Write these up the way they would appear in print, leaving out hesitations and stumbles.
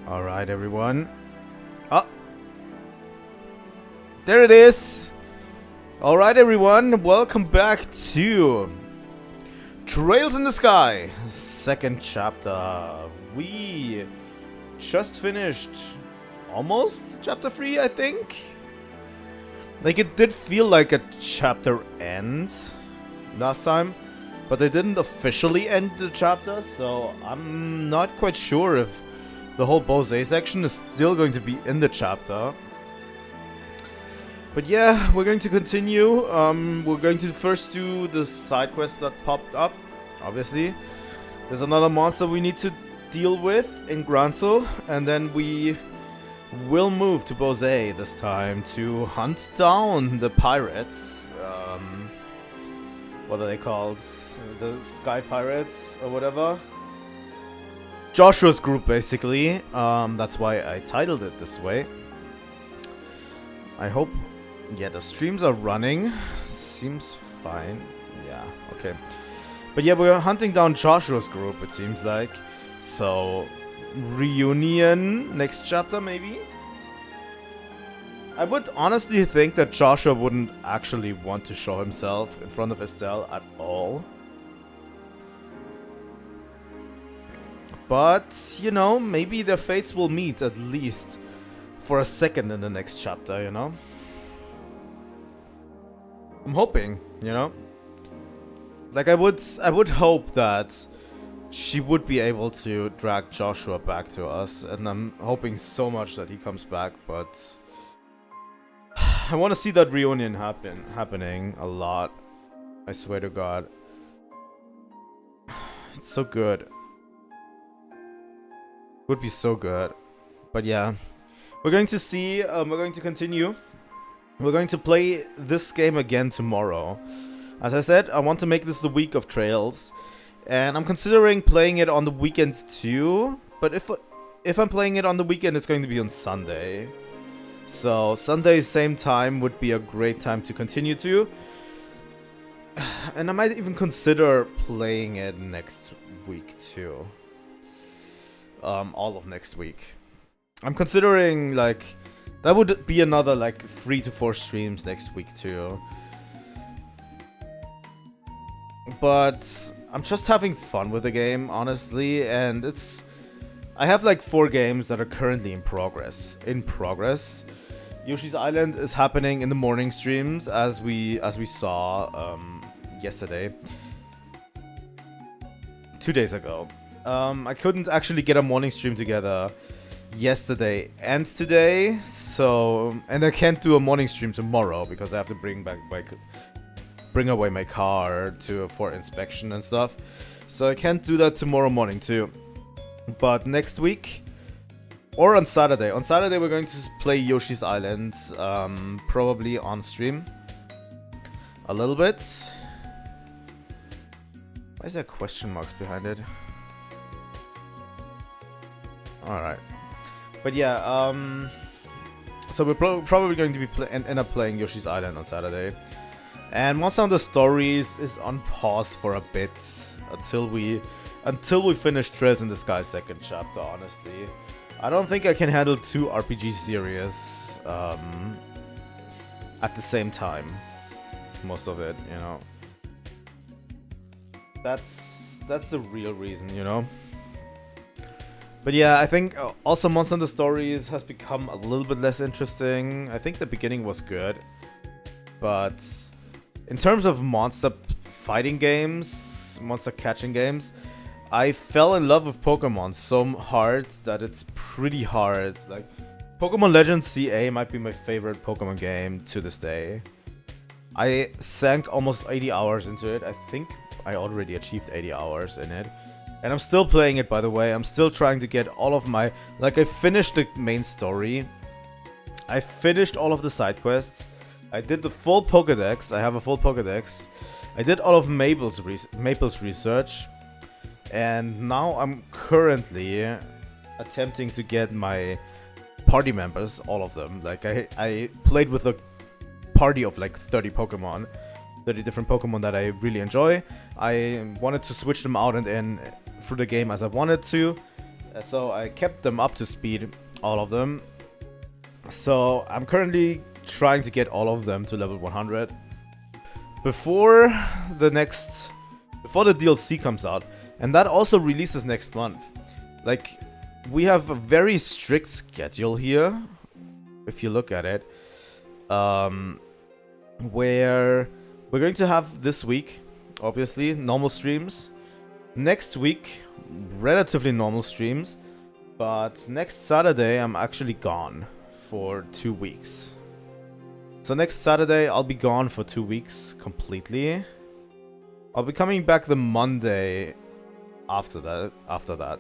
Alright, everyone. Oh! There it is! Alright, everyone. Welcome back to Trails in the Sky, second chapter. We just finished almost chapter 3, I think. Like, it did feel like a chapter end last time, but they didn't officially end the chapter, so I'm not quite sure if the whole Bose section is still going to be in the chapter. But yeah, we're going to continue. We're going to first do the side quest that popped up, obviously. There's another monster we need to deal with in Gransel, and then we will move to Bose this time to hunt down the pirates. What are they called? The Sky Pirates or whatever. Joshua's group, basically. That's why I titled it this way. I hope... Yeah, the streams are running. Seems fine. Yeah, okay. But yeah, we're hunting down Joshua's group, it seems like. So, reunion next chapter, maybe? I would honestly think that Joshua wouldn't actually want to show himself in front of Estelle at all. But, you know, maybe their fates will meet at least for a second in the next chapter, you know? I'm hoping, you know? Like, I would hope that she would be able to drag Joshua back to us, and I'm hoping so much that he comes back, but I want to see that reunion happening a lot. I swear to God. It's so good. Would be so good. But yeah, we're going to see, we're going to continue. We're going to play this game again tomorrow. As I said, I want to make this the week of Trails, and I'm considering playing it on the weekend too. But if I'm playing it on the weekend, it's going to be on Sunday. So Sunday same time would be a great time to continue to. And I might even consider playing it next week too. All of next week. I'm considering, like, that would be another, like, 3 to 4 streams next week too. But I'm just having fun with the game, honestly, and it's... I have, like, 4 games that are currently in progress. Yoshi's Island is happening in the morning streams, as we saw yesterday. 2 days ago. I couldn't actually get a morning stream together yesterday and today, so... And I can't do a morning stream tomorrow, because I have to bring away my car for inspection and stuff. So I can't do that tomorrow morning too. But next week, or on Saturday. On Saturday we're going to play Yoshi's Island, probably on stream. A little bit. Why is there question marks behind it? Alright. But yeah, so we're probably going to be end up playing Yoshi's Island on Saturday. And Monster Hunter Stories is on pause for a bit until we finish Trails in the Sky second chapter, honestly. I don't think I can handle 2 RPG series at the same time. Most of it, you know. That's the real reason, you know. But yeah, I think also Monster Hunter Stories has become a little bit less interesting. I think the beginning was good, but in terms of monster fighting games, monster catching games, I fell in love with Pokemon so hard that it's pretty hard. Like, Pokemon Legends CA might be my favorite Pokemon game to this day. I sank almost 80 hours into it. I think I already achieved 80 hours in it. And I'm still playing it, by the way. I'm still trying to get all of my... Like, I finished the main story. I finished all of the side quests. I did the full Pokédex. I have a full Pokédex. I did all of Maple's research. And now I'm currently attempting to get my party members, all of them. Like, I played with a party of like 30 Pokemon. 30 different Pokemon that I really enjoy. I wanted to switch them out and in for the game as I wanted to. So I kept them up to speed, all of them. So I'm currently trying to get all of them to level 100 before the DLC comes out, and that also releases next month. Like, we have a very strict schedule here, if you look at it, where we're going to have this week, obviously, normal streams. Next week, relatively normal streams. But next Saturday, I'm actually gone for 2 weeks. So next Saturday, I'll be gone for 2 weeks completely. I'll be coming back the Monday after that.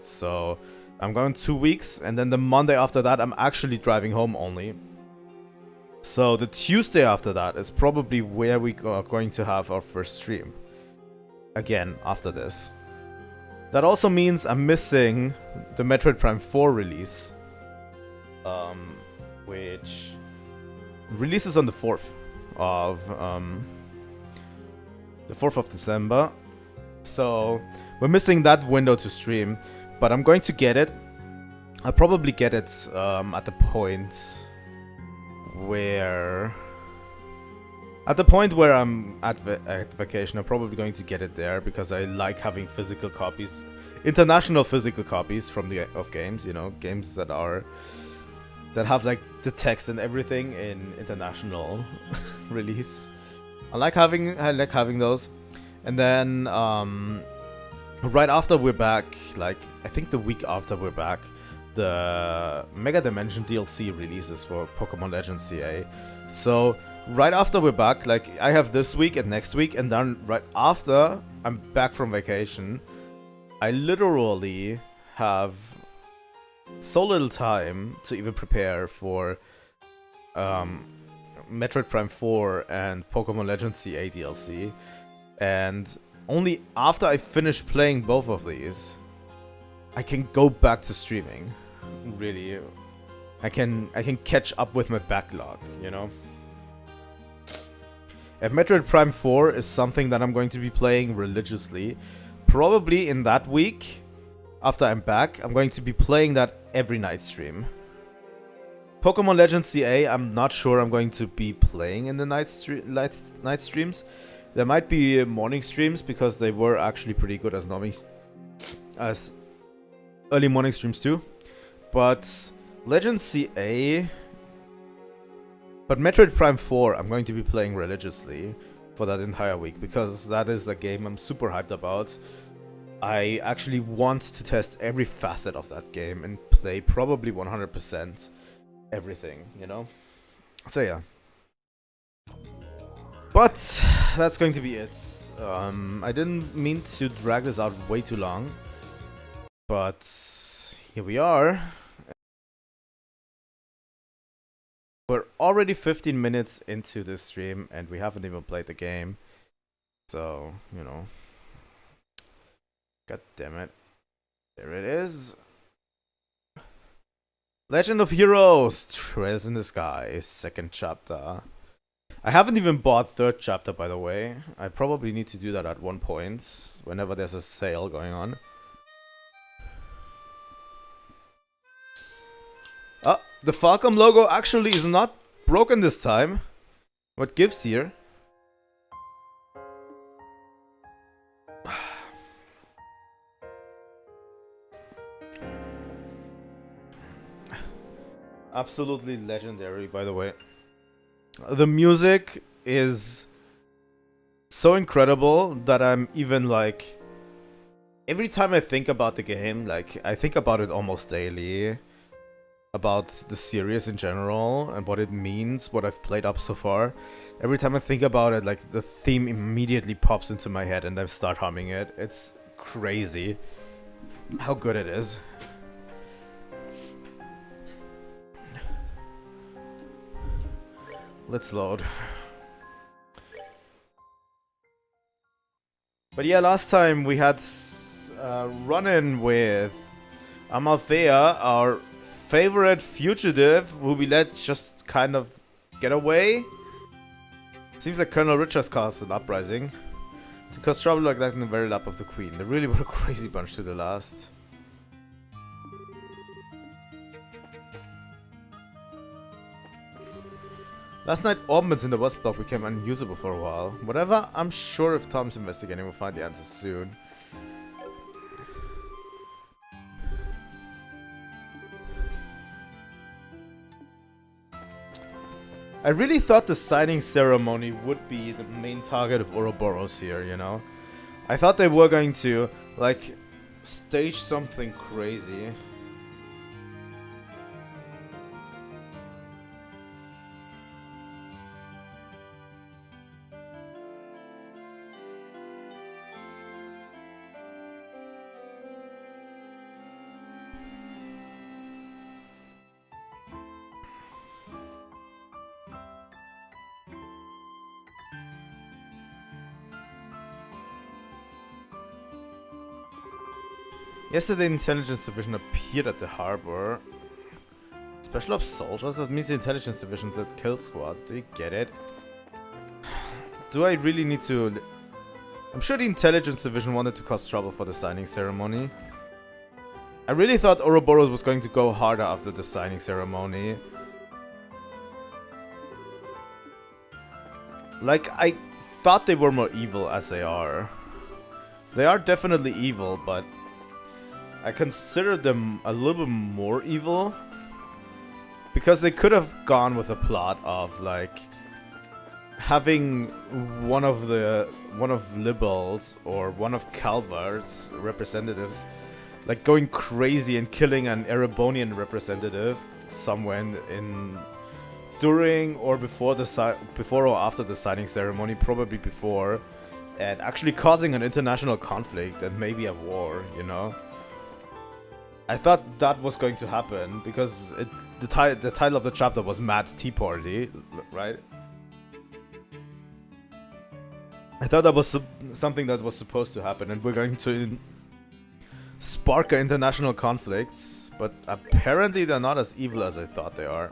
So I'm going 2 weeks, and then the Monday after that, I'm actually driving home only. So the Tuesday after that is probably where we are going to have our first stream. Again, after this. That also means I'm missing the Metroid Prime 4 release. Which releases on the 4th of December. So we're missing that window to stream, but I'm going to get it. I'll probably get it at the point where I'm at vacation. I'm probably going to get it there because I like having physical copies, international physical copies of games. You know, games that have like the text and everything in international release. I like having those. And then right after we're back, like I think the week after we're back, the Mega Dimension DLC releases for Pokemon Legends CA. So right after we're back, like I have this week and next week, and then right after I'm back from vacation, I literally have so little time to even prepare for Metroid Prime 4 and Pokemon Legends CA DLC. And only after I finish playing both of these, I can go back to streaming. Really, I can catch up with my backlog, you know. And Metroid Prime 4 is something that I'm going to be playing religiously. Probably in that week, after I'm back, I'm going to be playing that every night stream. Pokemon Legends CA, I'm not sure I'm going to be playing in the night streams. There might be morning streams because they were actually pretty good as early morning streams too. But Legends CA... But Metroid Prime 4, I'm going to be playing religiously for that entire week because that is a game I'm super hyped about. I actually want to test every facet of that game and play probably 100% everything, you know? So yeah. But that's going to be it. I didn't mean to drag this out way too long, but here we are. We're already 15 minutes into this stream and we haven't even played the game. So, you know. God damn it. There it is. Legend of Heroes, Trails in the Sky, 2nd chapter. I haven't even bought 3rd chapter, by the way. I probably need to do that at one point, whenever there's a sale going on. Oh, the Falcom logo actually is not broken this time. What gives here? Absolutely legendary, by the way. The music is so incredible that I'm even like... Every time I think about the game, like, I think about it almost daily. About the series in general and what it means, what I've played up so far. Every time I think about it, like, the theme immediately pops into my head and I start humming it. It's crazy how good it is. Let's load. But yeah, last time we had a run-in with Amalthea, our favorite fugitive, who we let just kind of get away. Seems like Colonel Richards caused an uprising to cause trouble like that in the very lap of the Queen. They really were a crazy bunch to the last. Last night, Orbments in the West Block became unusable for a while. Whatever, I'm sure if Tom's investigating, we'll find the answers soon. I really thought the signing ceremony would be the main target of Ouroboros here, you know? I thought they were going to, like, stage something crazy. Yesterday, the Intelligence Division appeared at the harbor. Special Ops soldiers? That means the Intelligence Division did Kill Squad. Do you get it? Do I really need to... I'm sure the Intelligence Division wanted to cause trouble for the signing ceremony. I really thought Ouroboros was going to go harder after the signing ceremony. Like, I thought they were more evil as they are. They are definitely evil, but... I consider them a little bit more evil. Because they could have gone with a plot of, like... having one of Liberal's or one of Calvart's representatives like going crazy and killing an Erebonian representative somewhere in during or before or after the signing ceremony, probably before, and actually causing an international conflict and maybe a war, you know. I thought that was going to happen because the title of the chapter was Mad Tea Party, right? I thought that was something that was supposed to happen, and we're going to spark an international conflicts, but apparently they're not as evil as I thought they are.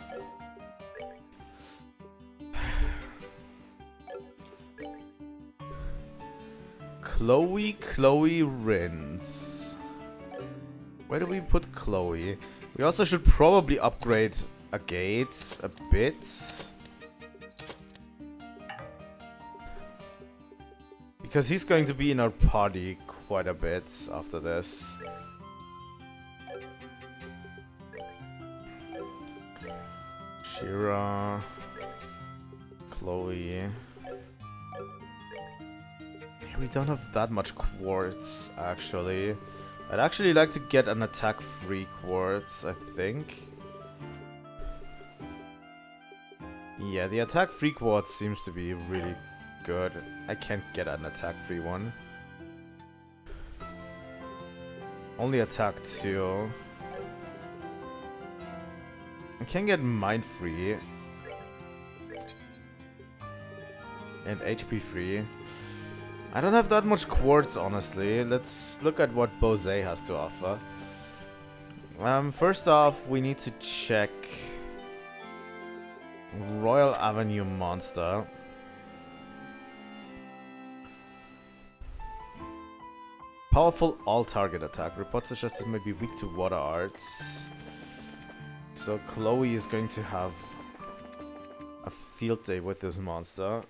Chloe Rins. Where do we put Chloe? We also should probably upgrade a gate a bit. Because he's going to be in our party quite a bit after this. Shira, Chloe. We don't have that much quartz, actually. I'd actually like to get an attack-free quartz, I think. Yeah, the attack-free quartz seems to be really good. I can't get an attack-free one. Only attack 2. I can get mind-free. And HP-free. I don't have that much quartz, honestly. Let's look at what Bose has to offer. First off, we need to check Royal Avenue Monster. Powerful all-target attack. Report suggests it may be weak to water arts. So Chloe is going to have a field day with this monster.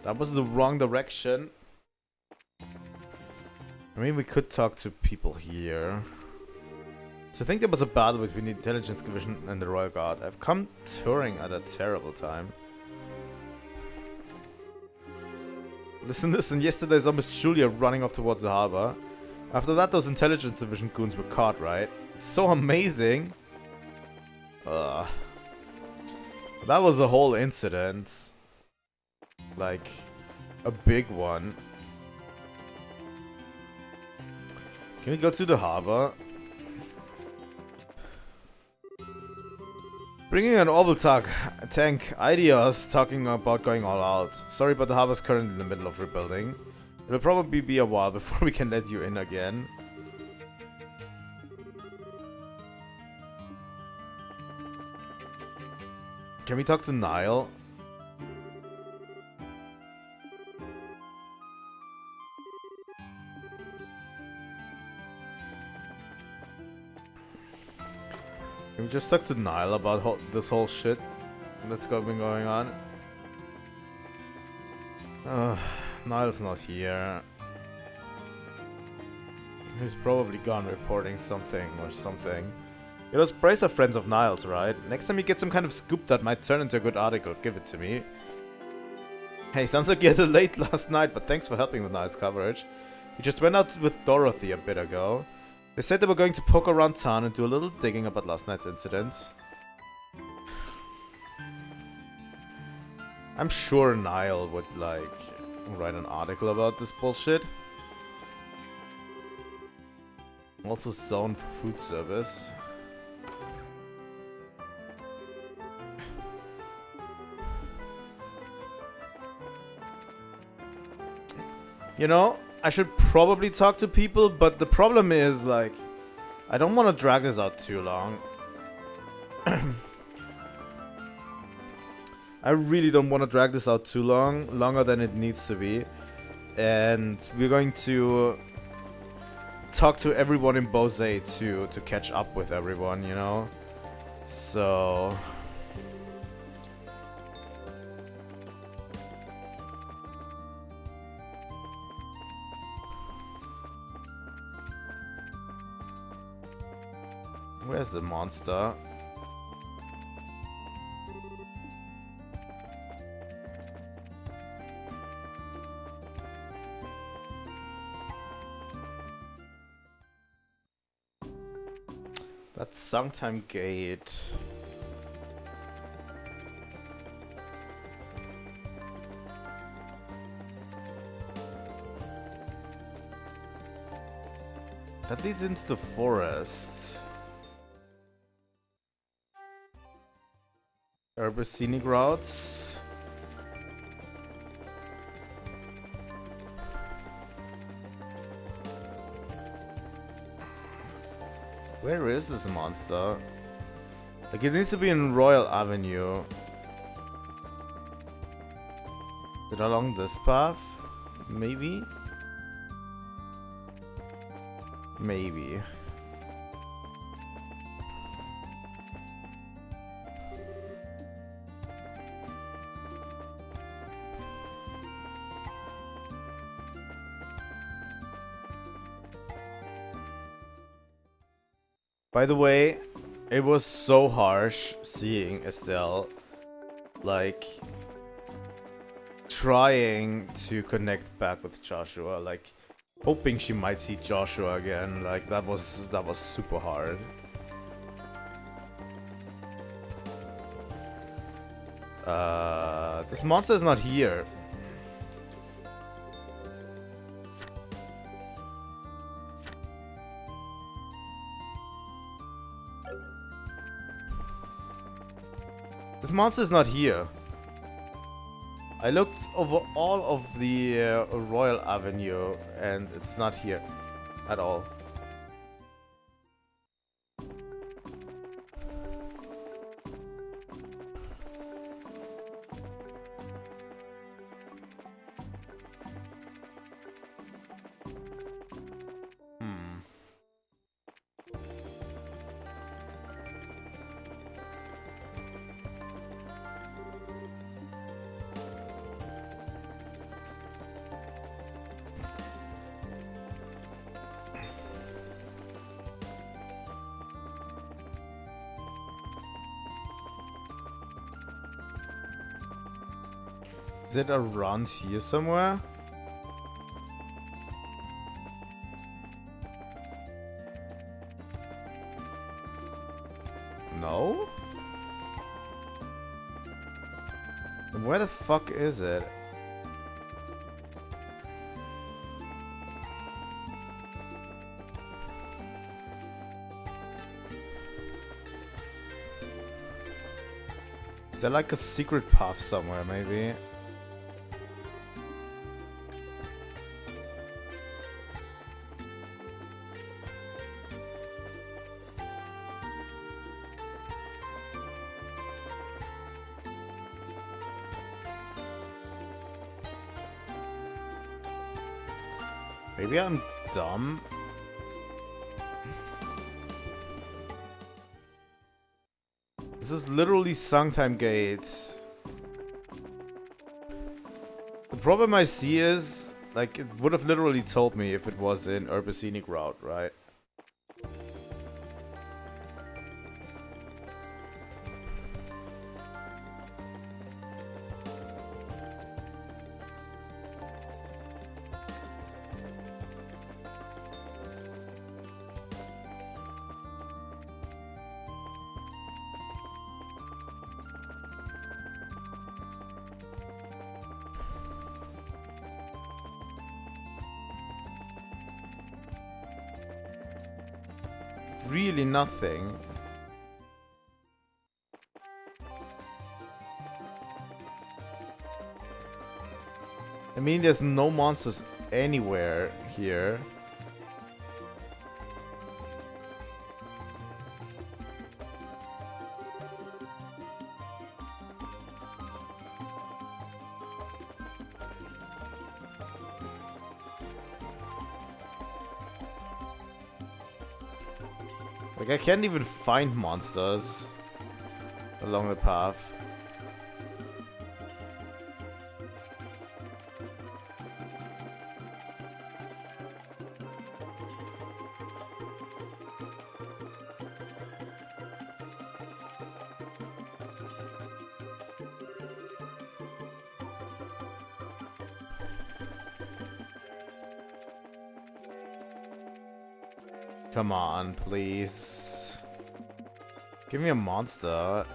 That was the wrong direction. I mean, we could talk to people here. So I think there was a battle between the Intelligence Division and the Royal Guard. I've come touring at a terrible time. Listen, yesterday's almost Julia running off towards the harbor. After that, those Intelligence Division goons were caught, right? It's so amazing. That was a whole incident. Like, a big one. Can we go to the harbor? Bringing an orbital tank. Ideas talking about going all out. Sorry, but the harbor's currently in the middle of rebuilding. It'll probably be a while before we can let you in again. Can we talk to Niall? Can we just talk to Niall about this whole shit that's been going on? Niall's not here. He's probably gone reporting something or something. You know, Brace are friends of Niall's, right? Next time you get some kind of scoop that might turn into a good article, give it to me. Hey, sounds like you had a late last night, but thanks for helping with Niall's coverage. We just went out with Dorothy a bit ago. They said they were going to poke around town and do a little digging about last night's incident. I'm sure Niall would, like, write an article about this bullshit. Also zone for food service. You know, I should probably talk to people, but the problem is, like, I don't want to drag this out too long. I really don't want to drag this out too long, longer than it needs to be. And we're going to talk to everyone in Bose to catch up with everyone, you know? So... where's the monster? That's sometime gate. That leads into the forest. Urban scenic routes. Where is this monster? Like, it needs to be in Royal Avenue. Is it along this path? Maybe? Maybe. By the way, it was so harsh seeing Estelle, like, trying to connect back with Joshua, like, hoping she might see Joshua again. Like, that was super hard. This monster is not here. This monster is not here. I looked over all of the Royal Avenue and it's not here at all. Is it around here somewhere? No? Then where the fuck is it? Is there like a secret path somewhere, maybe? Maybe I'm dumb. This is literally Sangtime Gate. The problem I see is, like, it would have literally told me if it was in Urban Scenic Route, right? Really nothing. I mean, there's no monsters anywhere here. Like, I can't even find monsters along the path. Come on, please. Give me a monster.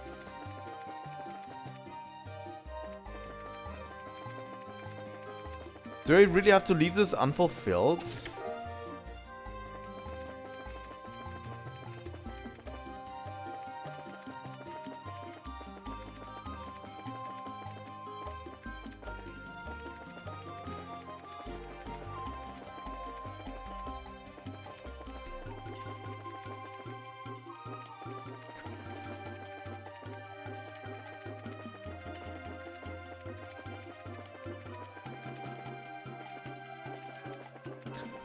Do I really have to leave this unfulfilled?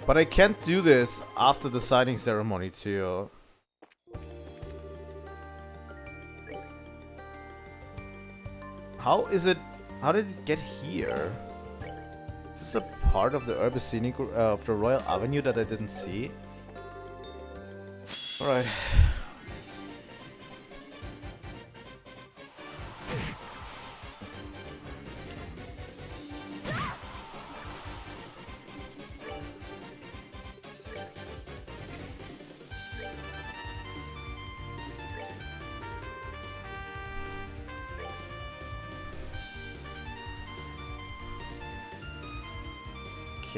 But I can't do this after the signing ceremony too. How is it? How did it get here? Is this a part of the Urban Scenic of the Royal Avenue that I didn't see? All right.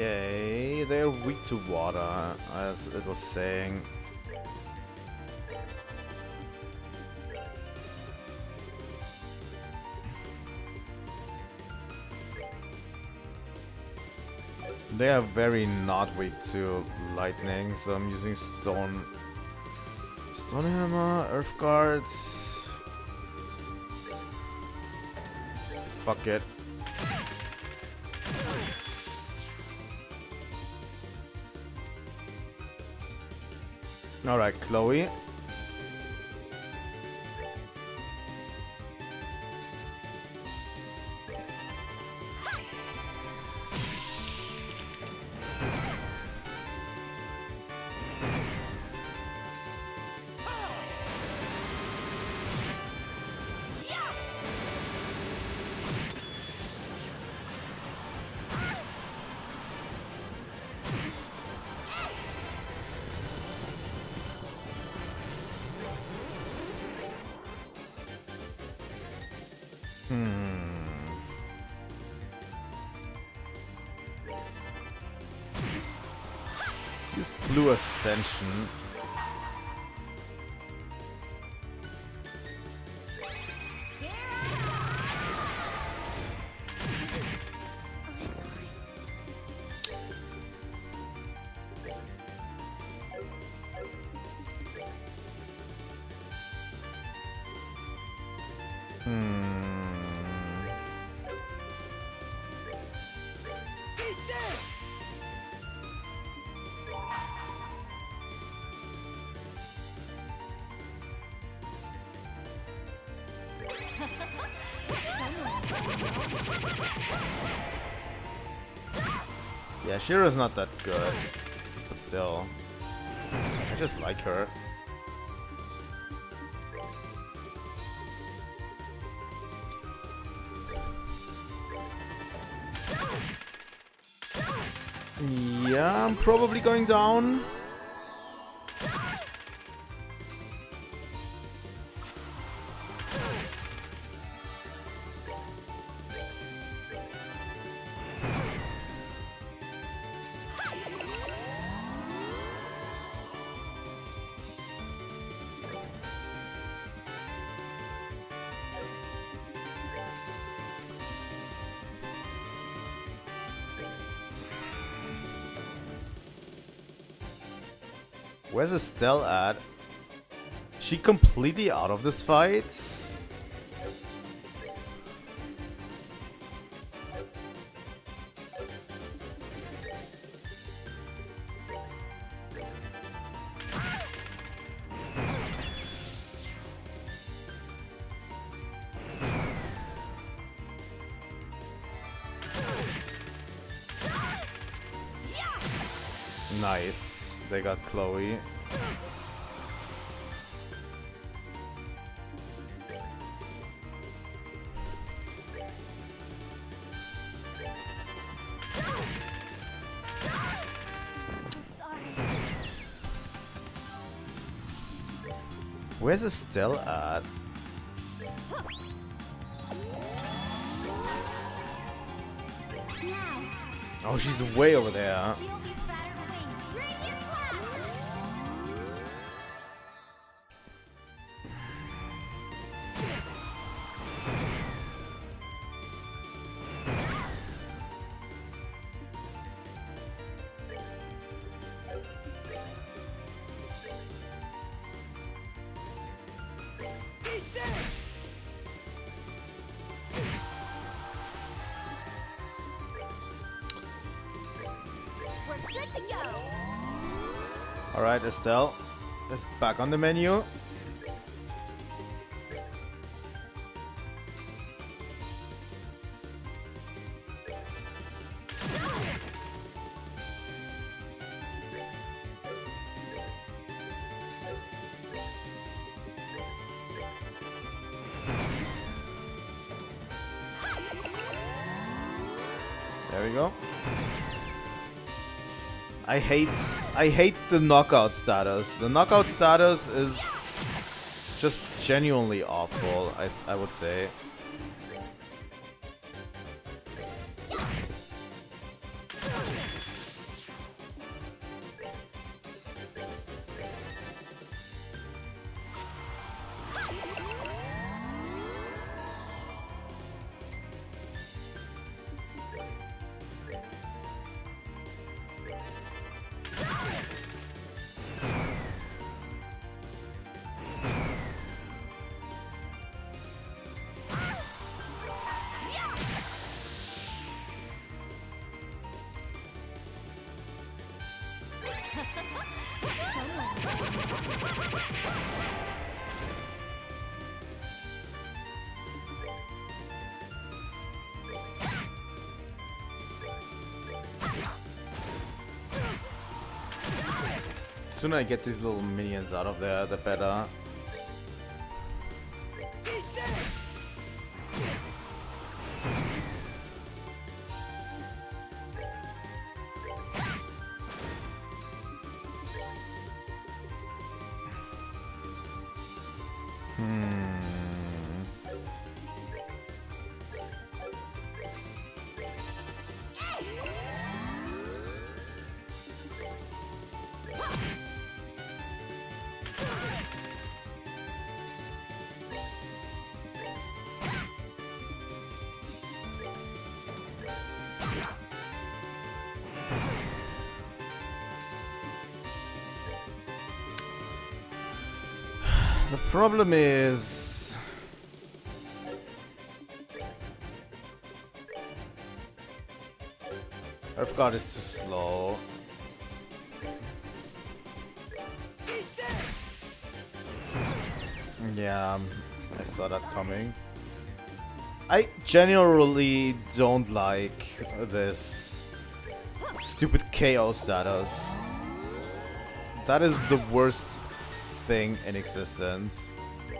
Okay, they're weak to water, as it was saying. They are very not weak to lightning, so I'm using stone hammer, earth guards. Fuck it. Alright, Chloe. Let's use Blue Ascension. Yeah, Shira's not that good, but still, I just like her. Yeah, I'm probably going down. Where's Estelle at? She completely out of this fight? Nice. They got Chloe. Where's Estelle at? Oh, she's way over there. Alright, Estelle is back on the menu. There we go. I hate the knockout status. The knockout status is just genuinely awful, I would say. The sooner I get these little minions out of there, the better. The problem is Earth God is too slow. Yeah, I saw that coming. I generally don't like this stupid KO status. That is the worst thing in existence,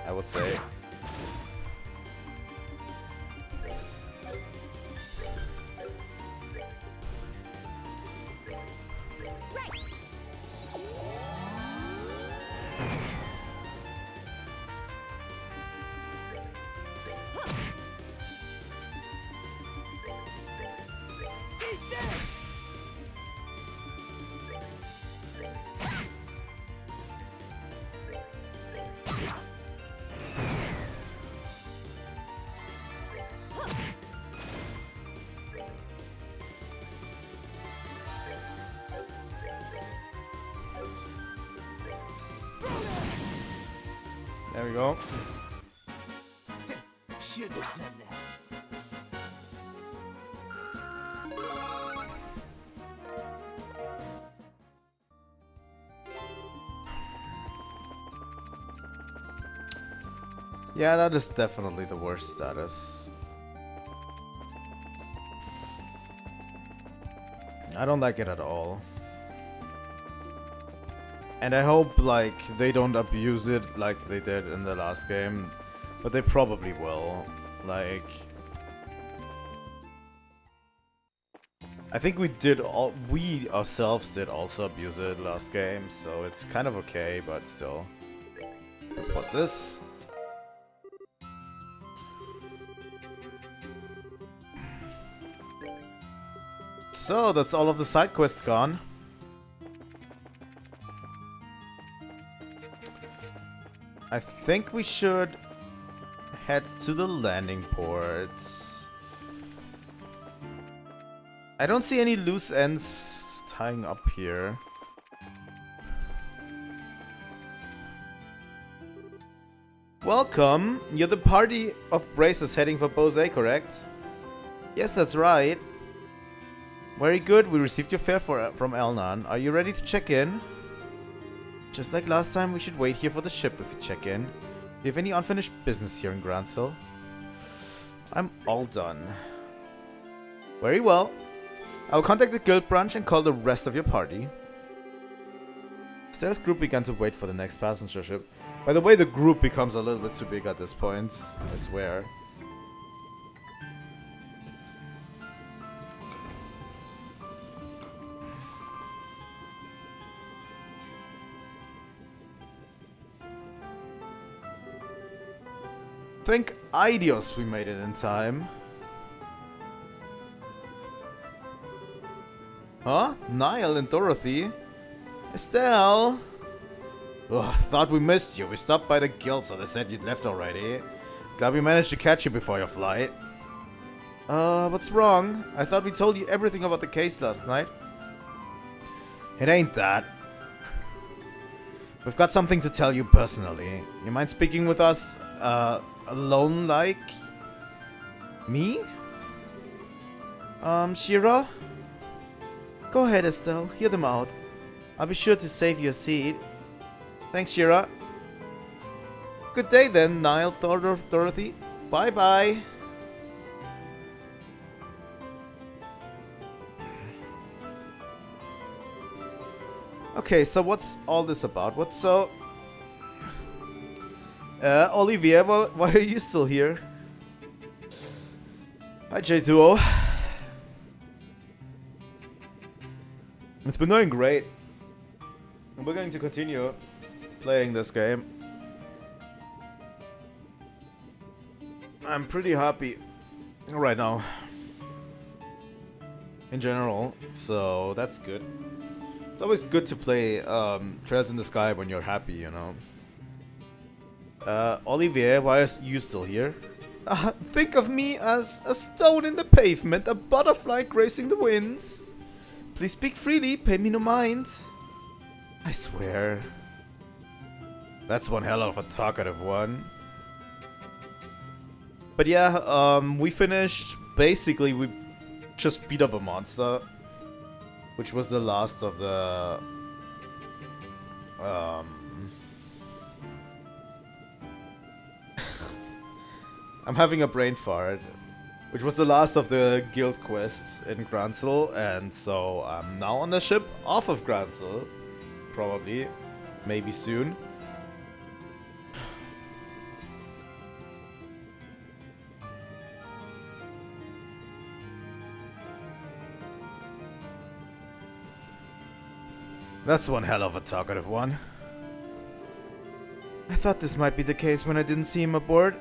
I would say. There we go. Should have done that. Yeah, that is definitely the worst status. I don't like it at all. And I hope, like, they don't abuse it like they did in the last game. But they probably will. Like... I think we ourselves did also abuse it last game, so it's kind of okay, but still. Put this. So, that's all of the side quests gone. I think we should head to the landing ports. I don't see any loose ends tying up here. Welcome! You're the party of braces heading for Bose, correct? Yes, that's right. Very good, we received your fare from Elnan. Are you ready to check in? Just like last time, we should wait here for the ship if we check in. Do you have any unfinished business here in Gransel? I'm all done. Very well. I'll contact the guild branch and call the rest of your party. Estelle's group began to wait for the next passenger ship. By the way, the group becomes a little bit too big at this point, I swear. Thank Idios we made it in time. Huh? Niall and Dorothy? Estelle? Ugh, thought we missed you. We stopped by the guild, so they said you'd left already. Glad we managed to catch you before your flight. What's wrong? I thought we told you everything about the case last night. It ain't that. We've got something to tell you personally. You mind speaking with us, alone like? Me? Shira? Go ahead, Estelle. Hear them out. I'll be sure to save you a seat. Thanks, Shira. Good day then, Niall, Dorothy. Bye-bye. Okay, so what's all this about? What's so... Olivier, why are you still here? Hi, J2O. It's been going great. And we're going to continue playing this game. I'm pretty happy right now. In general, so that's good. It's always good to play Trails in the Sky when you're happy, you know. Olivier, why are you still here? Think of me as a stone in the pavement, a butterfly gracing the winds. Please speak freely, pay me no mind. I swear. That's one hell of a talkative one. But yeah, we finished, basically we just beat up a monster. Which was the last of the... I'm having a brain fart. which was the last of the guild quests in Gransel, and so I'm now on the ship off of Gransel. Probably. Maybe soon. That's one hell of a talkative one. I thought this might be the case when I didn't see him aboard.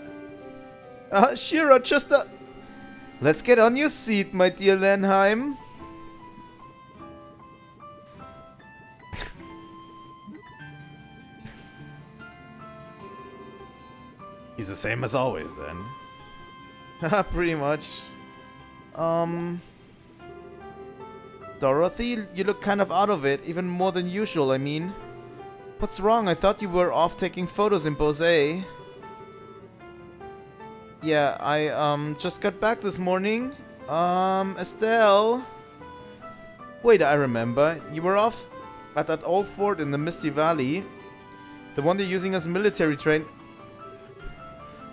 Shira, just a... Let's get on your seat, my dear Lenheim. He's the same as always, then. Haha, pretty much. Dorothy, you look kind of out of it, even more than usual, I mean. What's wrong? I thought you were off taking photos in Bose. Yeah, I, just got back this morning. Estelle. Wait, I remember. You were off at that old fort in the Misty Valley. The one they're using as military train...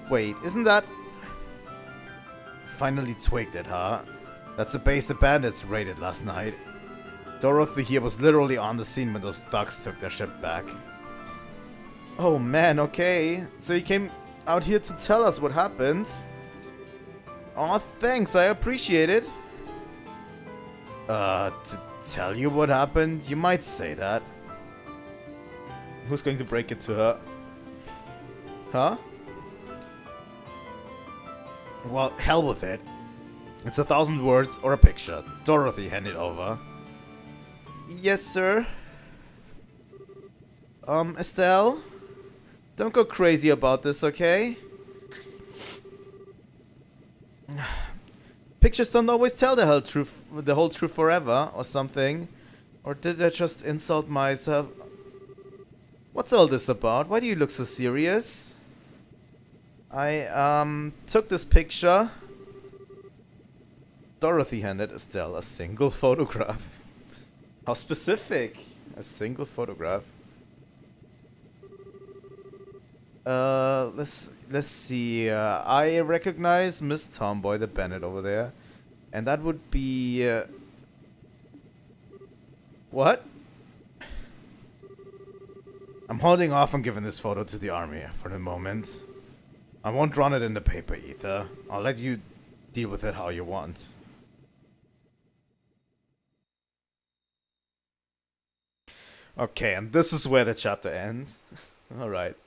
Wait, isn't that... Finally twigged it, huh? That's the base the bandits raided last night. Dorothy here was literally on the scene when those thugs took their ship back. Oh man, okay. So you came out here to tell us what happened. Aw, thanks, I appreciate it. To tell you what happened? You might say that. Who's going to break it to her? Huh? Well, hell with it. It's 1,000 words or a picture. Dorothy, hand it over. Yes, sir. Estelle? Don't go crazy about this, okay? Pictures don't always tell the whole truth forever, or something. Or did I just insult myself? What's all this about? Why do you look so serious? I, took this picture. Dorothy handed Estelle a single photograph. How specific? A single photograph. Let's see. I recognize Miss Tomboy, the bandit over there, and that would be. What? I'm holding off on giving this photo to the army for the moment. I won't run it in the paper either. I'll let you deal with it how you want. Okay, and this is where the chapter ends. Alright.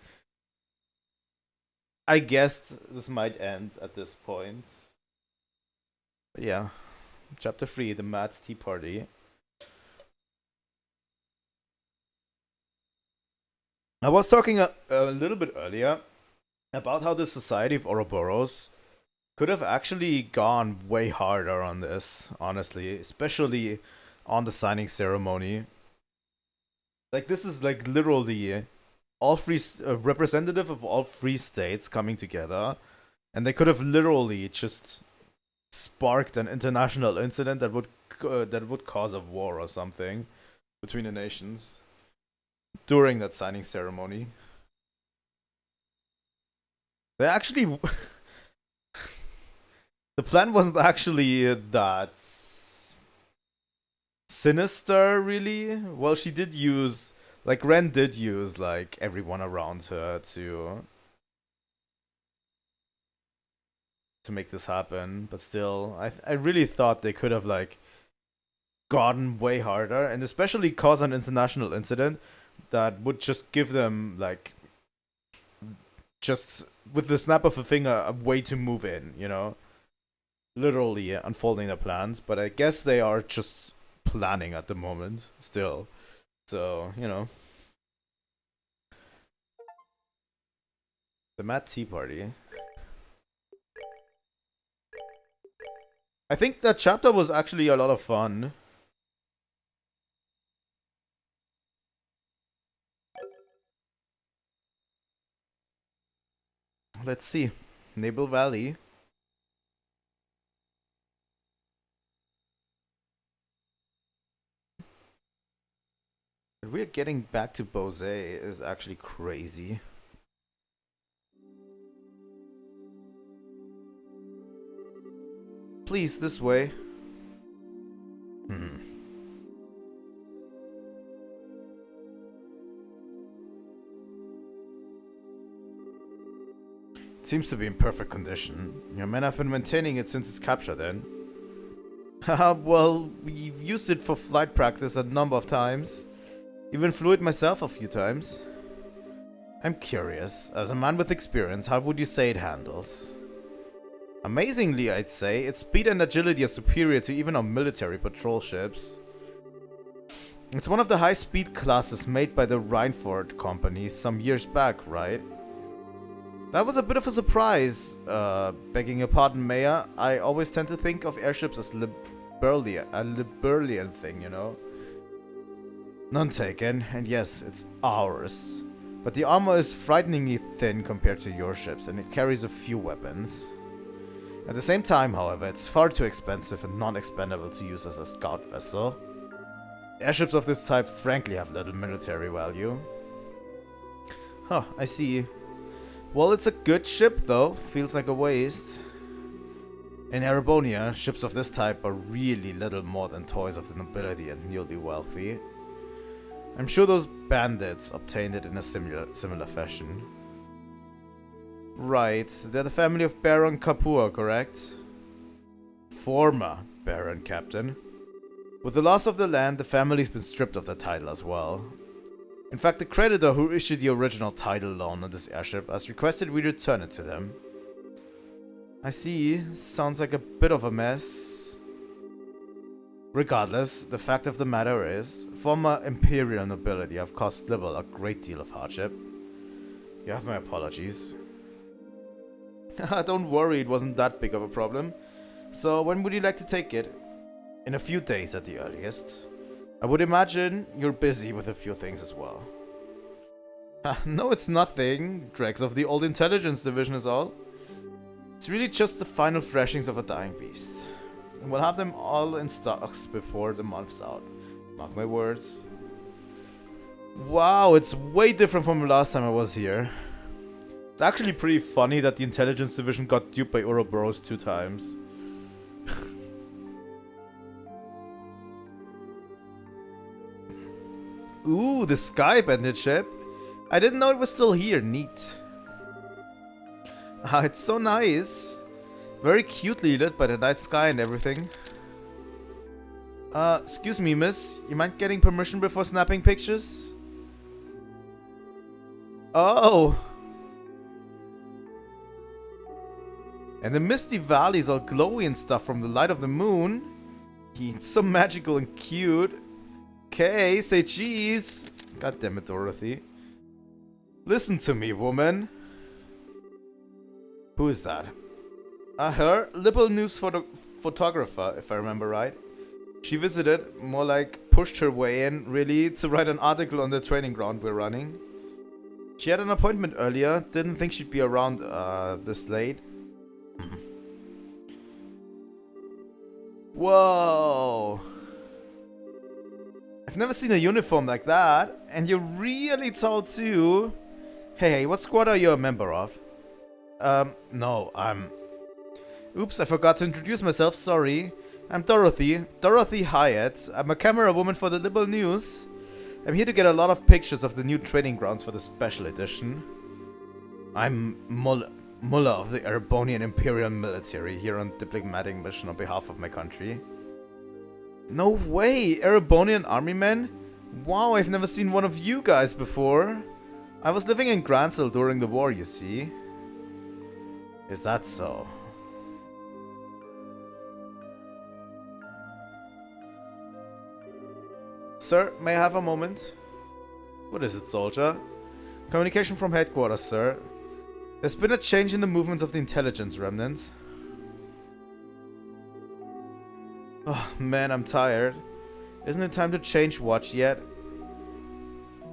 I guessed this might end at this point. But yeah. Chapter 3, the Mad Tea Party. I was talking a little bit earlier about how the Society of Ouroboros could have actually gone way harder on this, honestly. Especially on the signing ceremony. Like, this is like literally all three representative of all three states coming together, and they could have literally just sparked an international incident that would cause a war or something between the nations during that signing ceremony. They actually the plan wasn't actually that sinister, really. Well, she did use, like, Ren did use, like, everyone around her to make this happen, but still, I really thought they could have, like, gotten way harder, and especially cause an international incident that would just give them, like, just with the snap of a finger, a way to move in, you know? Literally unfolding their plans, but I guess they are just planning at the moment still, so you know. The Mad Tea Party. I think that chapter was actually a lot of fun. Let's see. Nabel Valley. We're getting back to Bose is actually crazy. please, this way. It seems to be in perfect condition. Your men have been maintaining it since its capture then. Haha, well, we've used it for flight practice a number of times. Even flew it myself a few times. I'm curious, as a man with experience, how would you say it handles? Amazingly, I'd say, its speed and agility are superior to even our military patrol ships. It's one of the high-speed classes made by the Reinford company some years back, right? That was a bit of a surprise, begging your pardon, Mayor. I always tend to think of airships as a Liberalian thing, you know? None taken, and yes, it's ours. But the armor is frighteningly thin compared to your ships, and it carries a few weapons. At the same time, however, it's far too expensive and non-expendable to use as a scout vessel. Airships of this type frankly have little military value. Huh, I see. Well, it's a good ship though, feels like a waste. In Erebonia, ships of this type are really little more than toys of the nobility and newly wealthy. I'm sure those bandits obtained it in a similar fashion. Right, they're the family of Baron Kapua, correct? Former Baron Captain. With the loss of the land, the family's been stripped of their title as well. In fact, the creditor who issued the original title loan on this airship has requested we return it to them. I see. Sounds like a bit of a mess. Regardless, the fact of the matter is, former imperial nobility have caused Libel a great deal of hardship. You have my apologies. Don't worry, it wasn't that big of a problem. So, when would you like to take it? In a few days at the earliest. I would imagine you're busy with a few things as well. No, it's nothing. Dregs of the old intelligence division is all. It's really just the final thrashings of a dying beast. And we'll have them all in stocks before the month's out. Mark my words. Wow, it's way different from the last time I was here. It's actually pretty funny that the intelligence division got duped by Ouroboros 2 times. Ooh, the Sky Bandit ship. I didn't know it was still here. Neat. Ah, it's so nice. Very cutely lit by the night sky and everything. Excuse me, miss. You mind getting permission before snapping pictures? Oh. And the misty valleys all glowy and stuff from the light of the moon. It's so magical and cute. Okay, say cheese. God damn it, Dorothy. Listen to me, woman. Who is that? Her, liberal news photographer, if I remember right. She visited, more like pushed her way in, really, to write an article on the training ground we're running. She had an appointment earlier, didn't think she'd be around this late. Whoa! I've never seen a uniform like that, and you're really tall too. Hey, what squad are you a member of? No, I'm... Oops, I forgot to introduce myself, sorry. I'm Dorothy Hyatt. I'm a camera woman for the Liberal News. I'm here to get a lot of pictures of the new training grounds for the special edition. I'm Mullah of the Erebonian Imperial Military here on diplomatic mission on behalf of my country. No way! Erebonian army men? Wow, I've never seen one of you guys before. I was living in Gransel during the war, you see. Is that so? Sir, may I have a moment? What is it, soldier? Communication from headquarters, sir. There's been a change in the movements of the intelligence remnants. Oh man, I'm tired. Isn't it time to change watch yet?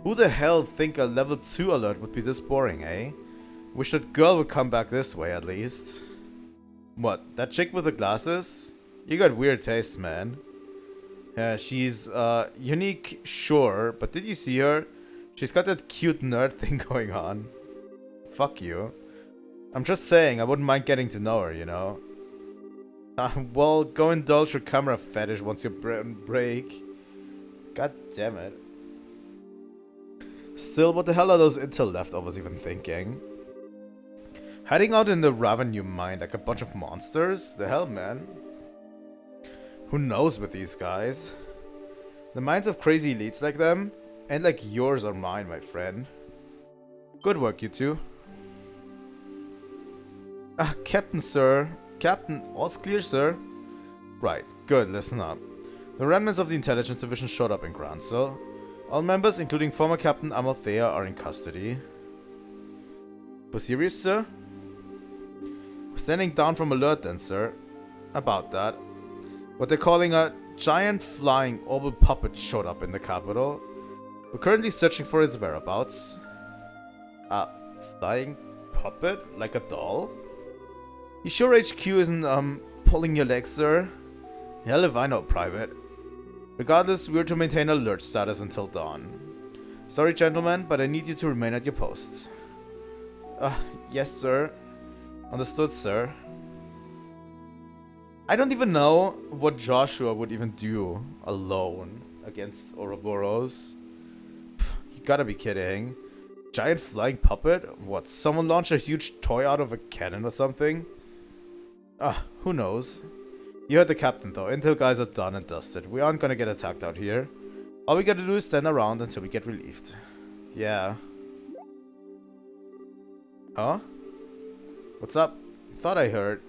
Who the hell think a level 2 alert would be this boring, eh? Wish that girl would come back this way at least. What, that chick with the glasses? You got weird tastes, man. Yeah, she's unique, sure, but did you see her? She's got that cute nerd thing going on. Fuck you. I'm just saying, I wouldn't mind getting to know her, you know. Well, go indulge your camera fetish once your break. God damn it. Still, what the hell are those intel leftovers even thinking? Hiding out in the Revenue mine like a bunch of monsters? The hell, man? Who knows with these guys? The minds of crazy elites like them, and like yours or mine, my friend. Good work, you two. Captain, sir. Captain, all's clear, sir. Right, good, listen up. The remnants of the intelligence division showed up in Gransel. All members, including former Captain Amalthea, are in custody. For serious, sir? We're standing down from alert then, sir. About that. What they're calling a giant flying oval puppet showed up in the capital. We're currently searching for its whereabouts. A flying puppet? Like a doll? You sure HQ isn't, pulling your leg, sir? Hell if I know, Private. Regardless, we're to maintain alert status until dawn. Sorry, gentlemen, but I need you to remain at your posts. Yes, sir. Understood, sir. I don't even know what Joshua would even do alone against Ouroboros. You gotta be kidding. Giant flying puppet? What, someone launched a huge toy out of a cannon or something? Who knows? You heard the captain though. Intel guys are done and dusted. We aren't gonna get attacked out here. All we gotta do is stand around until we get relieved. Yeah. Huh? What's up? Thought I heard.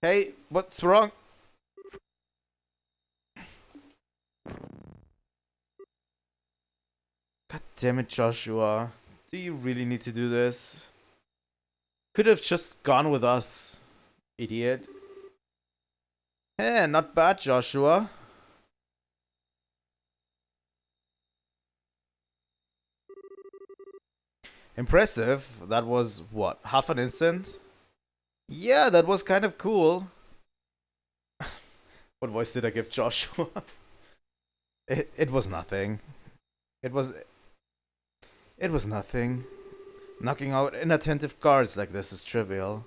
Hey, what's wrong? God damn it, Joshua. Do you really need to do this? Could have just gone with us, idiot. Eh, not bad, Joshua. Impressive. That was, what, half an instant? Yeah, that was kind of cool. What voice did I give Joshua? It was nothing. It was nothing. Knocking out inattentive guards like this is trivial.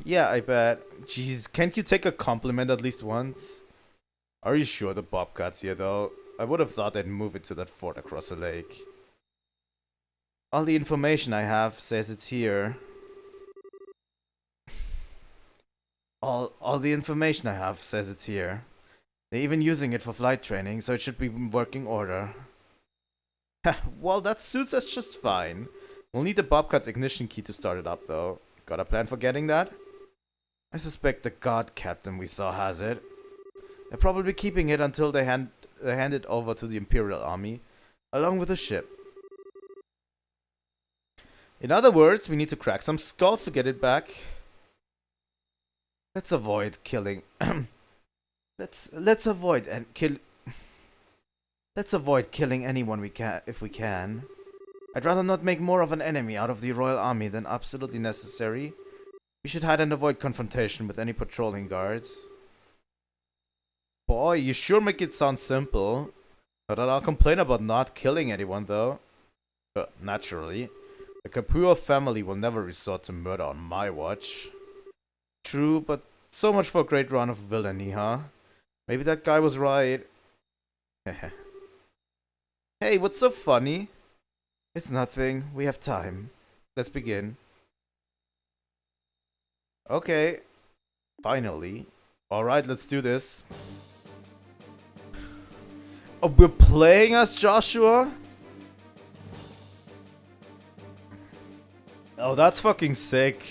Yeah, I bet. Jeez, can't you take a compliment at least once? Are you sure the Bobcat's here, though? I would have thought they'd move it to that fort across the lake. All the information I have says it's here. All the information I have says it's here. They're even using it for flight training, so it should be in working order. Well, that suits us just fine. We'll need the Bobcat's ignition key to start it up, though. Got a plan for getting that? I suspect the guard captain we saw has it. They're probably keeping it until they hand it over to the Imperial Army, along with the ship. In other words, we need to crack some skulls to get it back. Let's avoid killing. let's avoid killing anyone we can if we can. I'd rather not make more of an enemy out of the Royal Army than absolutely necessary. We should hide and avoid confrontation with any patrolling guards. Boy, you sure make it sound simple. Not that I'll complain about not killing anyone, though. Naturally. The Capua family will never resort to murder on my watch. True, but so much for a great run of villainy, huh? Maybe that guy was right. Hey, what's so funny? It's nothing. We have time. Let's begin. Okay. Finally. Alright, let's do this. Oh, we're playing as Joshua? Oh, that's fucking sick.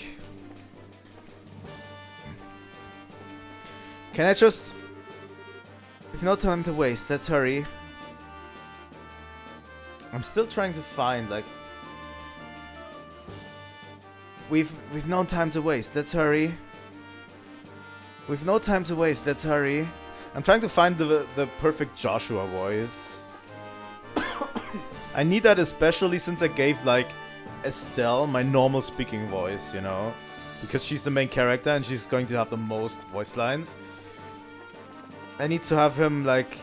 Can I just... We've no time to waste, let's hurry. I'm still trying to find, like... We've no time to waste, let's hurry. We've no time to waste, let's hurry. I'm trying to find the perfect Joshua voice. I need that especially since I gave, like, Estelle my normal speaking voice, you know? Because she's the main character and she's going to have the most voice lines. I need to have him like,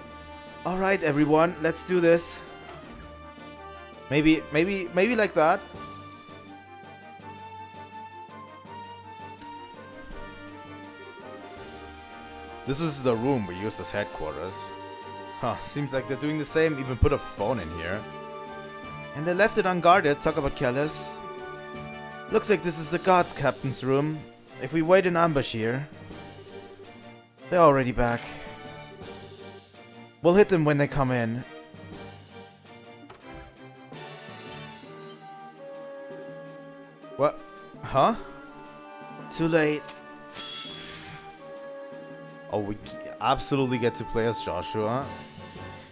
alright everyone, let's do this. Maybe like that. This is the room we used as headquarters. Huh, seems like they're doing the same, even put a phone in here. And they left it unguarded, talk about careless. Looks like this is the guards captain's room. If we wait in ambush here... They're already back. We'll hit them when they come in. What? Huh? Too late. Oh, we absolutely get to play as Joshua.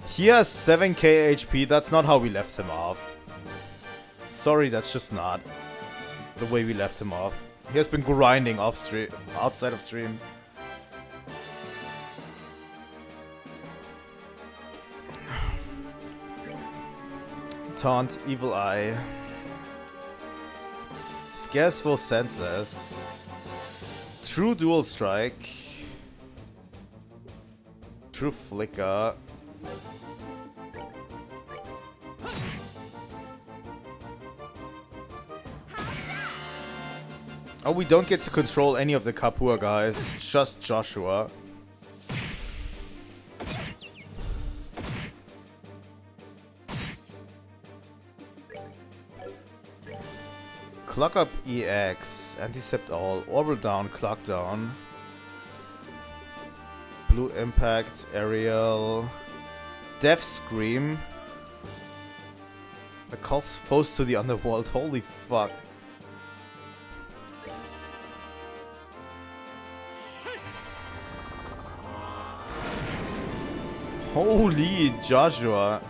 He has 7k HP. That's not how we left him off. Sorry, that's just not the way we left him off. He has been grinding off stream, outside of stream. Taunt, Evil Eye. Scarce Foe, Senseless. True Dual Strike. True Flicker. Oh, we don't get to control any of the Kapua guys, just Joshua. Clock up EX, Anticept all, Orbital down, Clock down. Blue Impact, Aerial. Death Scream. The calls foes to the underworld, holy fuck. Holy Joshua.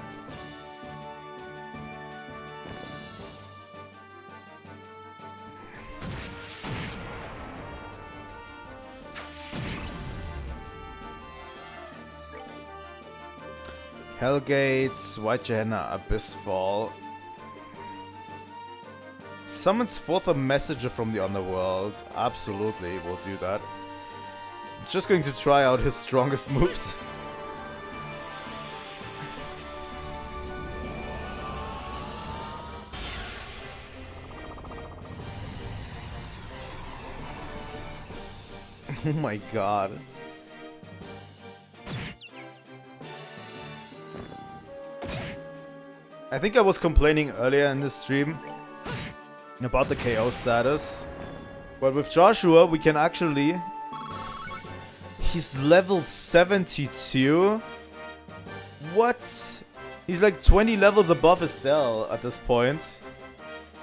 Hellgate, White Gehenna, Abyss Fall. Summons forth a messenger from the underworld. Absolutely, we'll do that. Just going to try out his strongest moves. Oh my god. I think I was complaining earlier in this stream about the KO status. But with Joshua, we can actually... He's level 72? What? He's like 20 levels above Estelle at this point.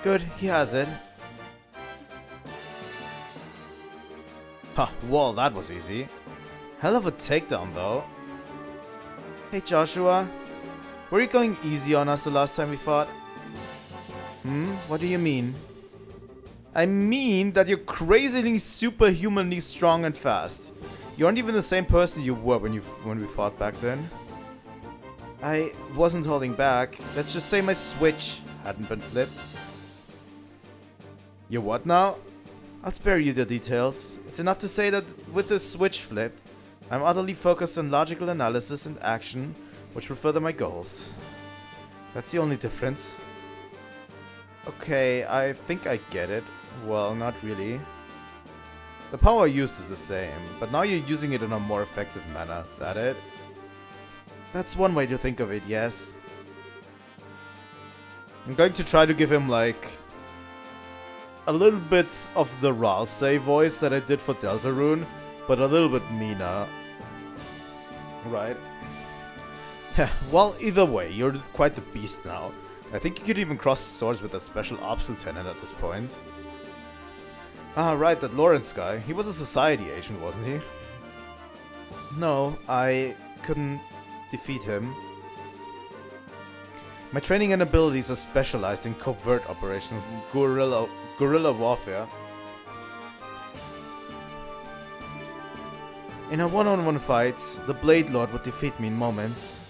Good, he has it. Huh, well, that was easy. Hell of a takedown, though. Hey, Joshua. Were you going easy on us the last time we fought? What do you mean? I mean that you're crazily superhumanly strong and fast. You aren't even the same person you were when we fought back then. I wasn't holding back. Let's just say my switch hadn't been flipped. Your what now? I'll spare you the details. It's enough to say that with the switch flipped, I'm utterly focused on logical analysis and action, which will further my goals. That's the only difference. Okay, I think I get it. Well, not really. The power used is the same, but now you're using it in a more effective manner. That it? That's one way to think of it, yes. I'm going to try to give him, like, a little bit of the Ralsei voice that I did for Deltarune, but a little bit meaner. Right. Well, either way, you're quite the beast now. I think you could even cross swords with that special ops lieutenant at this point. Ah, right, that Lawrence guy. He was a society agent, wasn't he? No, I couldn't defeat him. My training and abilities are specialized in covert operations, guerrilla warfare. In a one-on-one fight, the Blade Lord would defeat me in moments.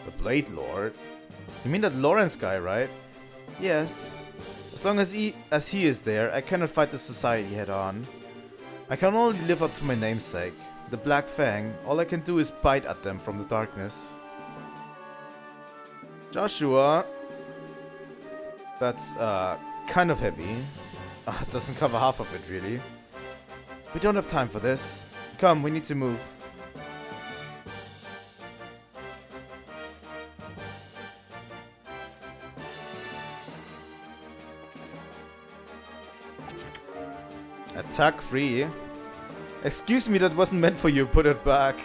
The Blade Lord? You mean that Lawrence guy, right? Yes. As long as he is there, I cannot fight the society head on. I can only live up to my namesake, the Black Fang. All I can do is bite at them from the darkness. Joshua. That's kind of heavy. It doesn't cover half of it, really. We don't have time for this. Come, we need to move. Attack free. Excuse me, that wasn't meant for you. Put it back.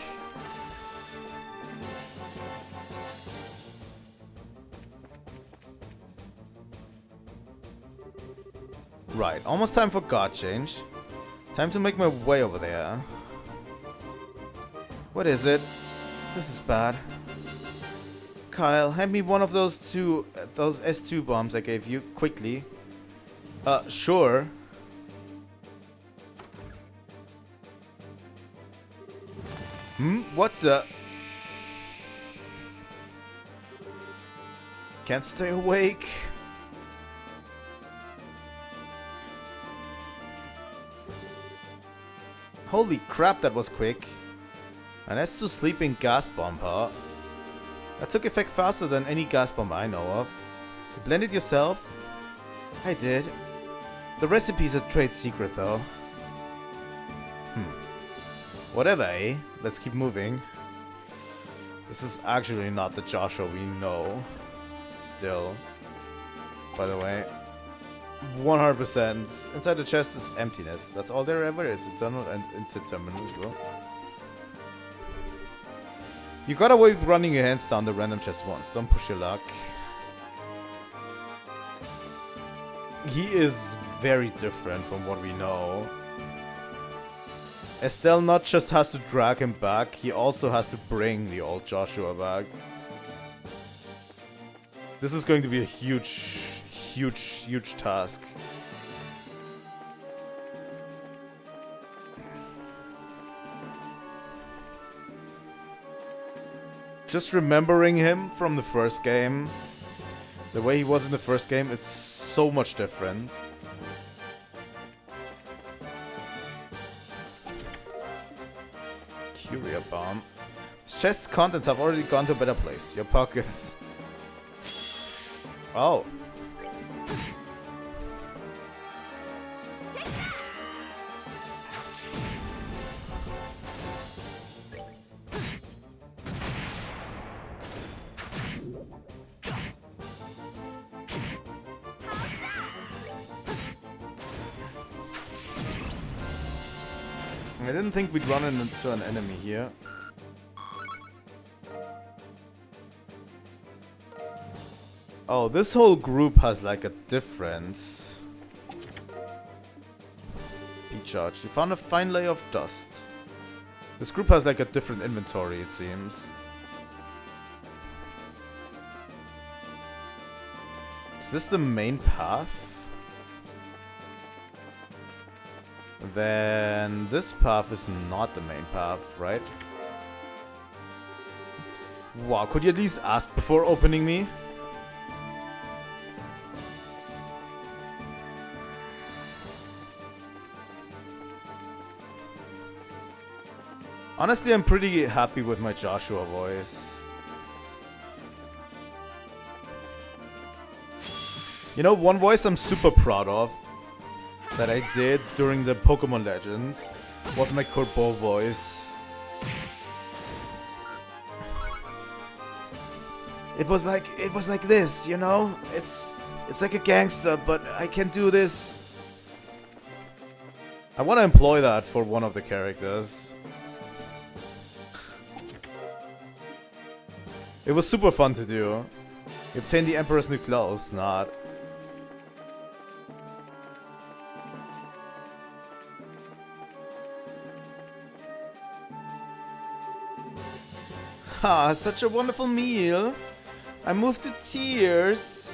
Right, almost time for guard change. Time to make my way over there. What is it? This is bad. Kyle, hand me one of those S2 bombs I gave you, quickly. Sure. What the? Can't stay awake. Holy crap, that was quick. An S2 sleeping gas bomb, huh? That took effect faster than any gas bomb I know of. You blended yourself? I did. The recipe's a trade secret, though. Whatever, eh? Let's keep moving. This is actually not the Joshua we know. Still. By the way. 100%. Inside the chest is emptiness. That's all there ever is. Eternal and interterminable. You got away with running your hands down the random chest once. Don't push your luck. He is very different from what we know. Estelle not just has to drag him back, he also has to bring the old Joshua back. This is going to be a huge task. Just remembering him from the first game, the way he was in the first game, it's so much different. Curia bomb. This chest's contents have already gone to a better place. Your pockets. Oh. I didn't think we'd run into an enemy here. Oh, this whole group has like a difference. Be-charged. You found a fine layer of dust. This group has like a different inventory, it seems. Is this the main path? Then this path is not the main path, right? Wow, could you at least ask before opening me? Honestly, I'm pretty happy with my Joshua voice. You know, one voice I'm super proud of that I did during the Pokemon Legends was my Corbeau voice. It was like this, you know? It's like a gangster, but I can do this. I want to employ that for one of the characters. It was super fun to do. You obtain the Emperor's new clothes, not. Ha, such a wonderful meal. I moved to tears.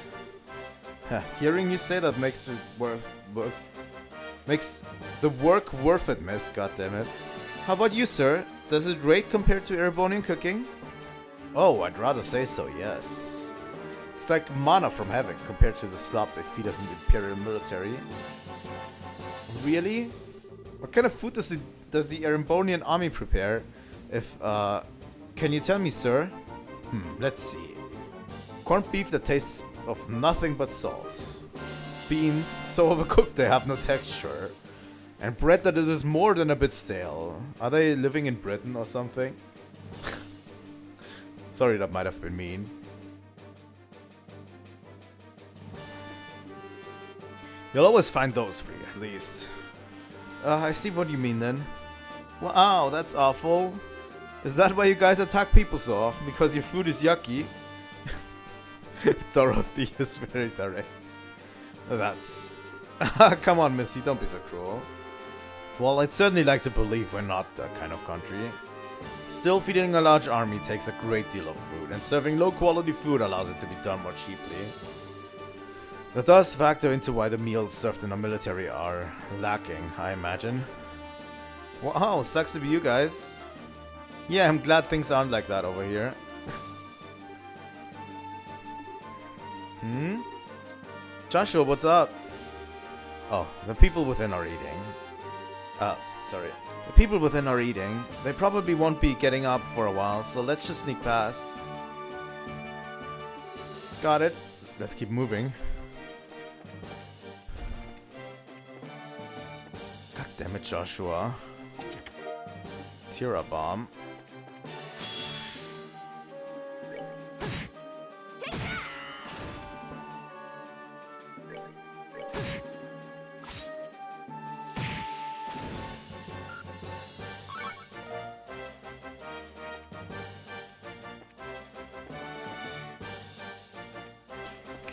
Hearing you say that makes it makes the work worth it, miss, goddammit. How about you, sir? Does it rate compared to Erebonian cooking? Oh, I'd rather say so, yes. It's It's like mana from heaven compared to the slop they feed us in the Imperial military. Really? What kind of food does the Erembonian army prepare? If, can you tell me, sir? Let's see. Corned beef that tastes of nothing but salt. Beans so overcooked they have no texture. And bread that is more than a bit stale. Are they living in Britain or something? Sorry, that might have been mean. You'll always find those free, at least. I see what you mean then. Wow, that's awful. Is that why you guys attack people so often? Because your food is yucky? Dorothy is very direct. That's... Come on, Missy, don't be so cruel. Well, I'd certainly like to believe we're not that kind of country. Still, feeding a large army takes a great deal of food, and serving low-quality food allows it to be done more cheaply. That does factor into why the meals served in our military are lacking, I imagine. Wow, sucks to be you guys. Yeah, I'm glad things aren't like that over here. Joshua, what's up? Oh, the people within are eating. Sorry. The people within are eating. They probably won't be getting up for a while, so let's just sneak past. Got it. Let's keep moving. God damn it, Joshua. Tira bomb.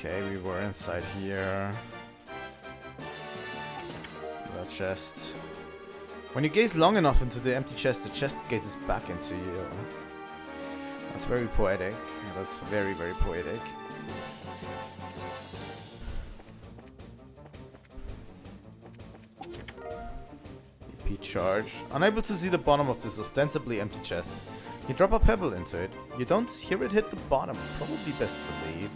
Okay, we were inside here. The chest. When you gaze long enough into the empty chest, the chest gazes back into you. That's very poetic. That's very, very poetic. EP charge. Unable to see the bottom of this ostensibly empty chest, you drop a pebble into it. You don't hear it hit the bottom. Probably best to leave.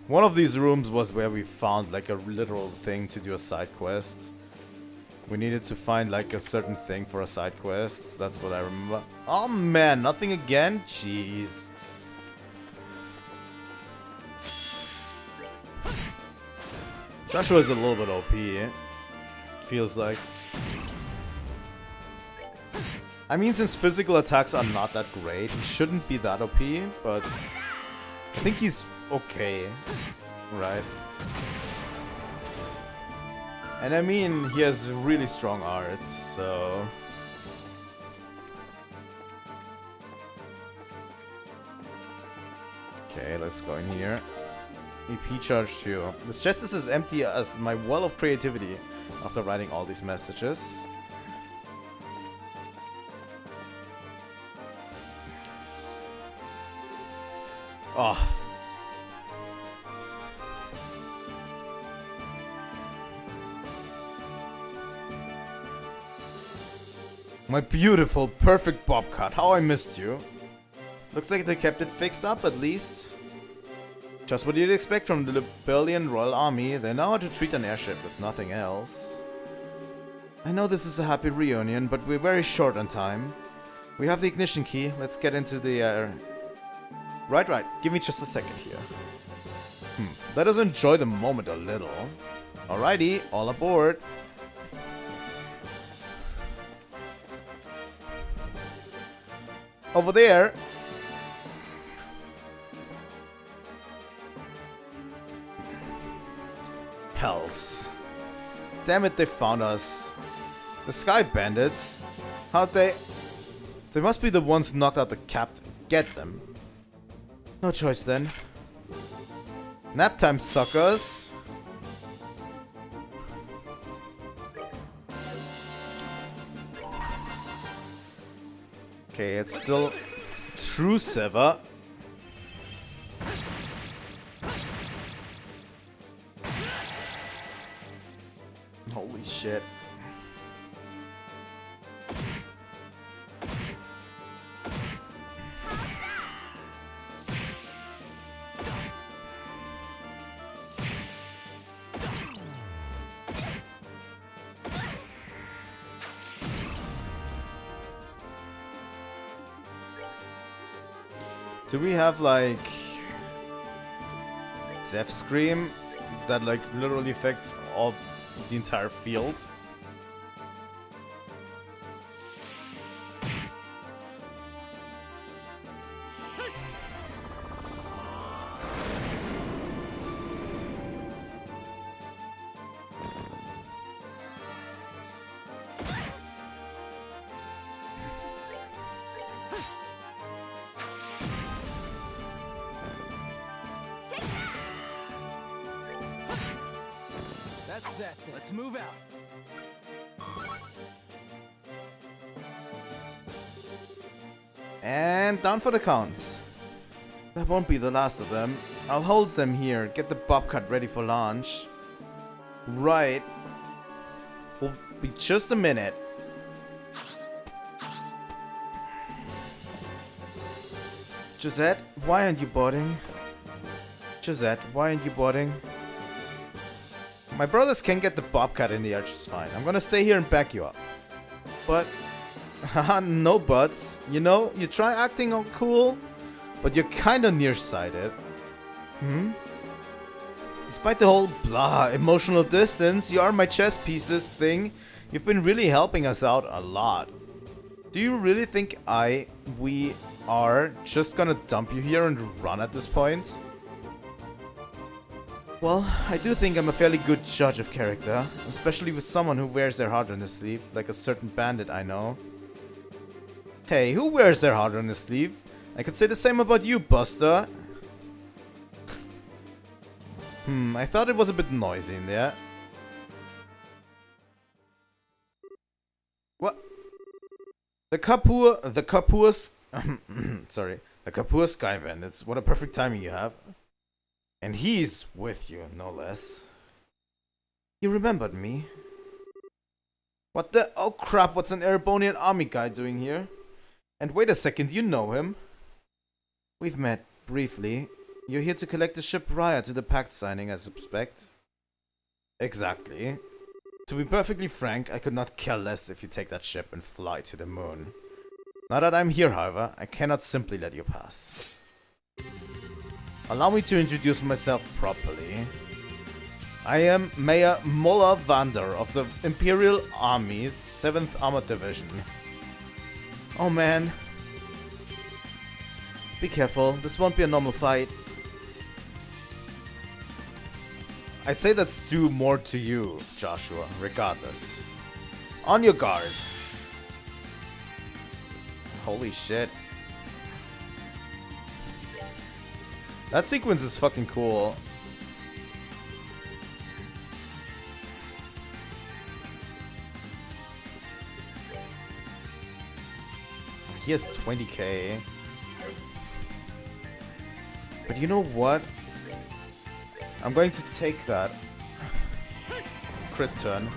One of these rooms was where we found like a literal thing to do a side quest. We needed to find like a certain thing for a side quest. That's what I remember. Oh man, nothing again? Jeez. Joshua is a little bit OP, eh? Feels like. I mean, since physical attacks are not that great, he shouldn't be that OP, but I think he's okay, right? And I mean, he has really strong arts, so... Okay, let's go in here. EP charge 2. This chest is as empty as my well of creativity after writing all these messages. Oh. My beautiful, perfect bob cut. How I missed you. Looks like they kept it fixed up at least. Just what you'd expect from the Liberian Royal Army. They know how to treat an airship, if nothing else. I know this is a happy reunion, but we're very short on time. We have the ignition key. Let's get into the air. Right. Give me just a second here. Let us enjoy the moment a little. Alrighty, all aboard. Over there. Hells. Damn it, they found us. The Sky Bandits. How'd they... They must be the ones who knocked out the captain. Get them. No choice then. Nap time, suckers. Okay, it's still true Seva. Holy shit. Do we have like Death Scream that like literally affects all the entire field? That's that. Let's move out. And down for the counts. That won't be the last of them. I'll hold them here, get the bobcat ready for launch. Right. Will be just a minute. Gisette, why aren't you boarding? Gisette, why aren't you boarding? My brothers can get the bobcat in the air just fine. I'm gonna stay here and back you up. But, haha, no buts. You know, you try acting all cool, but you're kinda nearsighted. Hmm? Despite the whole blah, emotional distance, you are my chess pieces thing, you've been really helping us out a lot. Do you really think we are just gonna dump you here and run at this point? Well, I do think I'm a fairly good judge of character, especially with someone who wears their heart on his sleeve, like a certain bandit I know. Hey, who wears their heart on his sleeve? I could say the same about you, Buster. I thought it was a bit noisy in there. What? The Kapur sorry, the Kapur Sky Bandits. What a perfect timing you have. And he's with you, no less. You remembered me. What the? Oh crap, what's an Erebonian army guy doing here? And wait a second, you know him? We've met, briefly. You're here to collect the ship prior to the pact signing, I suspect. Exactly. To be perfectly frank, I could not care less if you take that ship and fly to the moon. Now that I'm here, however, I cannot simply let you pass. Allow me to introduce myself properly. I am Mayor Mola Vander of the Imperial Army's 7th Armored Division. Oh man. Be careful, this won't be a normal fight. I'd say that's due more to you, Joshua, regardless. On your guard. Holy shit. That sequence is fucking cool. He has 20k. But you know what? I'm going to take that crit turn.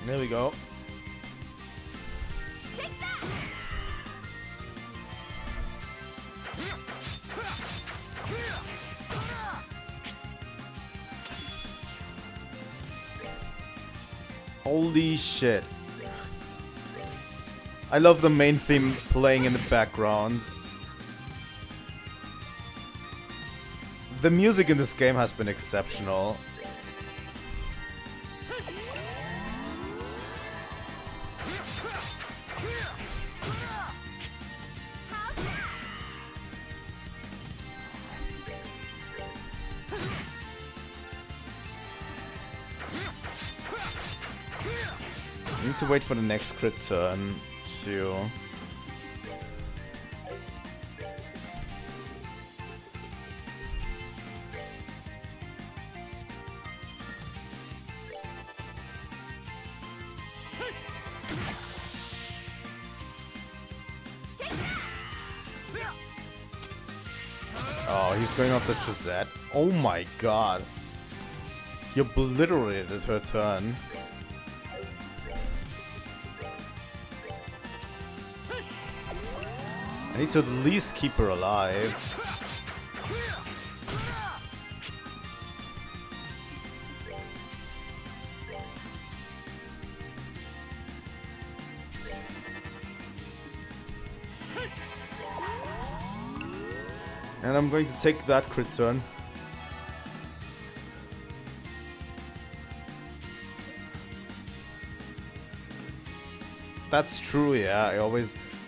There we go. Holy shit. I love the main theme playing in the background. The music in this game has been exceptional. I need to wait for the next crit turn to... Oh, he's going after Gisette. Oh my god. He obliterated her turn. I need to at least keep her alive. And I'm going to take that crit turn. That's true, yeah.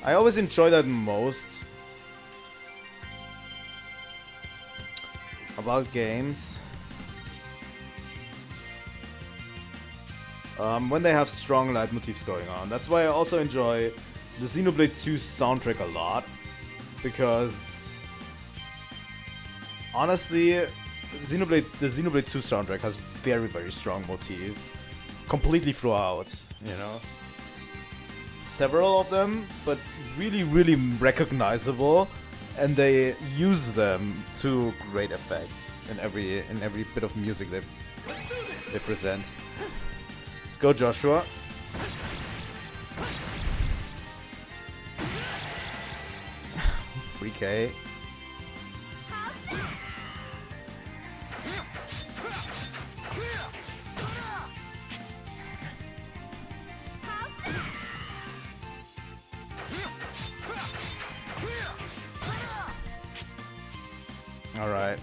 I always enjoy that most about games. When they have strong leitmotifs going on. That's why I also enjoy the Xenoblade 2 soundtrack a lot. Because honestly, the Xenoblade 2 soundtrack has very, very strong motifs. Completely throughout, you know. Several of them, but really, really recognizable. And they use them to great effects in every bit of music they present. Let's go, Joshua. Free K. Alright.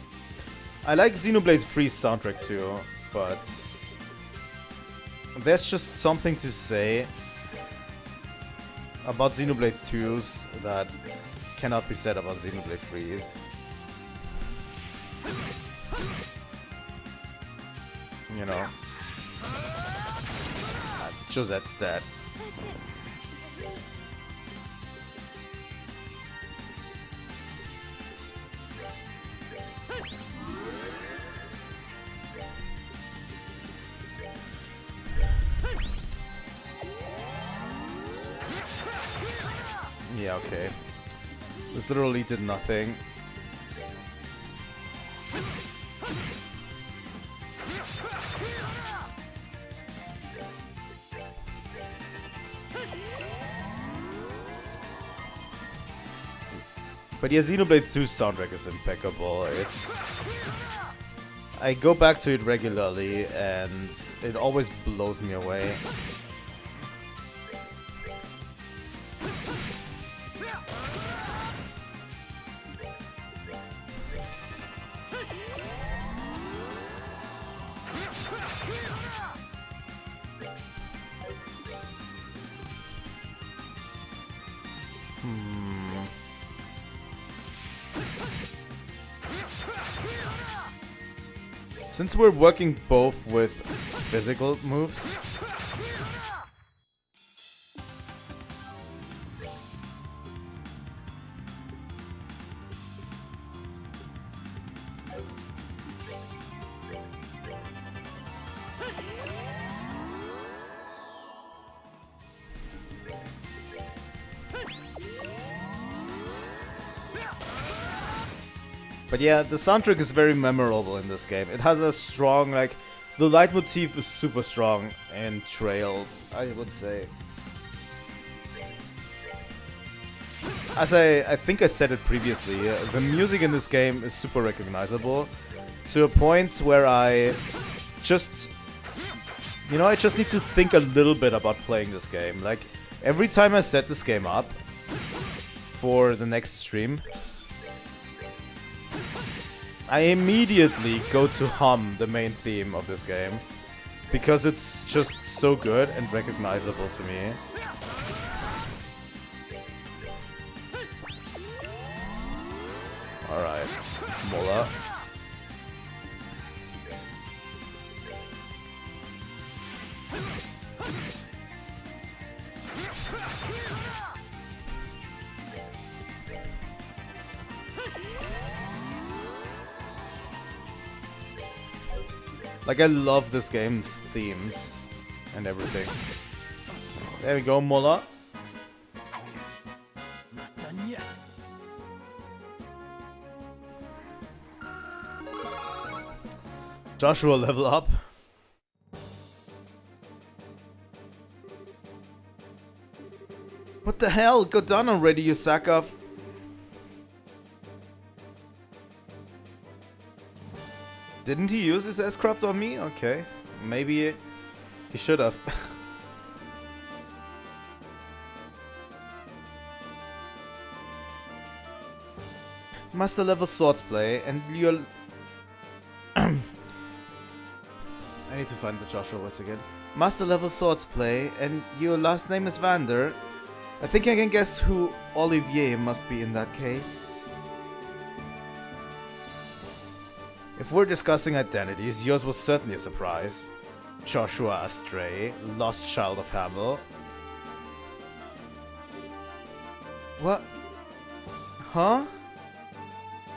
I like Xenoblade 3's soundtrack too, but there's just something to say about Xenoblade 2's that cannot be said about Xenoblade 3's. You know. Josette's dead. Yeah, okay. This literally did nothing. But yeah, Xenoblade 2's soundtrack is impeccable. I go back to it regularly and it always blows me away. Since we're working both with physical moves, but yeah, the soundtrack is very memorable in this game. It has a strong, like, the leitmotif is super strong in Trails, I would say. As I think I said it previously, the music in this game is super recognizable to a point where I just need to think a little bit about playing this game. Like, every time I set this game up for the next stream, I immediately go to hum the main theme of this game because it's just so good and recognizable to me. Alright, Mola. Like, I love this game's themes and everything. There we go, Mola. Not done yet. Joshua, level up. What the hell? Go down already, you sack of... Didn't he use his S-Craft on me? Okay. Maybe he should have. Master level swordsplay, and you're... I need to find the Joshua voice again. Master level swordsplay, and your last name is Vander. I think I can guess who Olivier must be in that case. If we're discussing identities, yours was certainly a surprise. Joshua Astray, lost child of Hamel. What? Huh?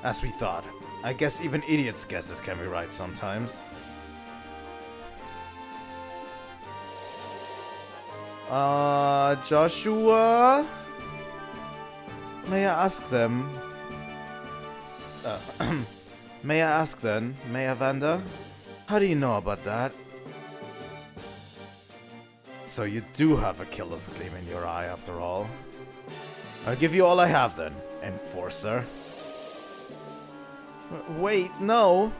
As we thought. I guess even idiots' guesses can be right sometimes. Joshua? May I ask them? May I ask then, Maya Vanda? How do you know about that? So you do have a killer's gleam in your eye after all. I'll give you all I have then, Enforcer. Wait, no.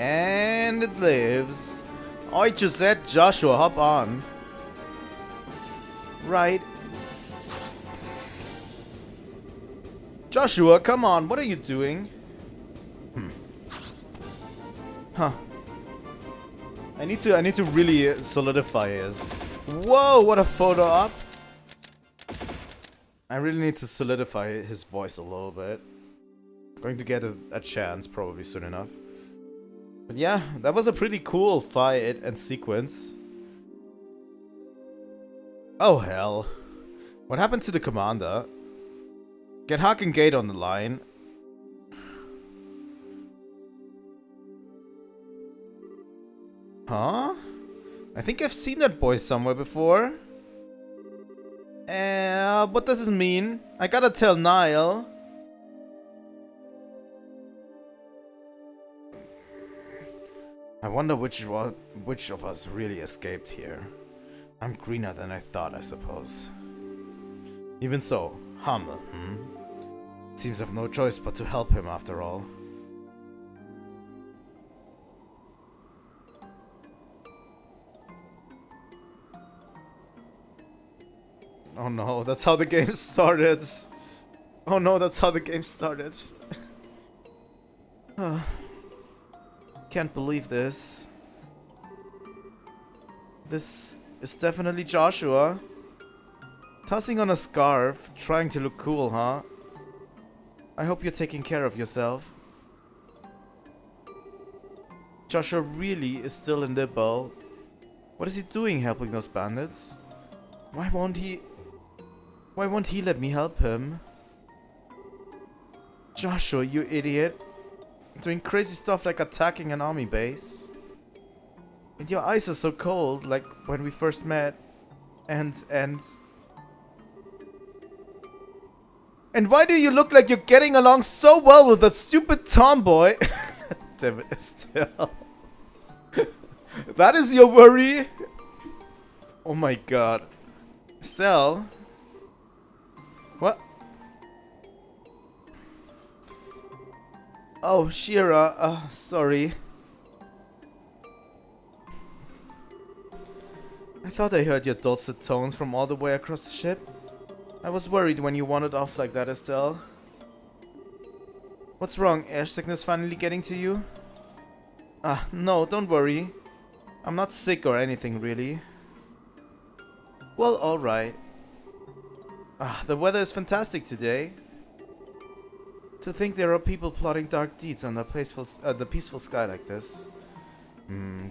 And it lives. I just said Joshua, hop on. Right. Joshua, come on, what are you doing? Huh. I need to really solidify his. Whoa, what a photo op. I really need to solidify his voice a little bit. Going to get a chance probably soon enough. But yeah, that was a pretty cool fight and sequence. Oh hell. What happened to the commander? Get Hawk and Gate on the line. Huh? I think I've seen that boy somewhere before. What does this mean? I gotta tell Niall. I wonder which of us really escaped here. I'm greener than I thought, I suppose. Even so, Hamel, Seems I've no choice but to help him after all. Oh no, that's how the game started. Oh no, that's how the game started. Can't believe this. This is definitely Joshua. Tossing on a scarf, trying to look cool, huh? I hope you're taking care of yourself. Joshua really is still in Libel. What is he doing helping those bandits? Why won't he let me help him? Joshua, you idiot. Doing crazy stuff like attacking an army base. And your eyes are so cold, like when we first met. And why do you look like you're getting along so well with that stupid tomboy? Damn it, Estelle. That is your worry? Oh my god. Estelle? What? Oh, Shira, sorry. I thought I heard your dulcet tones from all the way across the ship. I was worried when you wandered off like that, Estelle. What's wrong? Air sickness finally getting to you? No, don't worry. I'm not sick or anything, really. Well, alright. The weather is fantastic today. To think there are people plotting dark deeds on the peaceful sky like this.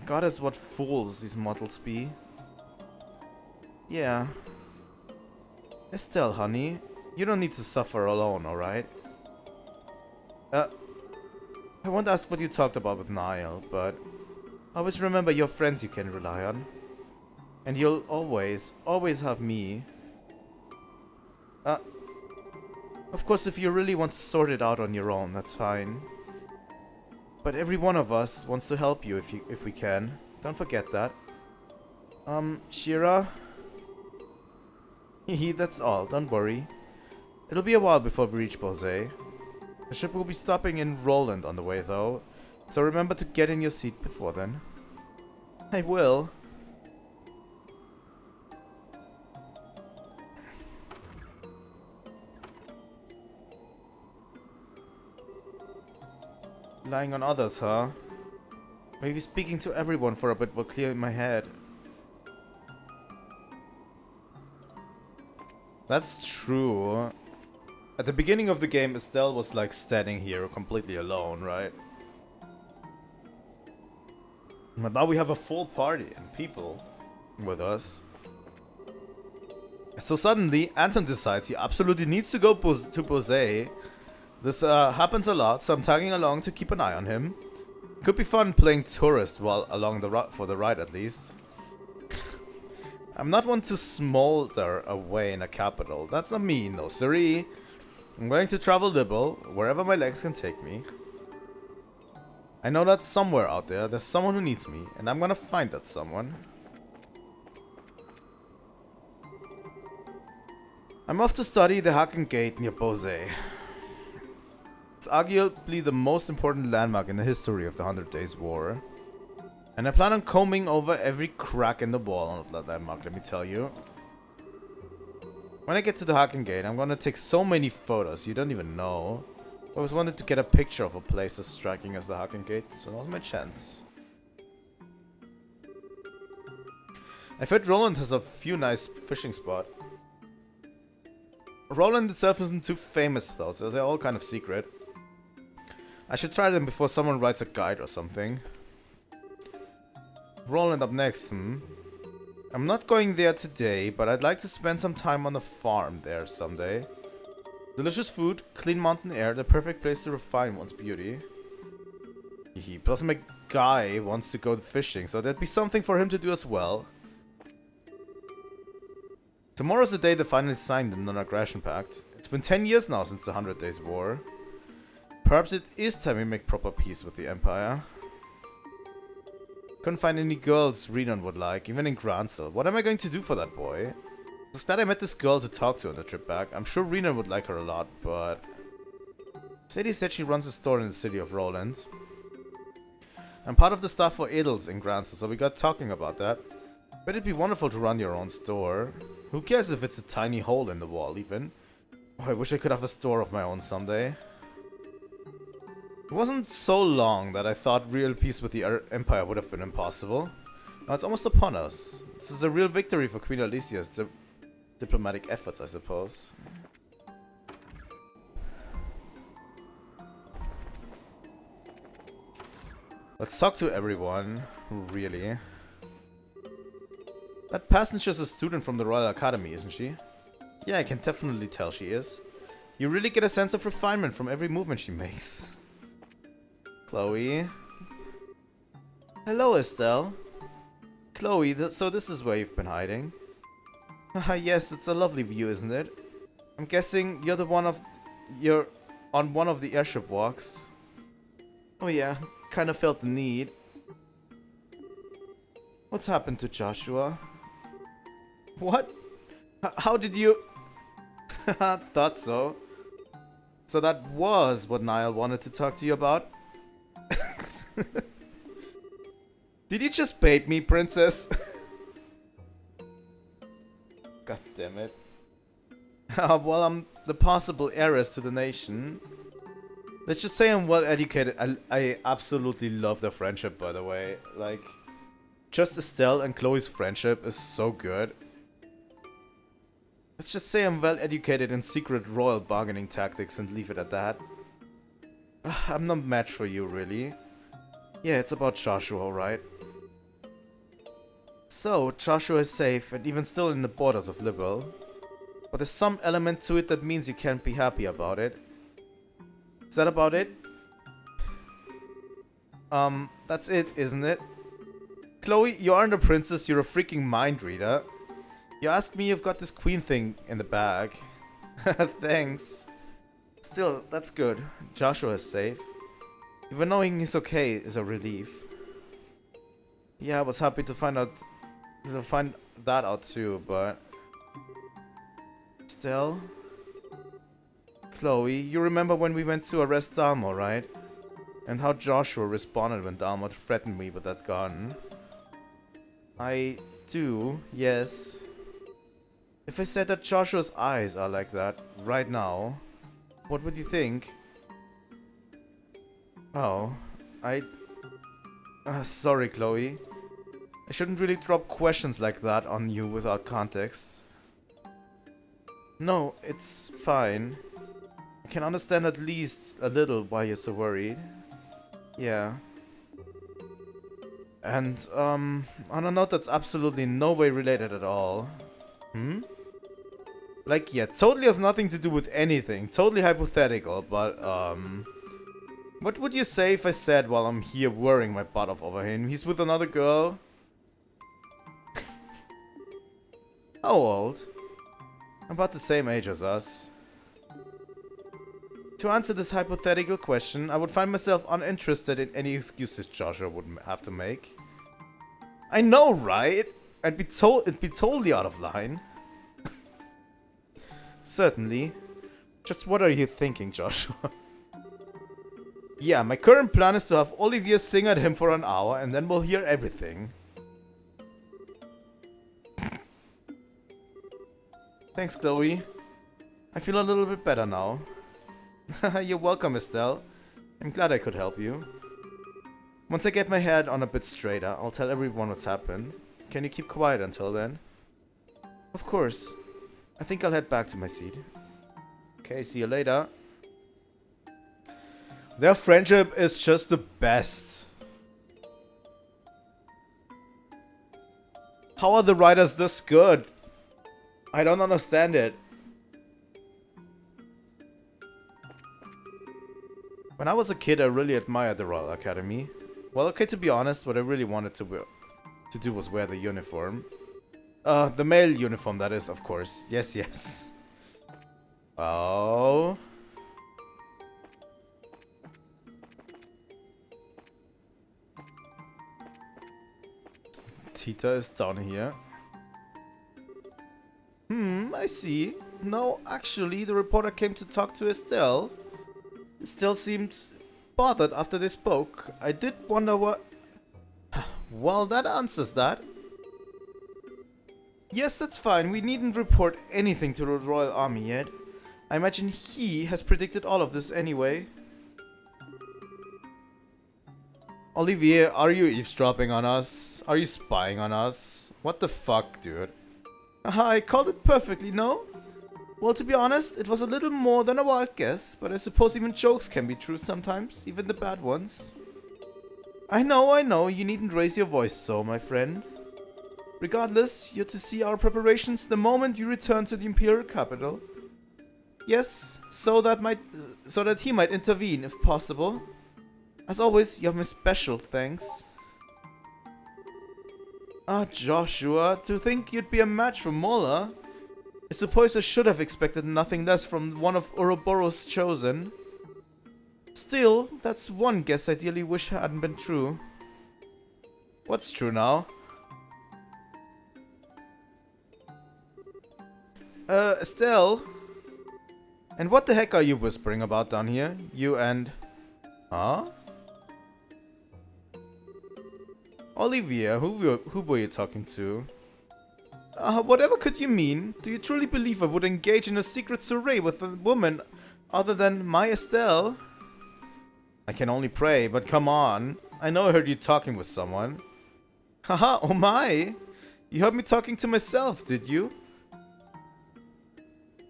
God is what fools these mortals be. Yeah. Estelle, honey, you don't need to suffer alone, alright? I won't ask what you talked about with Niall, but always remember your friends you can rely on. And you'll always have me. Of course, if you really want to sort it out on your own, that's fine. But every one of us wants to help you if we can. Don't forget that. Shira? Hehe, that's all, don't worry. It'll be a while before we reach Bose. The ship will be stopping in Roland on the way though, so remember to get in your seat before then. I will. Relying on others, huh? Maybe speaking to everyone for a bit will clear my head. That's true. At the beginning of the game, Estelle was like standing here completely alone, right? But now we have a full party and people with us. So suddenly, Anton decides he absolutely needs to go to Bose. This happens a lot, so I'm tagging along to keep an eye on him. Could be fun playing tourist while along the for the ride at least. I'm not one to smolder away in a capital. That's not me, no siree. I'm going to travel liberal, wherever my legs can take me. I know that somewhere out there, there's someone who needs me, and I'm gonna find that someone. I'm off to study the Haken Gate near Bose. It's arguably the most important landmark in the history of the 100 Days War. And I plan on combing over every crack in the wall of that landmark, let me tell you. When I get to the Haken Gate, I'm gonna take so many photos, you don't even know. I always wanted to get a picture of a place as striking as the Haken Gate, so now's my chance. I've heard Roland has a few nice fishing spots. Roland itself isn't too famous though, so they're all kind of secret. I should try them before someone writes a guide or something. Roland up next, I'm not going there today, but I'd like to spend some time on the farm there someday. Delicious food, clean mountain air, the perfect place to refine one's beauty. Plus my guy wants to go fishing, so there'd be something for him to do as well. Tomorrow's the day they finally signed the Non-Aggression Pact. It's been 10 years now since the 100 Days War. Perhaps it is time we make proper peace with the Empire. Couldn't find any girls Renan would like, even in Gransel. What am I going to do for that boy? I was glad I met this girl to talk to on the trip back. I'm sure Renan would like her a lot, but... Sadie said she runs a store in the city of Roland. I'm part of the staff for Edels in Gransel, so we got talking about that. But it'd be wonderful to run your own store. Who cares if it's a tiny hole in the wall, even? Oh, I wish I could have a store of my own someday. It wasn't so long that I thought real peace with the Empire would have been impossible. Now it's almost upon us. This is a real victory for Queen Alicia's diplomatic efforts, I suppose. Let's talk to everyone, really. That passenger's a student from the Royal Academy, isn't she? Yeah, I can definitely tell she is. You really get a sense of refinement from every movement she makes. Chloe. Hello, Estelle. Chloe, so this is where you've been hiding. Haha, yes, it's a lovely view, isn't it? I'm guessing you're on one of the airship walks. Oh yeah, kind of felt the need. What's happened to Joshua? What? How did you... Thought so. So that was what Niall wanted to talk to you about? Did you just bait me, princess? God damn it. Well, I'm the possible heiress to the nation. Let's just say I'm well educated. I absolutely love their friendship, by the way. Like, just Estelle and Chloe's friendship is so good. Let's just say I'm well educated in secret royal bargaining tactics and leave it at that. I'm no match for you, really. Yeah, it's about Joshua, right? So, Joshua is safe and even still in the borders of Liberal. But there's some element to it that means you can't be happy about it. Is that about it? That's it, isn't it? Chloe, you aren't a princess, you're a freaking mind reader. You ask me, you've got this queen thing in the bag. Thanks. Still, that's good. Joshua is safe. Even knowing he's okay is a relief. Yeah, I was happy to find that out too, but Estelle? Chloe, you remember when we went to arrest Dalmo, right? And how Joshua responded when Dalmo threatened me with that gun? I do, yes. If I said that Joshua's eyes are like that right now, what would you think? Oh, sorry, Chloe. I shouldn't really drop questions like that on you without context. No, it's fine. I can understand at least a little why you're so worried. Yeah. And, on a note that's absolutely no way related at all. Hmm? Like, yeah, totally has nothing to do with anything. Totally hypothetical, but, what would you say if I said while I'm here worrying my butt off over him, he's with another girl? How old? About the same age as us. To answer this hypothetical question, I would find myself uninterested in any excuses Joshua would have to make. I know, right? It'd be totally out of line. Certainly. Just what are you thinking, Joshua? Yeah, my current plan is to have Olivier sing at him for an hour and then we'll hear everything. Thanks, Chloe. I feel a little bit better now. You're welcome, Estelle. I'm glad I could help you. Once I get my head on a bit straighter, I'll tell everyone what's happened. Can you keep quiet until then? Of course. I think I'll head back to my seat. Okay, see you later. Their friendship is just the best. How are the writers this good? I don't understand it. When I was a kid, I really admired the Royal Academy. Well, okay, to be honest, what I really wanted to do was wear the uniform. The male uniform, that is, of course. Yes, yes. Oh. Tita is down here. I see. No, actually, the reporter came to talk to Estelle. Estelle seemed bothered after they spoke. I did wonder what... Well, that answers that. Yes, that's fine. We needn't report anything to the Royal Army yet. I imagine he has predicted all of this anyway. Olivier, are you eavesdropping on us? Are you spying on us? What the fuck, dude? I called it perfectly, no? Well, to be honest, it was a little more than a wild guess, but I suppose even jokes can be true sometimes, even the bad ones. I know, you needn't raise your voice so, my friend. Regardless, you're to see our preparations the moment you return to the Imperial capital. Yes, so that he might intervene, if possible. As always, you have my special thanks. Ah, Joshua, to think you'd be a match for Mola. I suppose I should have expected nothing less from one of Ouroboros' chosen. Still, that's one guess I ideally wish hadn't been true. What's true now? Estelle? And what the heck are you whispering about down here? You and... Huh? Olivia, who were you talking to? Whatever could you mean? Do you truly believe I would engage in a secret soiree with a woman other than my Estelle? I can only pray, but come on. I know I heard you talking with someone. Haha, oh my! You heard me talking to myself, did you?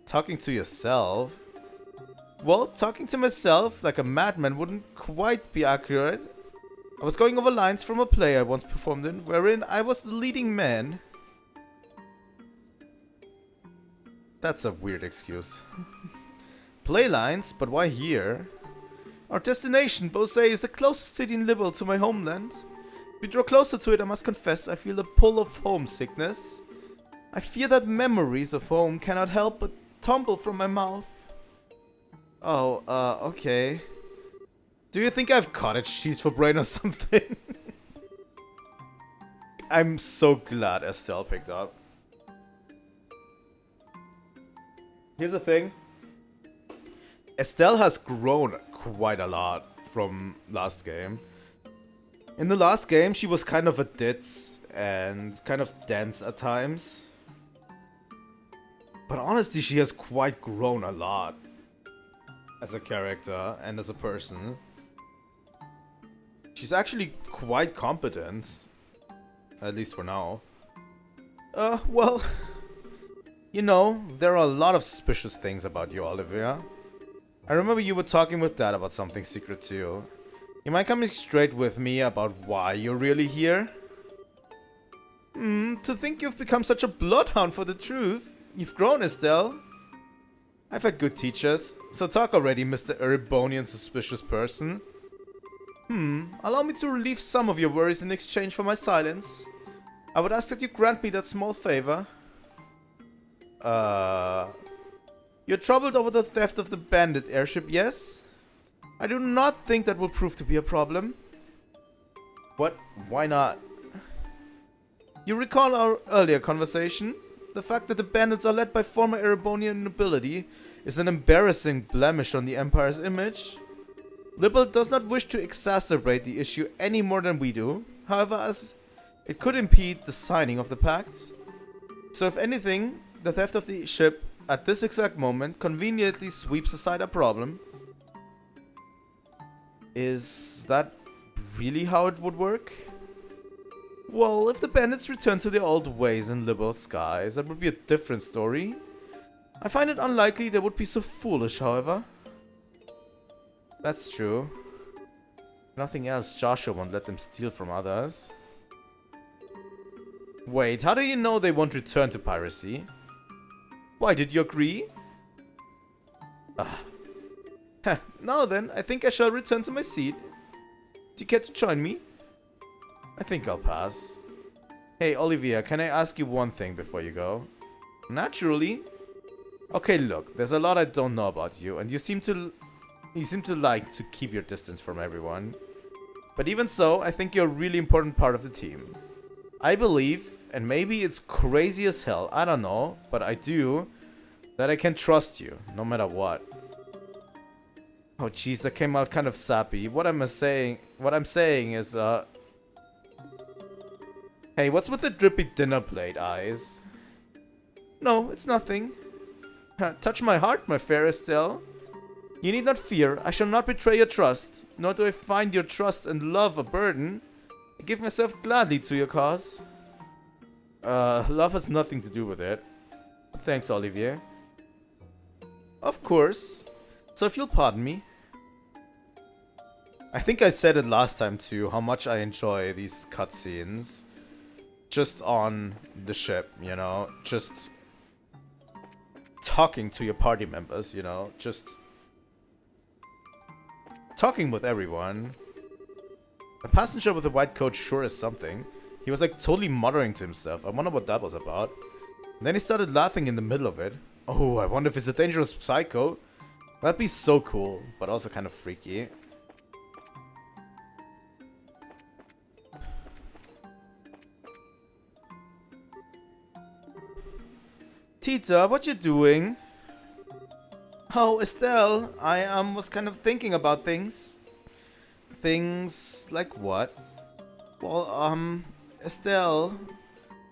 Talking to yourself? Well, talking to myself like a madman wouldn't quite be accurate. I was going over lines from a play I once performed in, wherein I was the leading man. That's a weird excuse. Play lines? But why here? Our destination, Beausset, is the closest city in Liberal to my homeland. If we draw closer to it, I must confess I feel a pull of homesickness. I fear that memories of home cannot help but tumble from my mouth. Oh, okay. Do you think I have cottage cheese for brain or something? I'm so glad Estelle picked up. Here's the thing. Estelle has grown quite a lot from last game. In the last game, she was kind of a ditz and kind of dense at times. But honestly, she has quite grown a lot as a character and as a person. She's actually quite competent, at least for now. Well, you know, there are a lot of suspicious things about you, Olivia. I remember you were talking with Dad about something secret too. You mind coming straight with me about why you're really here? To think you've become such a bloodhound for the truth. You've grown, Estelle. I've had good teachers, so talk already, Mr. Erebonian suspicious person. Allow me to relieve some of your worries in exchange for my silence. I would ask that you grant me that small favor. You're troubled over the theft of the bandit airship, yes? I do not think that will prove to be a problem. What? Why not? You recall our earlier conversation? The fact that the bandits are led by former Erebonian nobility is an embarrassing blemish on the Empire's image. Liberal does not wish to exacerbate the issue any more than we do, however, as it could impede the signing of the pact. So if anything, the theft of the ship at this exact moment conveniently sweeps aside a problem. Is that really how it would work? Well, if the bandits return to their old ways in liberal skies, that would be a different story. I find it unlikely they would be so foolish, however. That's true. Nothing else, Joshua won't let them steal from others. Wait, how do you know they won't return to piracy? Why, did you agree? Now then, I think I shall return to my seat. Do you care to join me? I think I'll pass. Hey, Olivia, can I ask you one thing before you go? Naturally. Okay, look, there's a lot I don't know about you, and you seem to like to keep your distance from everyone. But even so, I think you're a really important part of the team. I believe, and maybe it's crazy as hell, I don't know, but I do, that I can trust you, no matter what. Oh jeez, that came out kind of sappy. What I'm saying is, hey, what's with the drippy dinner plate, eyes? No, it's nothing. Touch my heart, my fair Estelle. You need not fear, I shall not betray your trust, nor do I find your trust and love a burden. I give myself gladly to your cause. Love has nothing to do with it. Thanks, Olivier. Of course. So if you'll pardon me. I think I said it last time too, how much I enjoy these cutscenes. Just on the ship, you know, just talking to your party members, you know, just talking with everyone. A passenger with a white coat sure is something. He was like totally muttering to himself. I wonder what that was about. And then he started laughing in the middle of it. Oh, I wonder if he's a dangerous psycho. That'd be so cool, but also kind of freaky. Tita, what you doing? Oh, Estelle, I was kind of thinking about things. Things like what? Well, Estelle,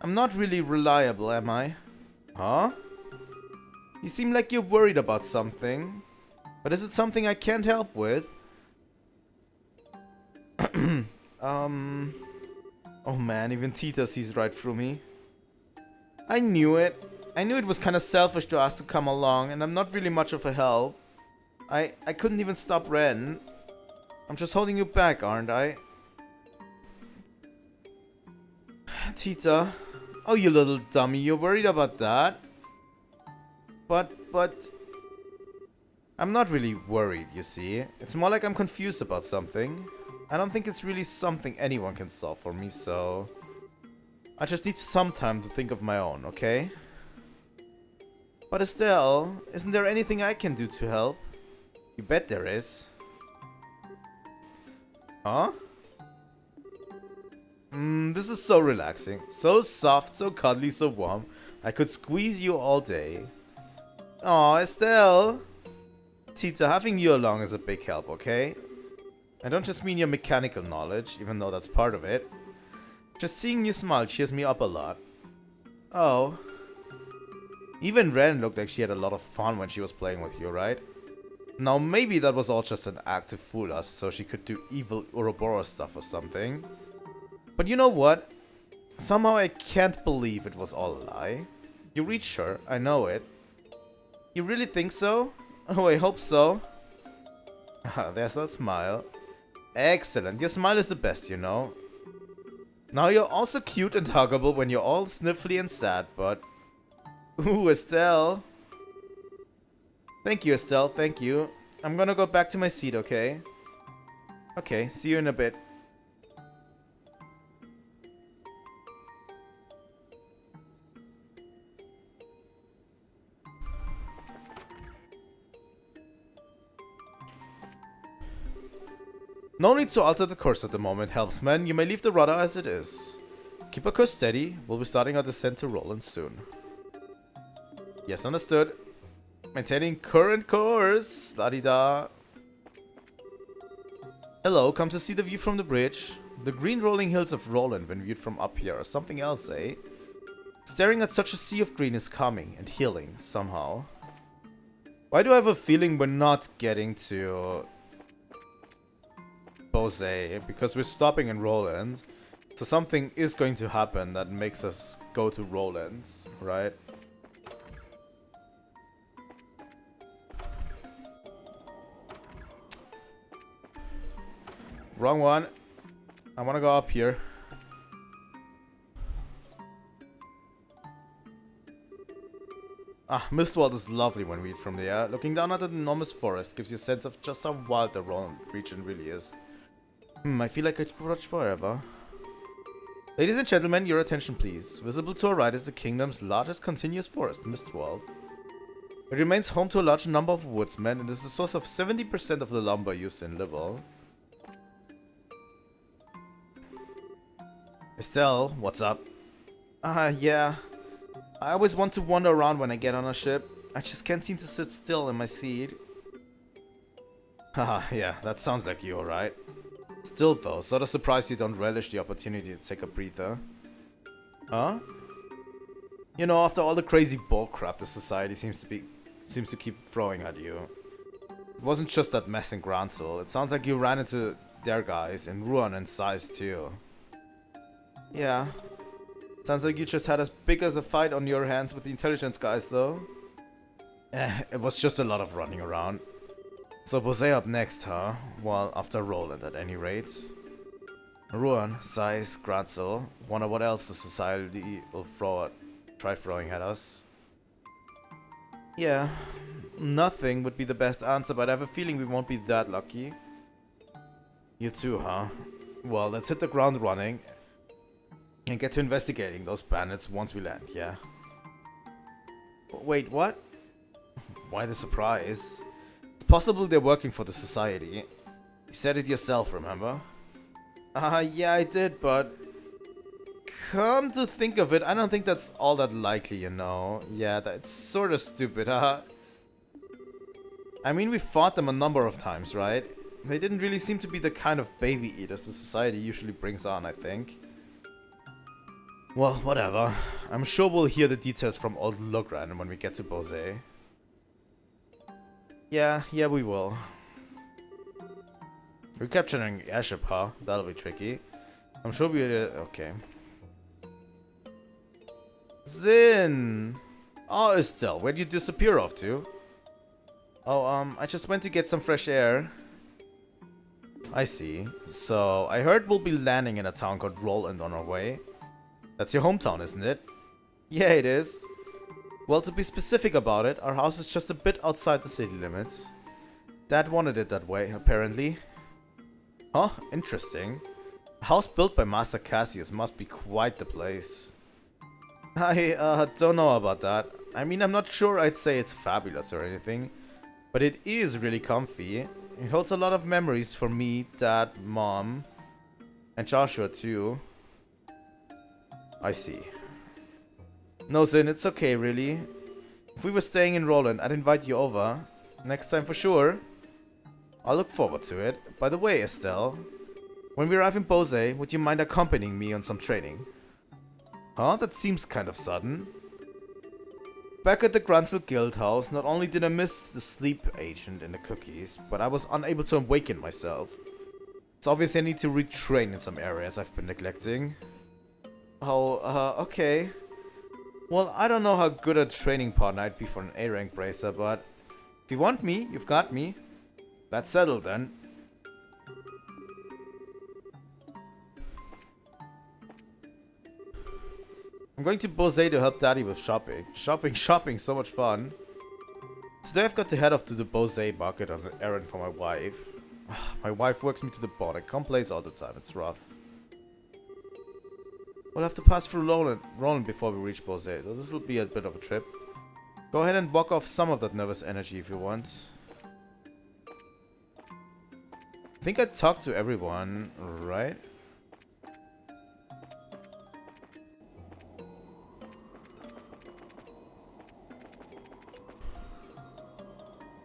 I'm not really reliable, am I? Huh? You seem like you're worried about something. But is it something I can't help with? Oh man, even Tita sees right through me. I knew it. I knew it was kind of selfish to ask to come along, and I'm not really much of a help. I couldn't even stop Ren. I'm just holding you back, aren't I? Tita. Oh, you little dummy, you're worried about that? But... I'm not really worried, you see. It's more like I'm confused about something. I don't think it's really something anyone can solve for me, so... I just need some time to think of my own, okay? But Estelle, isn't there anything I can do to help? You bet there is. Huh? This is so relaxing. So soft, so cuddly, so warm. I could squeeze you all day. Aw, Estelle. Tita, having you along is a big help, okay? I don't just mean your mechanical knowledge, even though that's part of it. Just seeing you smile cheers me up a lot. Oh. Even Ren looked like she had a lot of fun when she was playing with you, right? Now maybe that was all just an act to fool us so she could do evil Ouroboros stuff or something. But you know what? Somehow I can't believe it was all a lie. You reached her, I know it. You really think so? Oh, I hope so. There's that smile. Excellent, your smile is the best, you know. Now you're also cute and huggable when you're all sniffly and sad, but... Ooh, Estelle. Thank you, Estelle, thank you. I'm gonna go back to my seat, okay? Okay, see you in a bit. No need to alter the course at the moment, helmsman. You may leave the rudder as it is. Keep our course steady. We'll be starting our descent to Roland soon. Yes, understood. Maintaining current course. La-di-da. Hello, come to see the view from the bridge. The green rolling hills of Roland when viewed from up here or something else, eh? Staring at such a sea of green is calming and healing, somehow. Why do I have a feeling we're not getting to... Bose, because we're stopping in Roland, so something is going to happen that makes us go to Roland, right? Wrong one. I want to go up here. Ah, Mistwald is lovely when viewed from the air. Looking down at an enormous forest gives you a sense of just how wild the Roland region really is. I feel like I could watch forever. Ladies and gentlemen, your attention please. Visible to our right is the kingdom's largest continuous forest, Mistwald. It remains home to a large number of woodsmen and is the source of 70% of the lumber used in Livell. Estelle, what's up? Yeah. I always want to wander around when I get on a ship. I just can't seem to sit still in my seat. Haha, yeah, that sounds like you, alright. Still though, sort of surprised you don't relish the opportunity to take a breather. Huh? You know, after all the crazy bullcrap the society seems to keep throwing at you. It wasn't just that mess in Gransel. It sounds like you ran into their guys in Ruan and Size too. Yeah. Sounds like you just had as big as a fight on your hands with the intelligence guys though. It was just a lot of running around. So Bose up next, huh? Well, after Roland at any rate. Ruan, Size, Gransel. Wonder what else the society will try throwing at us. Yeah, nothing would be the best answer, but I have a feeling we won't be that lucky. You too, huh? Well, let's hit the ground running and get to investigating those bandits once we land, yeah? Wait, what? Why the surprise? It's possible they're working for the society. You said it yourself, remember? Yeah, I did, but... Come to think of it, I don't think that's all that likely, you know. Yeah, that's sort of stupid, haha. I mean, we fought them a number of times, right? They didn't really seem to be the kind of baby eaters the society usually brings on, I think. Well, whatever. I'm sure we'll hear the details from old Logran when we get to Bose. Yeah, we will. Recapturing airship, huh? That'll be tricky. I'm sure we... okay. Zin! Oh, Estelle, where'd you disappear off to? Oh, I just went to get some fresh air. I see. So, I heard we'll be landing in a town called Roland on our way. That's your hometown, isn't it? Yeah, it is. Well, to be specific about it, our house is just a bit outside the city limits. Dad wanted it that way, apparently. Huh? Interesting. A house built by Master Cassius must be quite the place. I, don't know about that. I mean, I'm not sure I'd say it's fabulous or anything. But it is really comfy. It holds a lot of memories for me, Dad, Mom, and Joshua too. I see. No, Zin, it's okay, really. If we were staying in Roland, I'd invite you over. Next time for sure. I'll look forward to it. By the way, Estelle, when we arrive in Bose, would you mind accompanying me on some training? Huh? That seems kind of sudden. Back at the Grunsel Guild House, not only did I miss the sleep agent and the cookies, but I was unable to awaken myself. It's obvious I need to retrain in some areas I've been neglecting. Oh, okay. Well, I don't know how good a training partner I'd be for an A-rank bracer, but if you want me, you've got me. That's settled then. I'm going to Bose to help Daddy with shopping. Shopping, so much fun. Today I've got to head off to the Bose market on an errand for my wife. My wife works me to the bone. I can't place all the time, it's rough. We'll have to pass through Roland before we reach Bose, so this will be a bit of a trip. Go ahead and walk off some of that nervous energy if you want. I think I talked to everyone, right?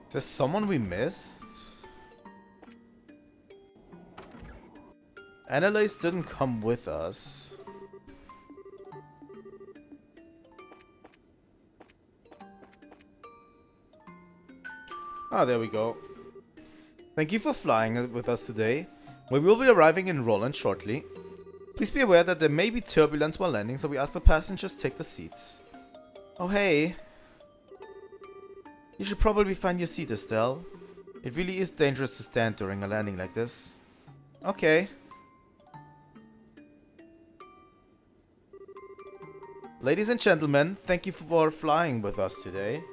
Is there someone we missed? Annalise didn't come with us. Ah, there we go. Thank you for flying with us today. We will be arriving in Roland shortly. Please be aware that there may be turbulence while landing, so we ask the passengers take the seats. Oh, hey. You should probably find your seat, Estelle. It really is dangerous to stand during a landing like this. Okay. Ladies and gentlemen, thank you for flying with us today.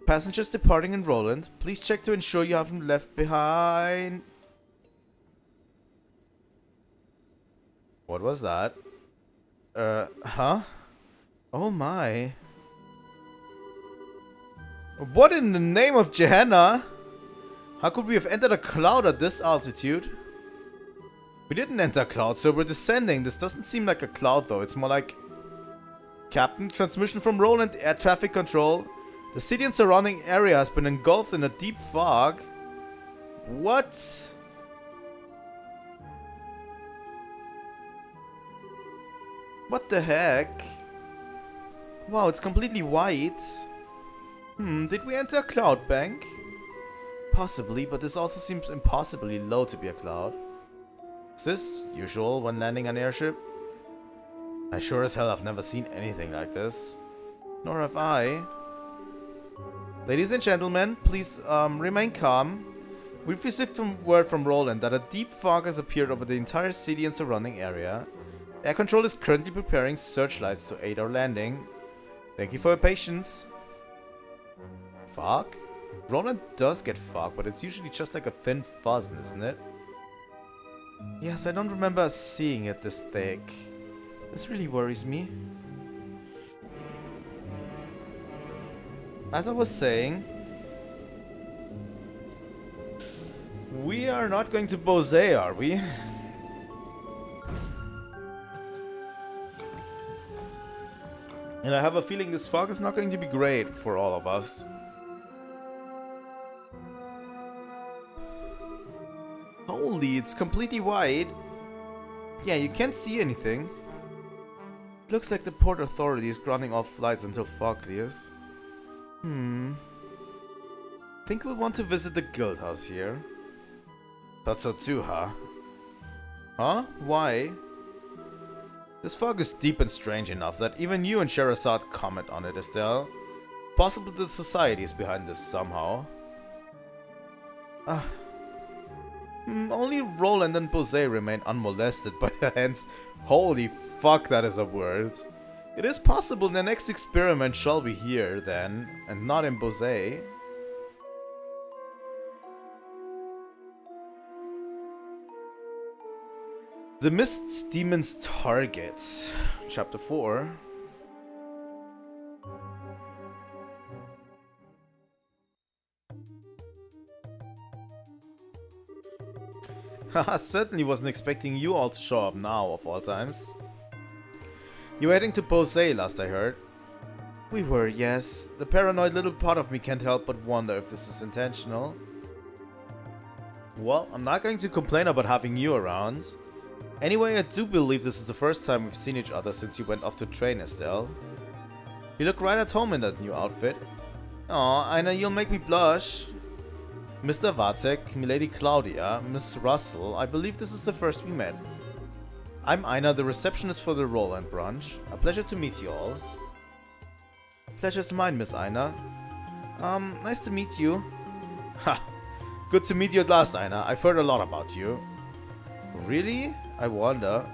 Passengers departing in Roland, please check to ensure you haven't left behind... What was that? Huh? Oh my. What in the name of Gehenna? How could we have entered a cloud at this altitude? We didn't enter a cloud, so we're descending. This doesn't seem like a cloud though, it's more like... Captain, transmission from Roland Air Traffic Control. The city and surrounding area has been engulfed in a deep fog. What? What the heck? Wow, it's completely white. Did we enter a cloud bank? Possibly, but this also seems impossibly low to be a cloud. Is this usual when landing an airship? I sure as hell have never seen anything like this. Nor have I. Ladies and gentlemen, please remain calm. We've received word from Roland that a deep fog has appeared over the entire city and surrounding area. Air Control is currently preparing searchlights to aid our landing. Thank you for your patience. Fog? Roland does get fog, but it's usually just like a thin fuzz, isn't it? Yes, I don't remember seeing it this thick. This really worries me. As I was saying, we are not going to Bose, are we? And I have a feeling this fog is not going to be great for all of us. Holy, it's completely white. Yeah, you can't see anything. It looks like the Port Authority is grounding all flights until fog clears. Think we'll want to visit the guild house here. Thought so too, huh? Huh? Why? This fog is deep and strange enough that even you and Sherazade comment on it, Estelle. Possibly the society is behind this somehow. Only Roland and Bose remain unmolested by the hands. Holy fuck, that is a word. It is possible the next experiment shall be here, then, and not in Bose. The Mist Demon's Targets. Chapter 4. Haha, certainly wasn't expecting you all to show up now, of all times. You're heading to Bose, last I heard. We were, yes. The paranoid little part of me can't help but wonder if this is intentional. Well, I'm not going to complain about having you around. Anyway, I do believe this is the first time we've seen each other since you went off to train, Estelle. You look right at home in that new outfit. Aw, Aina, you'll make me blush. Mr. Vatek, Milady Claudia, Miss Russell, I believe this is the first we met. I'm Aina, the receptionist for the Roland branch. A pleasure to meet you all. Pleasure's mine, Miss Aina. Nice to meet you. Ha! Good to meet you at last, Aina. I've heard a lot about you. Really? I wonder.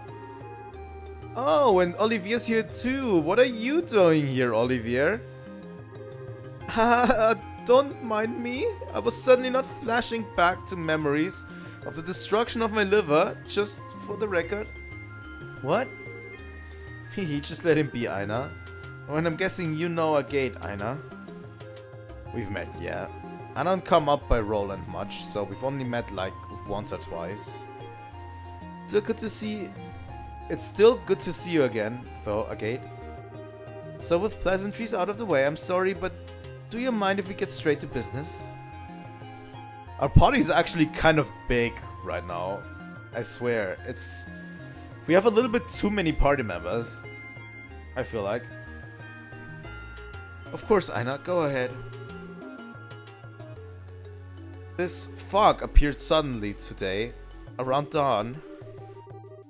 Oh, and Olivier's here too. What are you doing here, Olivier? Haha, don't mind me. I was certainly not flashing back to memories of the destruction of my liver, just for the record. What? Hehe, just let him be, Aina. Oh, and I'm guessing you know Agate, Aina. We've met, yeah. I don't come up by Roland much, so we've only met like once or twice. Still good to see... It's still good to see you again, though, Agate. So with pleasantries out of the way, I'm sorry, but do you mind if we get straight to business? Our party is actually kind of big right now. I swear, it's... We have a little bit too many party members, I feel like. Of course, Aina, go ahead. This fog appeared suddenly today, around dawn.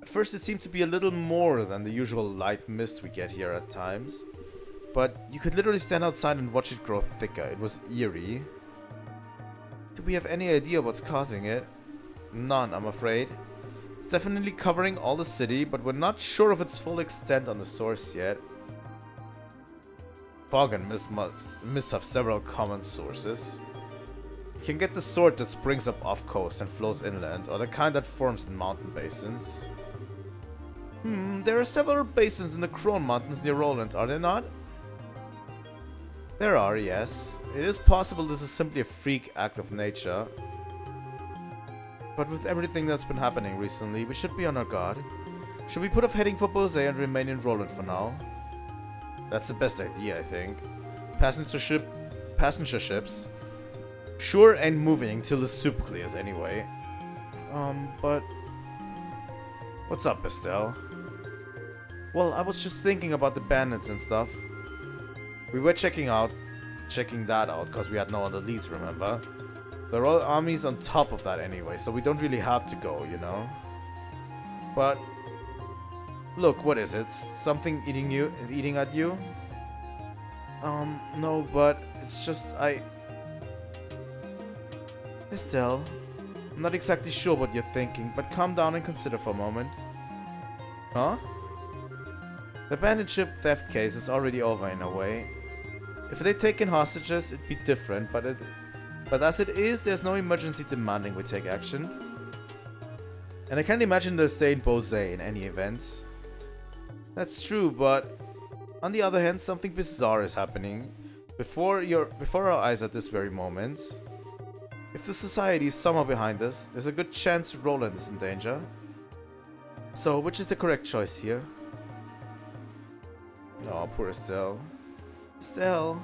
At first it seemed to be a little more than the usual light mist we get here at times. But you could literally stand outside and watch it grow thicker. It was eerie. Do we have any idea what's causing it? None, I'm afraid. It's definitely covering all the city, but we're not sure of its full extent on the source yet. Fog and mist have several common sources. You can get the sort that springs up off coast and flows inland, or the kind that forms in mountain basins. There are several basins in the Krone Mountains near Roland, are there not? There are, yes. It is possible this is simply a freak act of nature. But with everything that's been happening recently, we should be on our guard. Should we put off heading for Bose and remain in Roland for now? That's the best idea, I think. Passenger ships sure ain't moving till the soup clears anyway. But... What's up, Estelle? Well, I was just thinking about the bandits and stuff. We were checking that out, because we had no other leads, remember? There are armies on top of that anyway, so we don't really have to go, you know? But... Look, what is it? Something eating at you? No, but it's just, Estelle, I'm not exactly sure what you're thinking, but calm down and consider for a moment. Huh? The bandit ship theft case is already over in a way. If they'd taken hostages, it'd be different, but as it is, there's no emergency demanding we take action. And I can't imagine they'll stay in Bose in any event. That's true, but on the other hand, something bizarre is happening before our eyes at this very moment. If the society is somehow behind us, there's a good chance Roland is in danger. So, which is the correct choice here? Oh, poor Estelle. Estelle.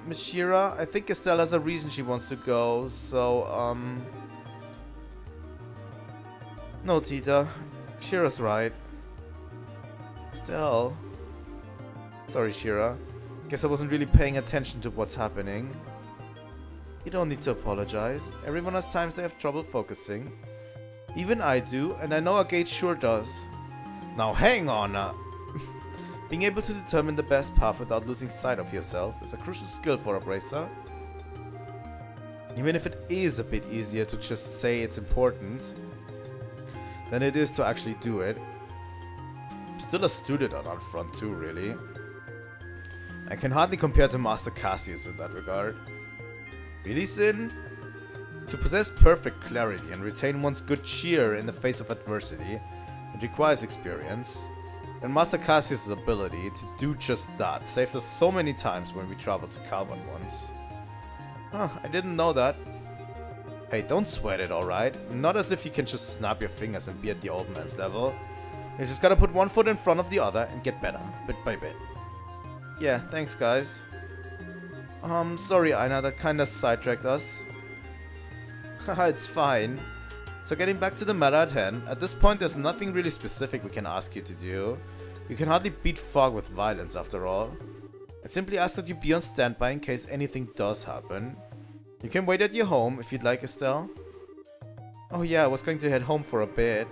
Miss Shira, I think Estelle has a reason she wants to go, so, No, Tita. Shira's right. Estelle. Sorry, Shira. Guess I wasn't really paying attention to what's happening. You don't need to apologize. Everyone has times they have trouble focusing. Even I do, and I know Agate sure does. Now hang on! Being able to determine the best path without losing sight of yourself is a crucial skill for a bracer. Even if it is a bit easier to just say it's important than it is to actually do it. I'm still a student on that front too, really. I can hardly compare to Master Cassius in that regard. Really, Sin? To possess perfect clarity and retain one's good cheer in the face of adversity, it requires experience. And Master Cassius' ability to do just that saved us so many times when we traveled to Calvin once. Huh, I didn't know that. Hey, don't sweat it, alright? Not as if you can just snap your fingers and be at the Orbments level. You just gotta put one foot in front of the other and get better, bit by bit. Yeah, thanks guys. Sorry Aina, that kinda sidetracked us. Haha, it's fine. So getting back to the matter at hand, at this point there's nothing really specific we can ask you to do. You can hardly beat fog with violence after all. I'd simply ask that you be on standby in case anything does happen. You can wait at your home if you'd like, Estelle. Oh yeah, I was going to head home for a bit.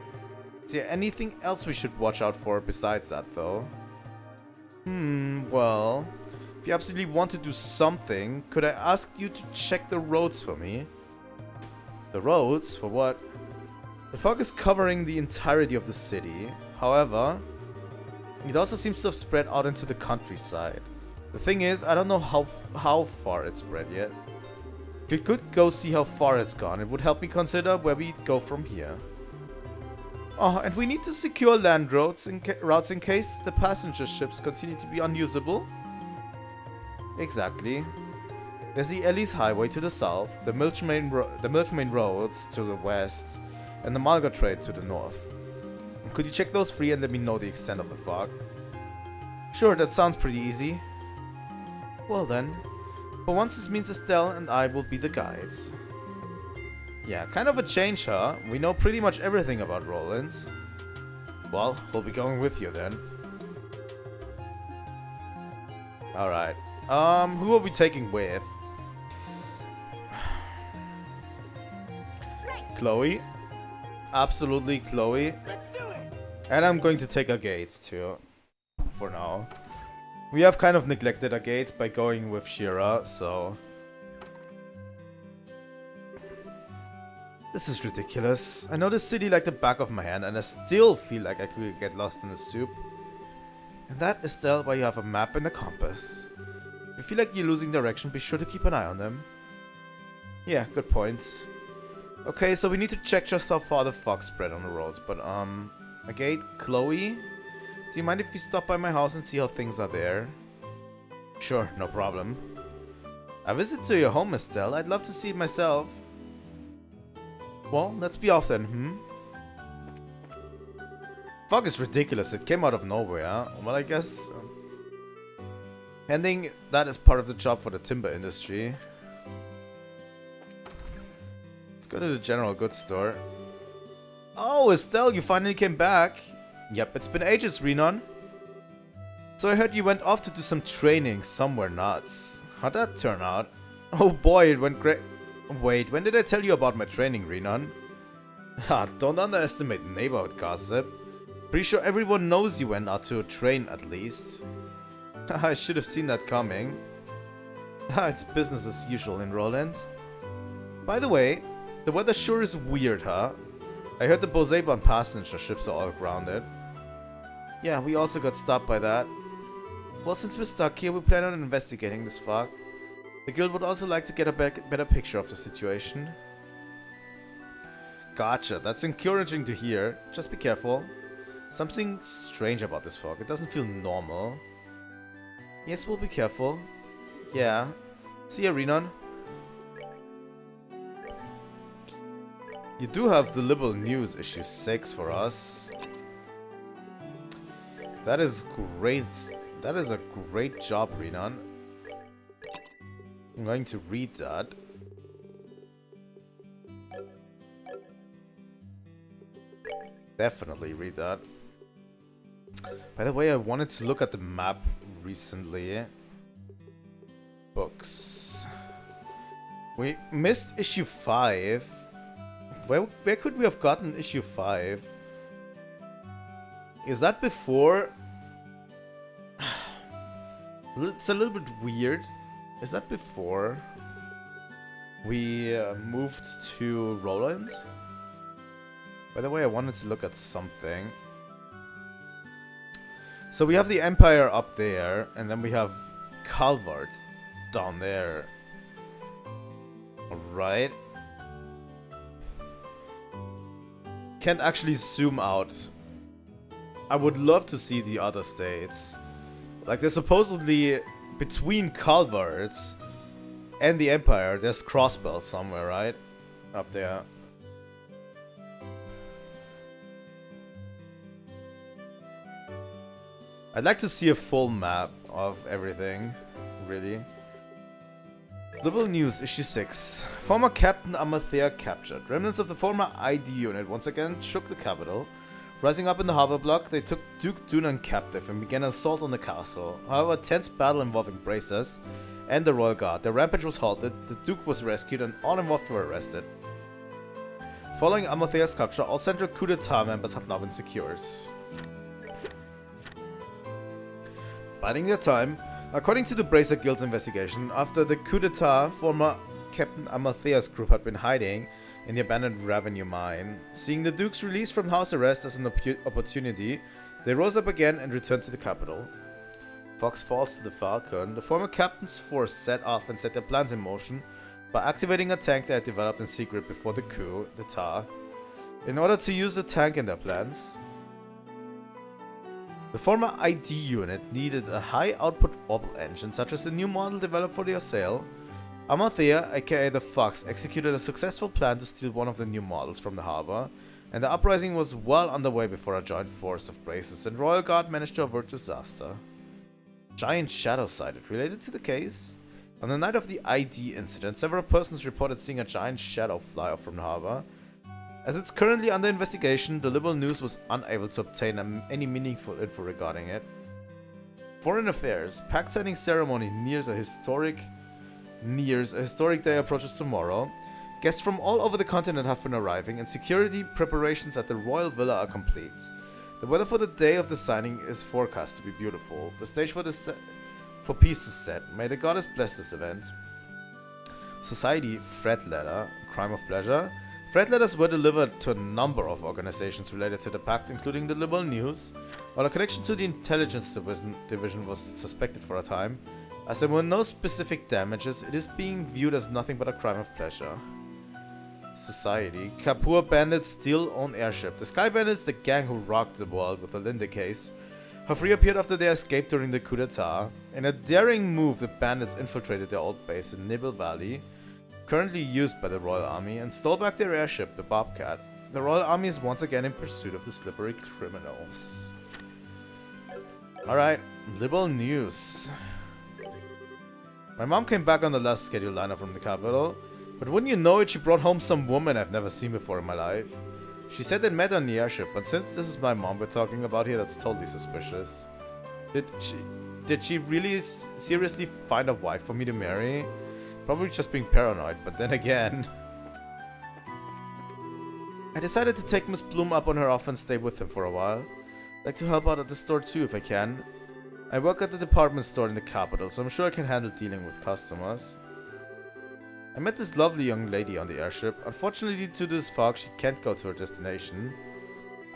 Is there anything else we should watch out for besides that though? Well... If you absolutely want to do something, could I ask you to check the roads for me? The roads? For what? The fog is covering the entirety of the city. However, it also seems to have spread out into the countryside. The thing is, I don't know how far it's spread yet. If you could go see how far it's gone, it would help me consider where we go from here. Oh, and we need to secure land routes in case the passenger ships continue to be unusable. Exactly. There's the Ellie's Highway to the south, the Milkmain Roads to the west, and the Malga Trade to the north. Could you check those three and let me know the extent of the fog? Sure, that sounds pretty easy. Well then, for once this means Estelle and I will be the guides. Yeah, kind of a change, huh? We know pretty much everything about Rollins. Well, we'll be going with you then. Alright. Who are we taking with? Chloe. Absolutely Chloe. And I'm going to take a gate too. For now. We have kind of neglected a gate by going with Shira, so... This is ridiculous. I know this city like the back of my hand and I still feel like I could get lost in the soup. And that is still why you have a map and a compass. If you feel like you're losing direction, be sure to keep an eye on them. Yeah, good points. Okay, so we need to check just how far the fog spread on the roads, but a gate, Chloe? Do you mind if we stop by my house and see how things are there? Sure, no problem. A visit to your home, Estelle. I'd love to see it myself. Well, let's be off then, Fog is ridiculous. It came out of nowhere. Well, I guess... ending that is part of the job for the timber industry. Let's go to the general goods store. Oh, Estelle, you finally came back. Yep, it's been ages, Renan. So I heard you went off to do some training somewhere nuts. How'd that turn out? Oh boy, it went great. Wait, when did I tell you about my training, Renan? Ha, don't underestimate neighborhood gossip. Pretty sure everyone knows you went out to train at least. I should have seen that coming. It's business as usual in Roland. By the way, the weather sure is weird, huh? I heard the Bozeban passenger ships are all grounded. Yeah, we also got stopped by that. Well, since we're stuck here, we plan on investigating this fog. The guild would also like to get a better picture of the situation. Gotcha, that's encouraging to hear. Just be careful. Something strange about this fog. It doesn't feel normal. Yes, we'll be careful. Yeah. See ya, Renan. You do have the Liberal News issue 6 for us. That is great. That is a great job, Renan. I'm going to read that. Definitely read that. By the way, I wanted to look at the map recently. Books. We missed issue 5. Where could we have gotten issue 5? Is that before? It's a little bit weird. Is that before we moved to Roland? By the way, I wanted to look at something. So we have the Empire up there, and then we have Calvert down there. Alright. Can't actually zoom out. I would love to see the other states. Like, there's supposedly between Calvert and the Empire, there's Crossbell somewhere, right? Up there. I'd like to see a full map of everything, really. Liberal News, Issue 6. Former Captain Amathea captured. Remnants of the former ID unit once again shook the capital. Rising up in the harbor block, they took Duke Dunan captive and began an assault on the castle. However, a tense battle involving bracers and the Royal Guard. Their rampage was halted, the Duke was rescued, and all involved were arrested. Following Amathea's capture, all central coup d'etat members have now been secured. Biding their time, according to the Bracer Guild's investigation, after the coup d'etat, former Captain Amathea's group had been hiding in the abandoned revenue mine. Seeing the Duke's release from house arrest as an opportunity, they rose up again and returned to the capital. Fox falls to the Falcon. The former captain's force set off and set their plans in motion by activating a tank they had developed in secret before the coup d'etat, in order to use the tank in their plans. The former ID unit needed a high-output orbital engine, such as the new model developed for the Estelle. Amathea, aka the Fox, executed a successful plan to steal one of the new models from the harbor, and the uprising was well underway before a joint force of bracers and Royal Guard managed to avert disaster. Giant shadow sighted. Related to the case? On the night of the ID incident, several persons reported seeing a giant shadow fly off from the harbor. As it's currently under investigation, the Liberal News was unable to obtain any meaningful info regarding it. Foreign Affairs. Pact signing ceremony nears a historic day approaches tomorrow. Guests from all over the continent have been arriving, and security preparations at the Royal Villa are complete. The weather for the day of the signing is forecast to be beautiful. The stage for peace is set. May the goddess bless this event. Society Threat Letter. Crime of Pleasure. Threat letters were delivered to a number of organizations related to the Pact, including the Liberal News. While a connection to the Intelligence Division was suspected for a time, as there were no specific damages, it is being viewed as nothing but a crime of pleasure. Society. Kapur bandits still own airship. The Sky Bandits, the gang who rocked the world with the Linde case, have reappeared after their escape during the coup d'etat. In a daring move, the bandits infiltrated their old base in Nibble Valley, currently used by the Royal Army, and stole back their airship, the Bobcat. The Royal Army is once again in pursuit of the slippery criminals. Alright, Liberal News. My mom came back on the last scheduled liner from the capital, but wouldn't you know it, she brought home some woman I've never seen before in my life. She said they met on the airship, but since this is my mom we're talking about here, that's totally suspicious. Did she really seriously find a wife for me to marry? Probably just being paranoid, but then again... I decided to take Miss Bloom up on her offer and stay with him for a while. I'd like to help out at the store too if I can. I work at the department store in the capital, so I'm sure I can handle dealing with customers. I met this lovely young lady on the airship. Unfortunately, due to this fog, she can't go to her destination.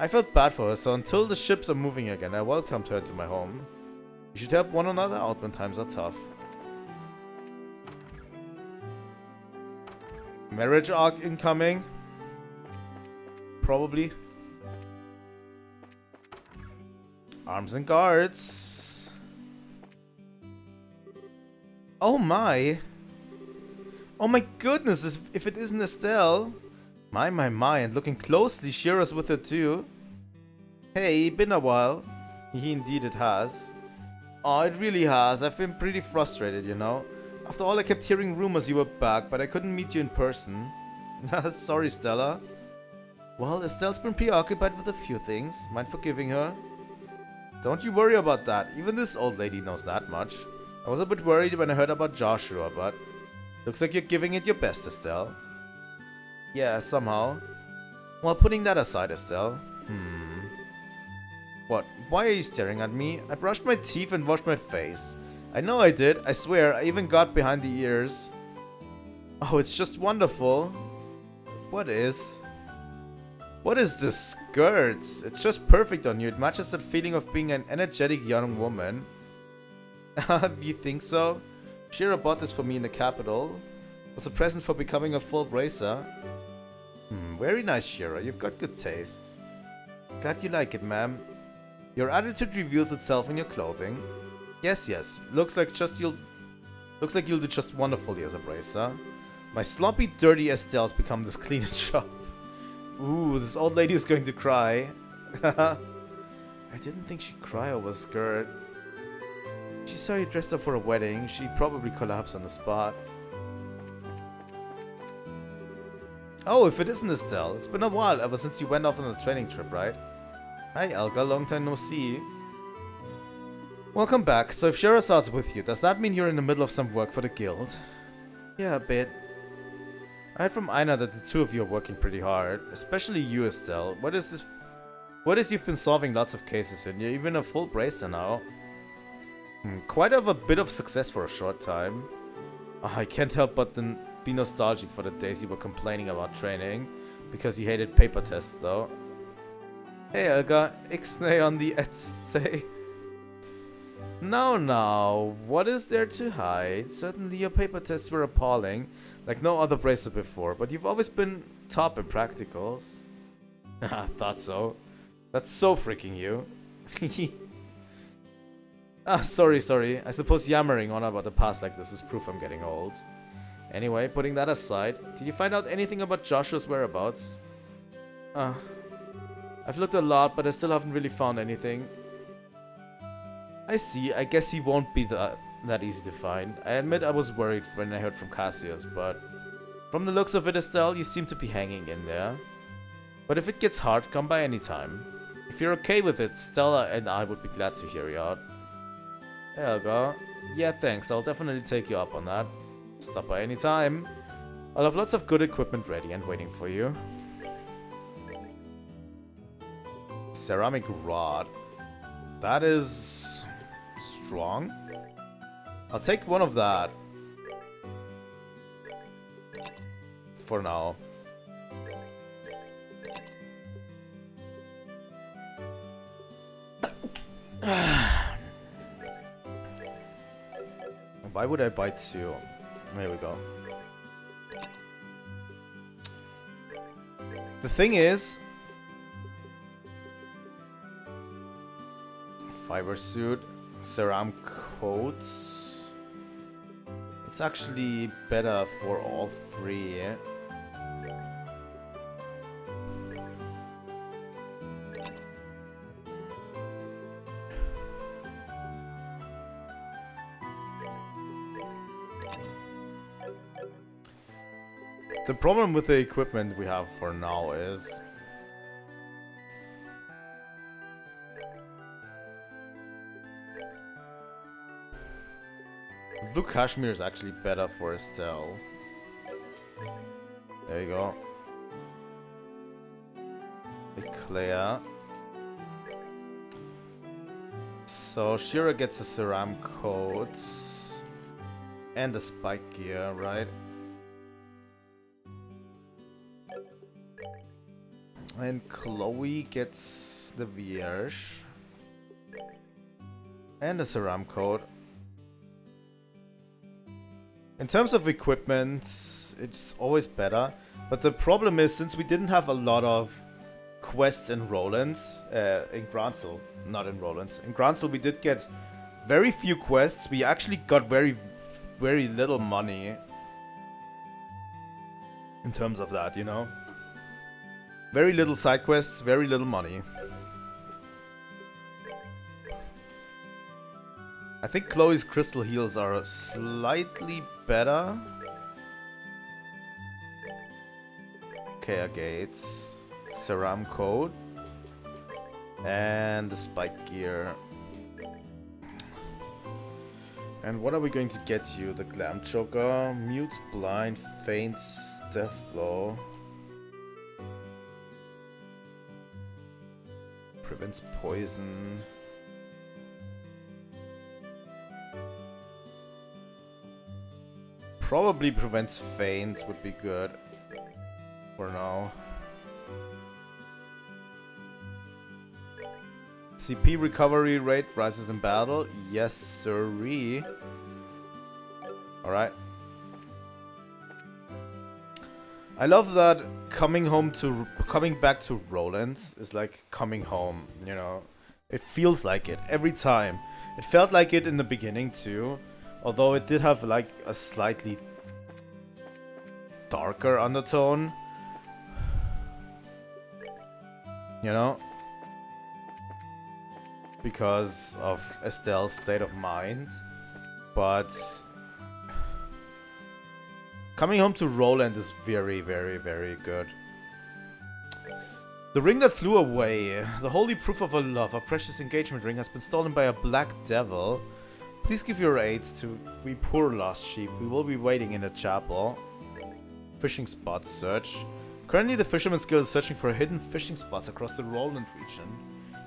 I felt bad for her, so until the ships are moving again, I welcomed her to my home. We should help one another out when times are tough. Marriage arc incoming. Probably. Arms and guards. Oh my. Oh my goodness, if it isn't Estelle. My, and looking closely, Shira's with her too. Hey, been a while. Indeed it has. Oh, it really has. I've been pretty frustrated, you know. After all, I kept hearing rumors you were back, but I couldn't meet you in person. Sorry, Stella. Well, Estelle's been preoccupied with a few things. Mind forgiving her? Don't you worry about that. Even this old lady knows that much. I was a bit worried when I heard about Joshua, but... looks like you're giving it your best, Estelle. Yeah, somehow. Well, putting that aside, Estelle. What? Why are you staring at me? I brushed my teeth and washed my face. I know I did. I swear, I even got behind the ears. Oh, it's just wonderful. What is? What is this skirt? It's just perfect on you. It matches that feeling of being an energetic young woman. You think so? Shira bought this for me in the capital. It was a present for becoming a full bracer. Very nice, Shira. You've got good taste. Glad you like it, ma'am. Your attitude reveals itself in your clothing. Yes. Looks like you'll do just wonderfully as a bracer. My sloppy, dirty Estelle's become this clean and sharp. Ooh, this old lady is going to cry. I I didn't think she'd cry over a skirt. She saw you dressed up for a wedding. She'd probably collapse on the spot. Oh, if it isn't Estelle. It's been a while ever since you went off on a training trip, right? Hi, Elga. Long time no see. Welcome back. So if Shirasad's with you, does that mean you're in the middle of some work for the guild? Yeah, a bit. I heard from Aina that the two of you are working pretty hard. Especially you, Estelle. What is this? What is you've been solving lots of cases and you're even a full bracer now? Quite a bit of success for a short time. I can't help but then be nostalgic for the days you were complaining about training. Because you hated paper tests though. Hey Elga, Ixnay on the Etsy. Now, what is there to hide? Certainly your paper tests were appalling, like no other bracer before, but you've always been top in practicals. I thought so. That's so freaking you. Sorry. I suppose yammering on about the past like this is proof I'm getting old. Anyway, putting that aside, did you find out anything about Joshua's whereabouts? I've looked a lot, but I still haven't really found anything. I see. I guess he won't be that easy to find. I admit I was worried when I heard from Cassius, but from the looks of it, Estelle, you seem to be hanging in there. But if it gets hard, come by anytime. If you're okay with it, Stella and I would be glad to hear you out. There you go. Yeah, thanks. I'll definitely take you up on that. Stop by anytime. I'll have lots of good equipment ready and waiting for you. Ceramic rod. That is strong. I'll take one of that. For now. Why would I buy two? There we go. The thing is, fiber suit, ceram coats. It's actually better for all three. The problem with the equipment we have for now is blue cashmere is actually better for Estelle. There you go. Eclair. So Shira gets a ceram coat and a spike gear, right? And Chloe gets the Vierge and the ceram coat. In terms of equipment, it's always better. But the problem is, since we didn't have a lot of quests in Roland's, in Gransel, not in Roland's. In Gransel we did get very few quests. We actually got very little money. In terms of that, you know. Very little side quests, very little money. I think Chloe's crystal heals are slightly better. Chaos Gates, ceram coat, and the spike gear. And what are we going to get you? The glam choker, mute, blind, faints, death blow. Prevents poison. Probably prevents faint would be good for now. CP recovery rate rises in battle. Yes, sirree. Alright. I love that coming back to Roland is like coming home, you know. It feels like it every time. It felt like it in the beginning too, although it did have like a slightly darker undertone. You know? because of Estelle's state of mind. But coming home to Roland is very, very, very good. The ring that flew away, the holy proof of our love, our precious engagement ring, has been stolen by a black devil. Please give your aid to we poor lost sheep. We will be waiting in the chapel. Fishing spots search. Currently, the Fisherman's Guild is searching for hidden fishing spots across the Roland region.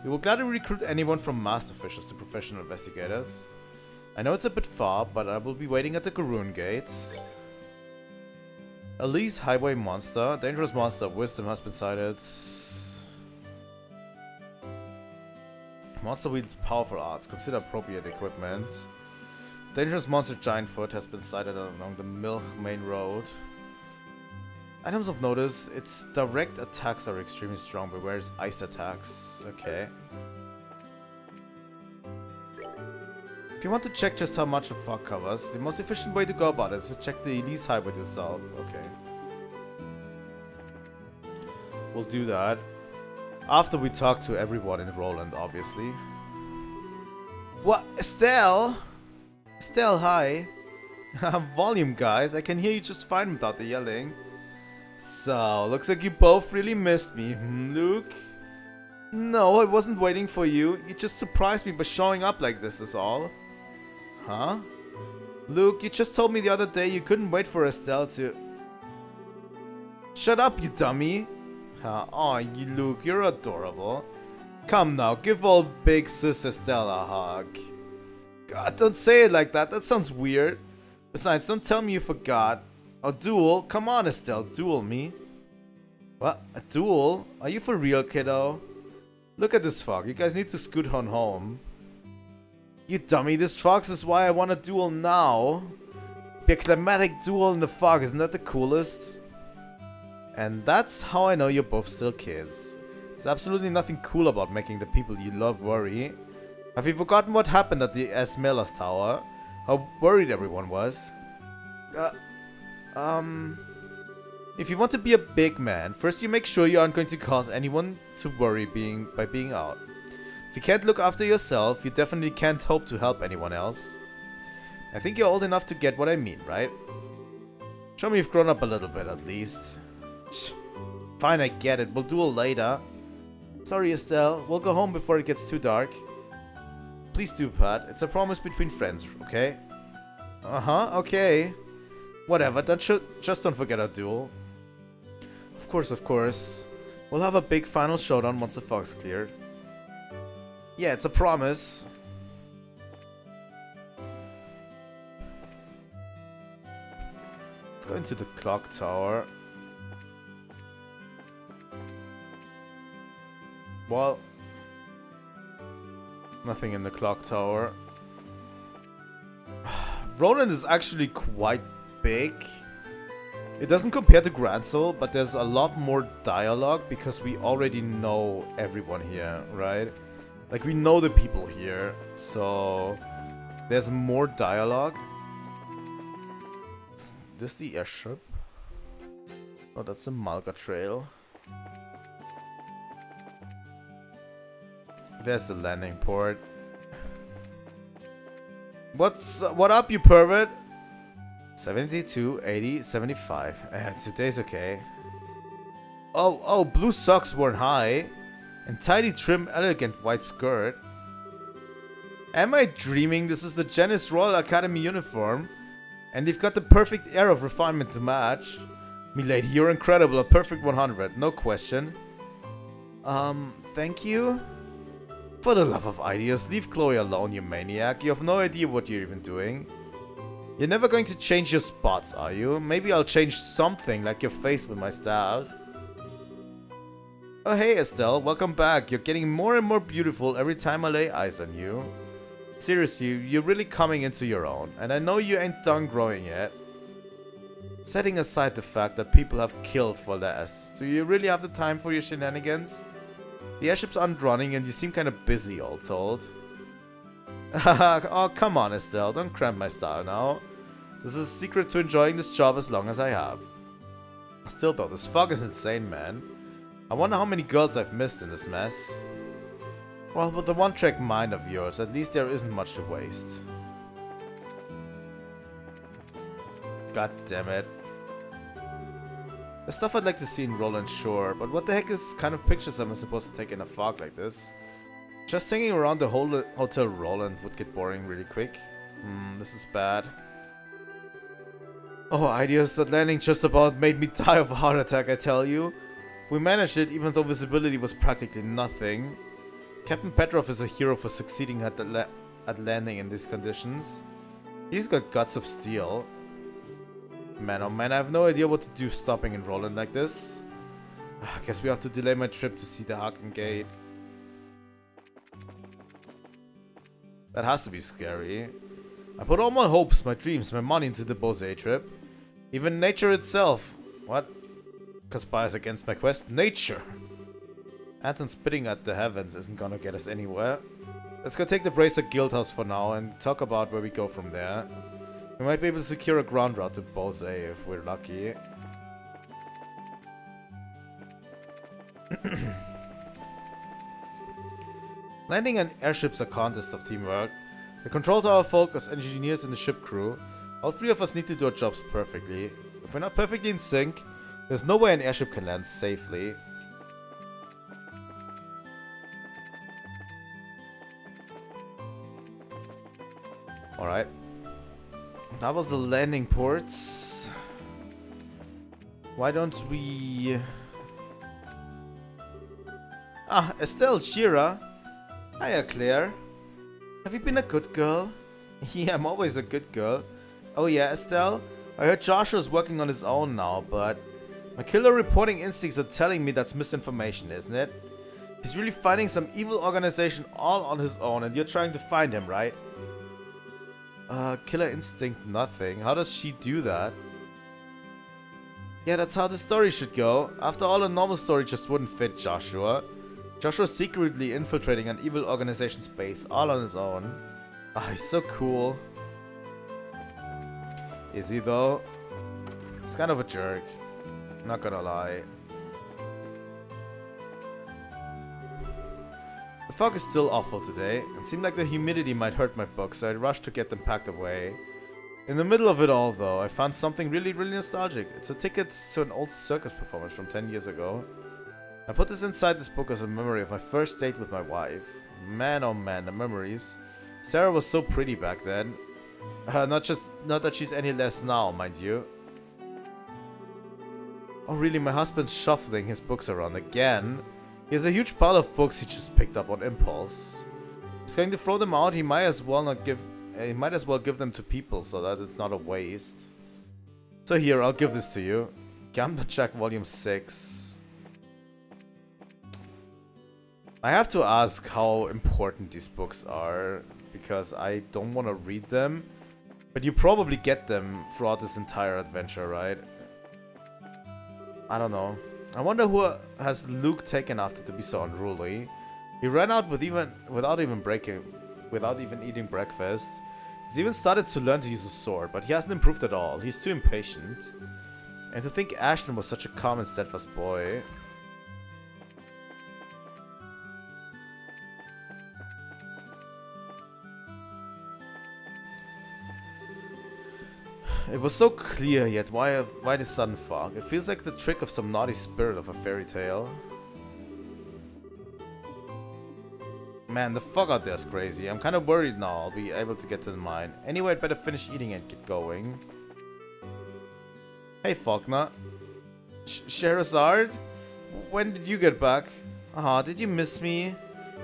We will gladly recruit anyone from master fishers to professional investigators. I know it's a bit far, but I will be waiting at the Garoon gates. Elise Highway Monster. Dangerous monster of wisdom has been sighted. Monster wields powerful arts. Consider appropriate equipment. Dangerous monster giant foot has been sighted along the Milk main road. Items of notice. Its direct attacks are extremely strong, but where's ice attacks? Okay. If you want to check just how much the fog covers, the most efficient way to go about it is to check the Elise Highway yourself. Okay. We'll do that. After we talk to everyone in Roland, obviously. What? Estelle? Estelle, hi. Volume, guys. I can hear you just fine without the yelling. So, looks like you both really missed me. Luke? No, I wasn't waiting for you. You just surprised me by showing up like this is all. Huh? Luke, you just told me the other day you couldn't wait for Estelle to... Shut up, you dummy. Aw, you Luke, you're adorable. Come now, give old big sis Estelle a hug. God, don't say it like that. That sounds weird. Besides, don't tell me you forgot. A duel? Come on, Estelle, duel me. What? A duel? Are you for real, kiddo? Look at this fog. You guys need to scoot on home. You dummy, this fog is why I want a duel now. Be a climatic duel in the fog, isn't that the coolest? And that's how I know you're both still kids. There's absolutely nothing cool about making the people you love worry. Have you forgotten what happened at the Esmeralda's Tower? How worried everyone was? If you want to be a big man, first you make sure you aren't going to cause anyone to worry by being out. If you can't look after yourself, you definitely can't hope to help anyone else. I think you're old enough to get what I mean, right? Show me you've grown up a little bit at least. Fine, I get it. We'll duel later. Sorry, Estelle. We'll go home before it gets too dark. Please do, Pat. It's a promise between friends, okay? Uh-huh, okay. Whatever, just don't forget our duel. Of course, of course. We'll have a big final showdown once the fog's cleared. Yeah, it's a promise. Let's go into the clock tower. Well, nothing in the clock tower. Roland is actually quite big. It doesn't compare to Gransel, but there's a lot more dialogue because we already know everyone here, right? Like, we know the people here, so there's more dialogue. Is this the airship? Oh, that's the Malga Trail. There's the landing port. What up, you pervert? 72, 80, 75. Today's okay. Oh, blue socks worn high. And tidy, trim, elegant white skirt. Am I dreaming? This is the Janice Royal Academy uniform. And you've got the perfect air of refinement to match. Milady, you're incredible. A perfect 100. No question. Thank you? For the love of ideas, leave Chloe alone, you maniac. You have no idea what you're even doing. You're never going to change your spots, are you? Maybe I'll change something, like your face with my staff. Oh hey Estelle, welcome back. You're getting more and more beautiful every time I lay eyes on you. Seriously, you're really coming into your own. And I know you ain't done growing yet. Setting aside the fact that people have killed for less, do you really have the time for your shenanigans? The airship's aren't running and you seem kinda busy, all told. Oh, come on, Estelle. Don't cramp my style now. This is a secret to enjoying this job as long as I have. Still though, this fog is insane, man. I wonder how many girls I've missed in this mess. Well, with the one-track mind of yours, at least there isn't much to waste. God damn it. The stuff I'd like to see in Roland, sure, but what the heck is kind of pictures am I supposed to take in a fog like this? Just hanging around the whole Hotel Roland would get boring really quick. This is bad. Oh, ideas, that landing just about made me die of a heart attack, I tell you. We managed it, even though visibility was practically nothing. Captain Petrov is a hero for succeeding at landing in these conditions. He's got guts of steel. Man, oh man, I have no idea what to do stopping in Roland like this. I guess we have to delay my trip to see the Haken Gate. That has to be scary. I put all my hopes, my dreams, my money into the Bose trip. Even nature itself. What? Conspires against my quest? Nature! Anton spitting at the heavens isn't gonna get us anywhere. Let's go take the Bracer Guildhouse for now and talk about where we go from there. We might be able to secure a ground route to Bose if we're lucky. Landing an airship is a contest of teamwork. The control tower folk as engineers and the ship crew. All three of us need to do our jobs perfectly. If we're not perfectly in sync, there's no way an airship can land safely. Alright. That was the landing ports. Why don't we... Ah, Estelle, Shira. Hiya, Claire. Have you been a good girl? Yeah, I'm always a good girl. Oh yeah, Estelle? I heard Joshua's working on his own now, but... my killer reporting instincts are telling me that's misinformation, isn't it? He's really fighting some evil organization all on his own, and you're trying to find him, right? Killer instinct nothing. How does she do that? Yeah, that's how the story should go. After all, a normal story just wouldn't fit Joshua. Joshua's secretly infiltrating an evil organization's base all on his own. Ah, he's so cool. Is he though? He's kind of a jerk. Not gonna lie. The fog is still awful today. It seemed like the humidity might hurt my books, so I rushed to get them packed away. In the middle of it all, though, I found something really nostalgic. It's a ticket to an old circus performance from 10 years ago. I put this inside this book as a memory of my first date with my wife. Man, oh man, the memories. Sarah was so pretty back then. Not that she's any less now, mind you. Oh really, my husband's shuffling his books around again. He has a huge pile of books he just picked up on impulse. He's going to throw them out. He might as well give them to people so that it's not a waste. So here, I'll give this to you. Gambler Jack Volume 6. I have to ask how important these books are, because I don't want to read them. But you probably get them throughout this entire adventure, right? I don't know. I wonder who has Luke taken after to be so unruly. He ran out without even eating breakfast. He's even started to learn to use a sword, but he hasn't improved at all. He's too impatient. And to think Ashton was such a calm and steadfast boy. It was so clear, yet why the sudden fog? It feels like the trick of some naughty spirit of a fairy tale. Man, the fog out there is crazy. I'm kind of worried now I'll be able to get to the mine. Anyway, I'd better finish eating and get going. Hey, Faulkner. Sherazard? When did you get back? Ah, did you miss me?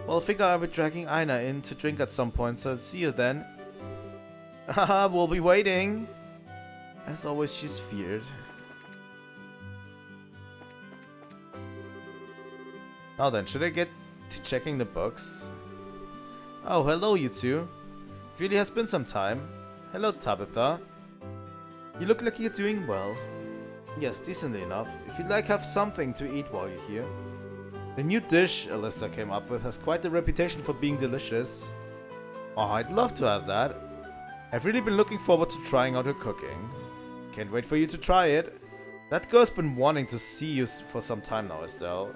Well, I figure I'll be dragging Aina in to drink at some point, so see you then. Haha, we'll be waiting. As always, she's feared. Now then, should I get to checking the books? Oh, hello you two. It really has been some time. Hello, Tabitha. You look like you're doing well. Yes, decently enough. If you'd like, have something to eat while you're here. The new dish Alyssa came up with has quite a reputation for being delicious. Oh, I'd love to have that. I've really been looking forward to trying out her cooking. Can't wait for you to try it. That girl's been wanting to see you for some time now, Estelle.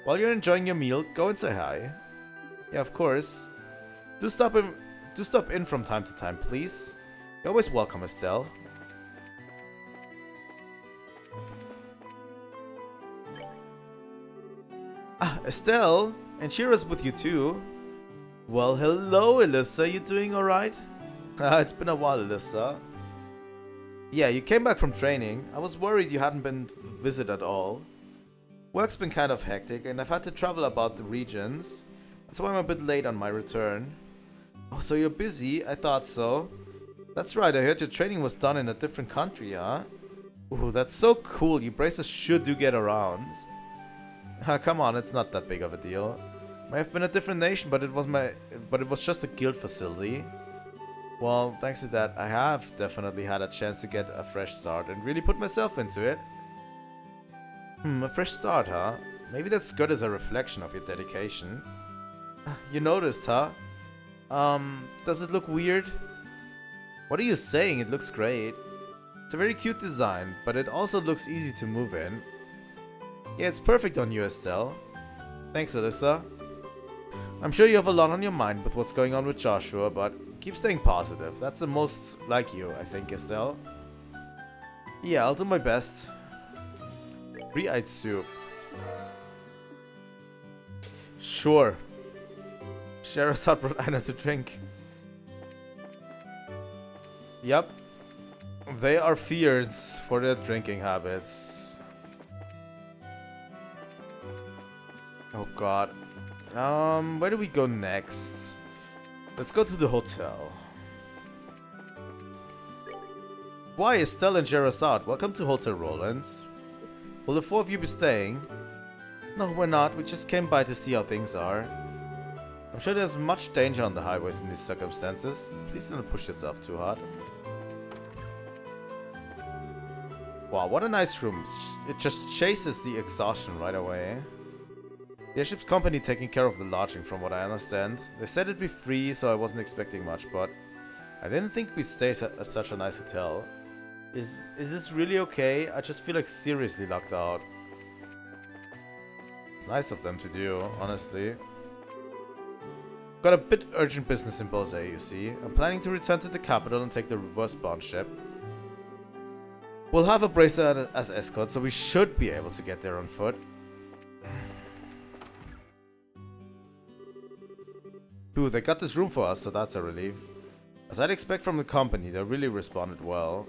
While you're enjoying your meal, go and say hi. Yeah, of course. Do stop in from time to time, please. You're always welcome, Estelle. Ah, Estelle! And Shira's with you too. Well, hello, Alyssa. You doing alright? It's been a while, Alyssa. Yeah, you came back from training. I was worried you hadn't been visit at all. Work's been kind of hectic, and I've had to travel about the regions. That's why I'm a bit late on my return. Oh, so you're busy? I thought so. That's right, I heard your training was done in a different country, huh? Ooh, that's so cool. You braces sure do get around. Come on, it's not that big of a deal. May have been a different nation, but it was just a guild facility. Well, thanks to that, I have definitely had a chance to get a fresh start and really put myself into it. A fresh start, huh? Maybe that's good as a reflection of your dedication. You noticed, huh? Does it look weird? What are you saying? It looks great. It's a very cute design, but it also looks easy to move in. Yeah, it's perfect on you, Estelle. Thanks, Alyssa. I'm sure you have a lot on your mind with what's going on with Joshua, but keep staying positive. That's the most like you, I think, Estelle. Yeah, I'll do my best. Three-eyed soup. Sure. Share a separate item to drink. Yep. They are feared for their drinking habits. Oh god. Where do we go next? Let's go to the hotel. Why, Estelle and Jerazad, welcome to Hotel Roland. Will the four of you be staying? No, we're not. We just came by to see how things are. I'm sure there's much danger on the highways in these circumstances. Please don't push yourself too hard. Wow, what a nice room. It just chases the exhaustion right away. The airship's company taking care of the lodging from what I understand. They said it'd be free, so I wasn't expecting much, but I didn't think we'd stay at such a nice hotel. Is this really okay? I just feel like seriously locked out. It's nice of them to do, honestly. Got a bit urgent business in Bose, you see. I'm planning to return to the capital and take the reverse bound ship. We'll have a bracer as escort, so we should be able to get there on foot. Ooh, they got this room for us, so that's a relief. As I'd expect from the company, they really responded well.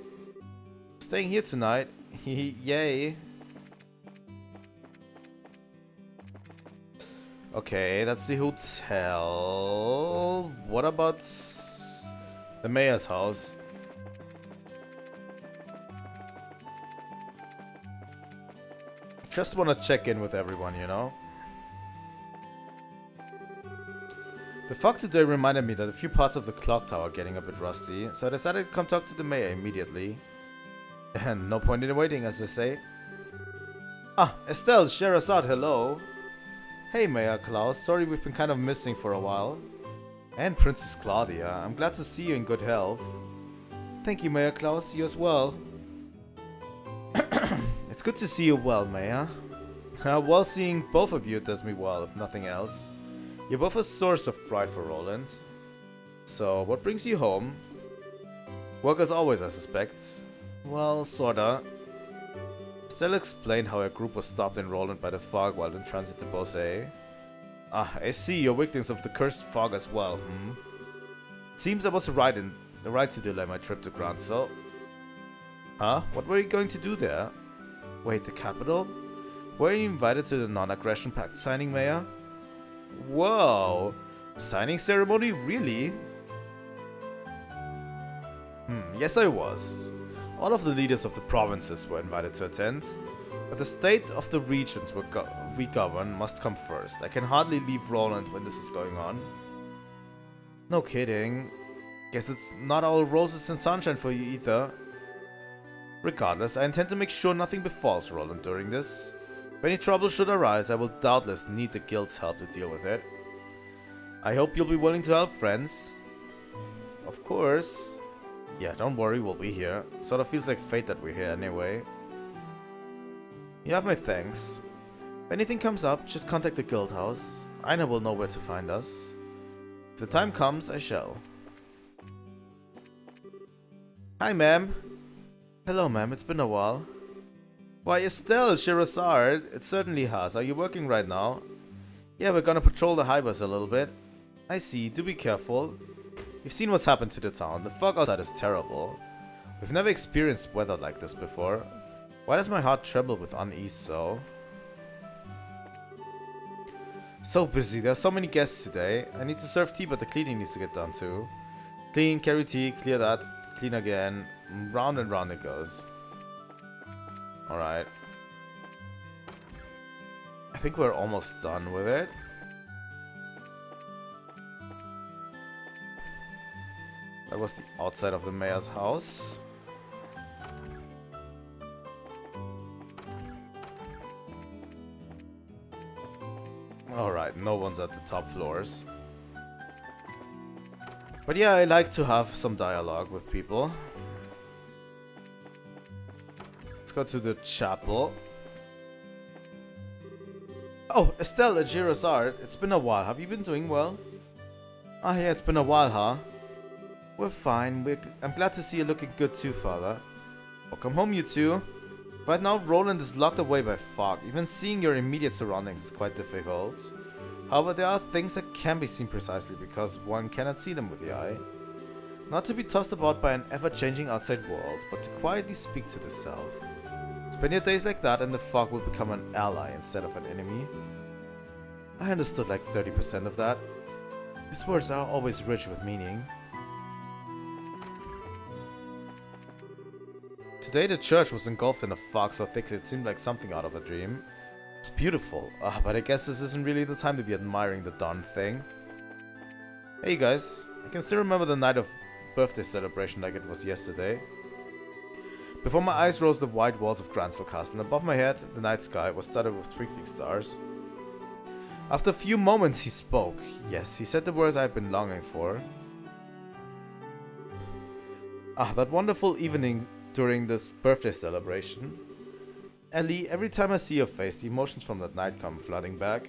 Staying here tonight. Yay. Okay, that's the hotel. What about the mayor's house? Just want to check in with everyone, you know? The fog today reminded me that a few parts of the clock tower are getting a bit rusty, so I decided to come talk to the mayor immediately. And no point in waiting, as they say. Ah, Estelle, Sherazade, hello. Hey, Mayor Klaus, sorry we've been kind of missing for a while. And Princess Claudia, I'm glad to see you in good health. Thank you, Mayor Klaus, you as well. It's good to see you well, Mayor. Well, seeing both of you does me well, if nothing else. You're both a source of pride for Roland. So, what brings you home? Work as always, I suspect. Well, sorta. Estelle explained how her group was stopped in Roland by the fog while in transit to Bose. Ah, I see, you're victims of the cursed fog as well, Seems I was right to delay my trip to Gransel. Huh? What were you going to do there? Wait, the capital? Were you invited to the non-aggression pact signing, Mayor? Whoa! Signing ceremony? Really? Yes I was. All of the leaders of the provinces were invited to attend, but the state of the regions we govern must come first. I can hardly leave Roland when this is going on. No kidding. Guess it's not all roses and sunshine for you either. Regardless, I intend to make sure nothing befalls Roland during this. If any trouble should arise, I will doubtless need the guild's help to deal with it. I hope you'll be willing to help, friends. Of course. Yeah, don't worry, we'll be here. Sort of feels like fate that we're here anyway. You have my thanks. If anything comes up, just contact the guild house. Aina will know where to find us. If the time comes, I shall. Hi, ma'am. Hello, ma'am. It's been a while. Why, Estelle, Sherazard. It certainly has. Are you working right now? Yeah, we're gonna patrol the highways a little bit. I see. Do be careful. You've seen what's happened to the town. The fog outside is terrible. We've never experienced weather like this before. Why does my heart tremble with unease so? So busy. There are so many guests today. I need to serve tea, but the cleaning needs to get done too. Clean, carry tea, clear that, clean again. Round and round it goes. Alright. I think we're almost done with it. That was the outside of the mayor's house. Alright, no one's at the top floors. But yeah, I like to have some dialogue with people. Let's go to the chapel. Oh, Estelle, Sherazard, it's been a while. Have you been doing well? Ah, yeah, it's been a while, huh? We're fine. I'm glad to see you looking good too, father. Welcome home, you two. Right now, Roland is locked away by fog. Even seeing your immediate surroundings is quite difficult. However, there are things that can be seen precisely because one cannot see them with the eye. Not to be tossed about by an ever-changing outside world, but to quietly speak to the self. Spend your days like that and the fog will become an ally instead of an enemy. I understood like 30% of that. His words are always rich with meaning. Today the church was engulfed in a fog so thick it seemed like something out of a dream. It's beautiful, but I guess this isn't really the time to be admiring the darn thing. Hey you guys, I can still remember the night of birthday celebration like it was yesterday. Before my eyes rose the white walls of Gransel Castle, and above my head the night sky was studded with twinkling stars. After a few moments he spoke. Yes, he said the words I had been longing for. That wonderful evening during this birthday celebration. Ellie, every time I see your face, the emotions from that night come flooding back.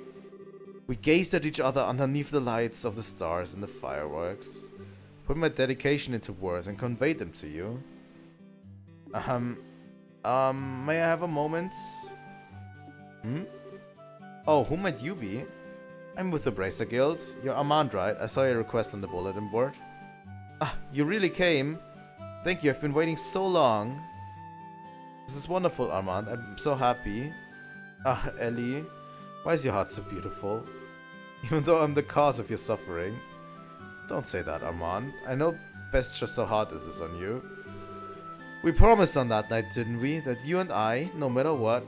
We gazed at each other underneath the lights of the stars and the fireworks. Put my dedication into words and conveyed them to you. May I have a moment? Oh, who might you be? I'm with the Bracer Guild. You're Armand, right? I saw your request on the bulletin board. You really came? Thank you, I've been waiting so long. This is wonderful, Armand. I'm so happy. Ellie. Why is your heart so beautiful? Even though I'm the cause of your suffering. Don't say that, Armand. I know best just how hard this is on you. We promised on that night, didn't we? That you and I, no matter what,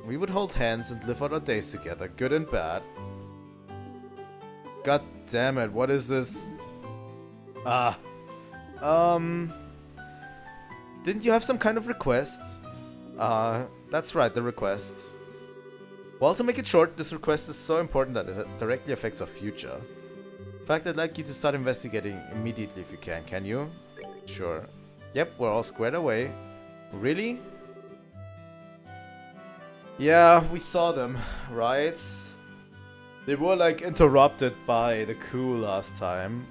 we would hold hands and live out our days together, good and bad. God damn it, what is this? Didn't you have some kind of request? That's right, the request. Well, to make it short, this request is so important that it directly affects our future. In fact, I'd like you to start investigating immediately if you can you? Sure. Yep, we're all squared away. Really? Yeah, we saw them, right? They were like interrupted by the coup last time.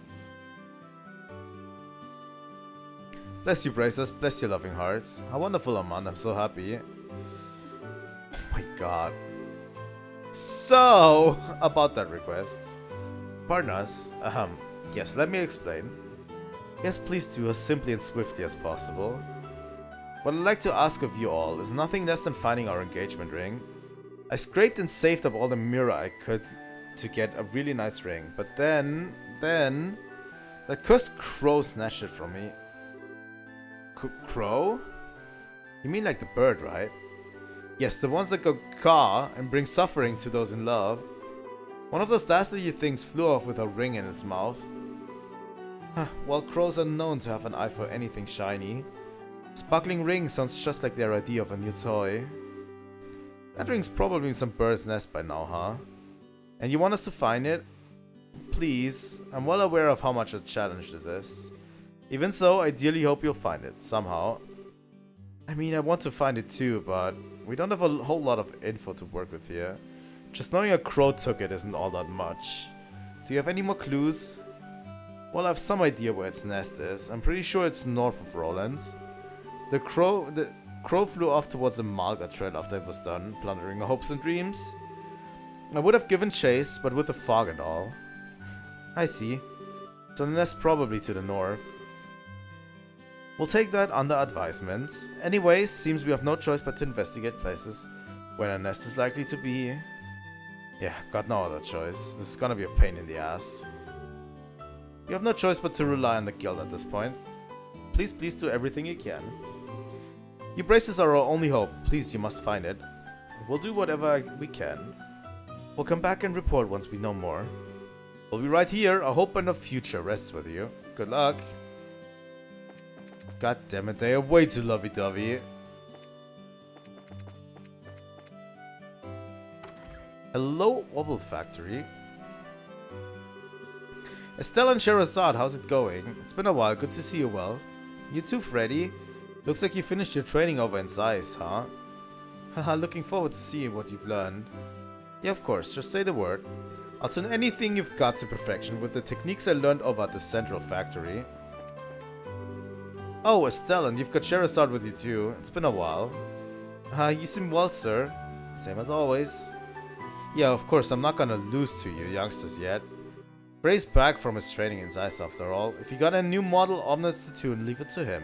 Bless you, Bracers. Bless your loving hearts. How wonderful, Armand. I'm so happy. Oh my god. So, about that request. Pardon us. Yes, let me explain. Yes, please do, as simply and swiftly as possible. What I'd like to ask of you all is nothing less than finding our engagement ring. I scraped and saved up all the mirror I could to get a really nice ring, but then, that cursed crow snatched it from me. Crow? You mean like the bird, right? Yes, the ones that go caw and bring suffering to those in love. One of those dastardly things flew off with a ring in its mouth. While crows are known to have an eye for anything shiny, sparkling ring sounds just like their idea of a new toy. That ring's probably in some bird's nest by now, huh? And you want us to find it? Please, I'm well aware of how much a challenge this is. Even so, I ideally hope you'll find it, somehow. I mean, I want to find it too, but we don't have a whole lot of info to work with here. Just knowing a crow took it isn't all that much. Do you have any more clues? Well, I have some idea where its nest is. I'm pretty sure it's north of Roland. The crow flew off towards the Malga trail after it was done, plundering our hopes and dreams. I would have given chase, but with the fog and all. I see. So the nest probably to the north. We'll take that under advisement. Anyways, seems we have no choice but to investigate places where a nest is likely to be. Yeah, got no other choice. This is gonna be a pain in the ass. You have no choice but to rely on the guild at this point. Please do everything you can. Your braces are our only hope. Please, you must find it. We'll do whatever we can. We'll come back and report once we know more. We'll be right here. Our hope and our future rests with you. Good luck. God damn it, they are way too lovey-dovey. Hello, Wobble Factory. Estelle and Sherazade, how's it going? It's been a while, good to see you well. You too, Freddy. Looks like you finished your training over in Zeiss, huh? Haha, looking forward to seeing what you've learned. Yeah, of course, just say the word. I'll turn anything you've got to perfection with the techniques I learned over at the Central Factory. Oh, Estelle, and you've got Sherazade with you too. It's been a while. You seem well, sir. Same as always. Yeah, of course, I'm not gonna lose to you youngsters yet. Bray's back from his training in Zeiss after all. If you got a new model Orbments to tune, leave it to him.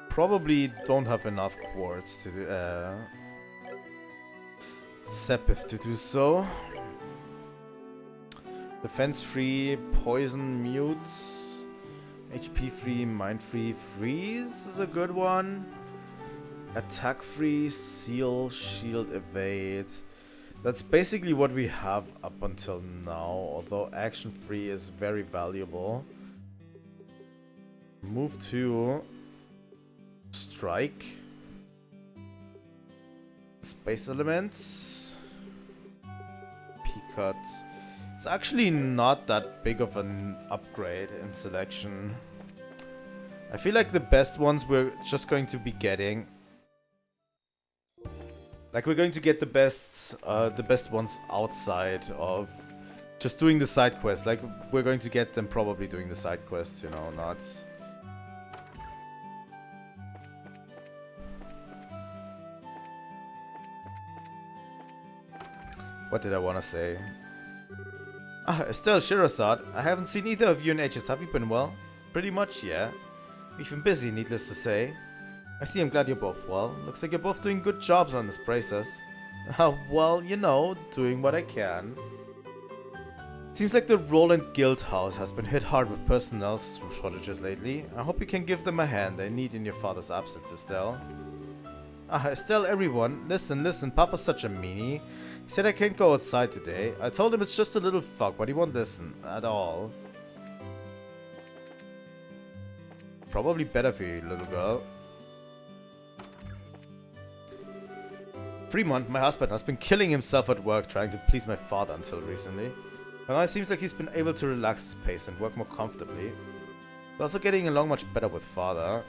Probably don't have enough quartz to do, Sepith to do so. Defense free, poison mutes, HP free, mind free, freeze is a good one. Attack free, seal, shield, evade. That's basically what we have up until now, although action free is very valuable. Move to strike. Space elements. P-cut. It's actually not that big of an upgrade in selection. I feel like the best ones we're just going to be getting. Like we're going to get the best ones outside of just doing the side quests. Like we're going to get them probably doing the side quests, you know, not. What did I want to say? Estelle, Sherazade, I haven't seen either of you in ages. Have you been well? Pretty much, yeah. We've been busy, needless to say. I see, I'm glad you're both well. Looks like you're both doing good jobs on this braces. Well, you know, doing what I can. Seems like the Roland Guild House has been hit hard with personnel shortages lately. I hope you can give them a hand they need in your father's absence, Estelle. Estelle, everyone. Listen, Papa's such a meanie. He said I can't go outside today. I told him it's just a little fuck, but he won't listen at all. Probably better for you, little girl. Fremont, my husband, has been killing himself at work trying to please my father until recently. But now it seems like he's been able to relax his pace and work more comfortably. He's also getting along much better with father.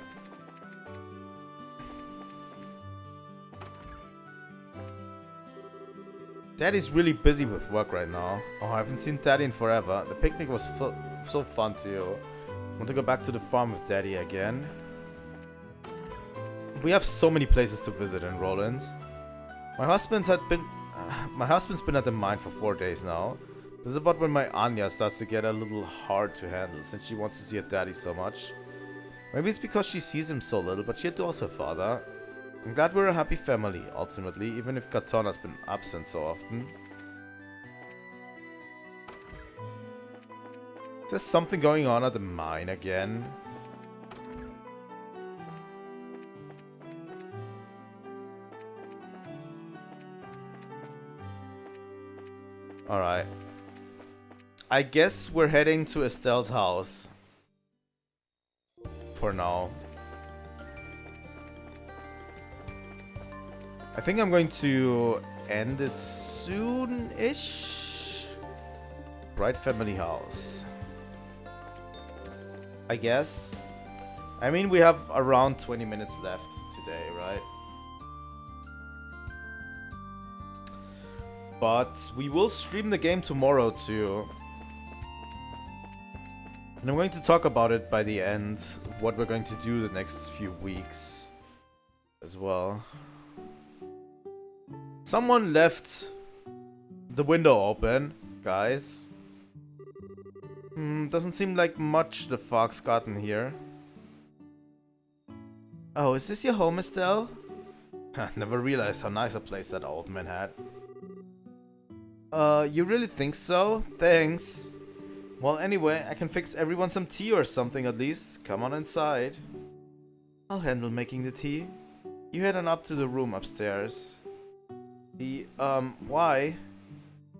Daddy's really busy with work right now. Oh, I haven't seen Daddy in forever. The picnic was so fun too. Want to go back to the farm with Daddy again. We have so many places to visit in Rollins. My husband's been at the mine for 4 days now. This is about when my Anya starts to get a little hard to handle since she wants to see her daddy so much. Maybe it's because she sees him so little, but she adores her father. I'm glad we're a happy family, ultimately, even if Katana's been absent so often. There's something going on at the mine again. Alright. I guess we're heading to Estelle's house. For now. I think I'm going to end it soon-ish. Bright family house. I guess. I mean, we have around 20 minutes left to today, right? But we will stream the game tomorrow too. And I'm going to talk about it by the end, what we're going to do the next few weeks as well. Someone left the window open, guys. Doesn't seem like much the fog's gotten here. Oh, is this your home, Estelle? Never realized how nice a place that old man had. You really think so? Thanks. Well, anyway, I can fix everyone some tea or something at least. Come on inside. I'll handle making the tea. You head on up to the room upstairs. Why?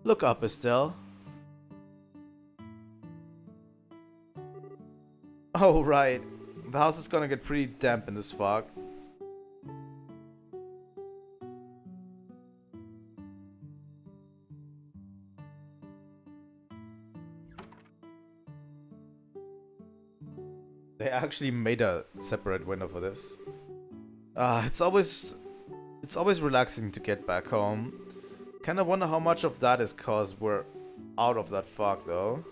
Look up, Estelle. Oh, right. The house is gonna get pretty damp in this fog. They actually made a separate window for this. It's always relaxing to get back home. Kinda wonder how much of that is cause we're out of that fog though.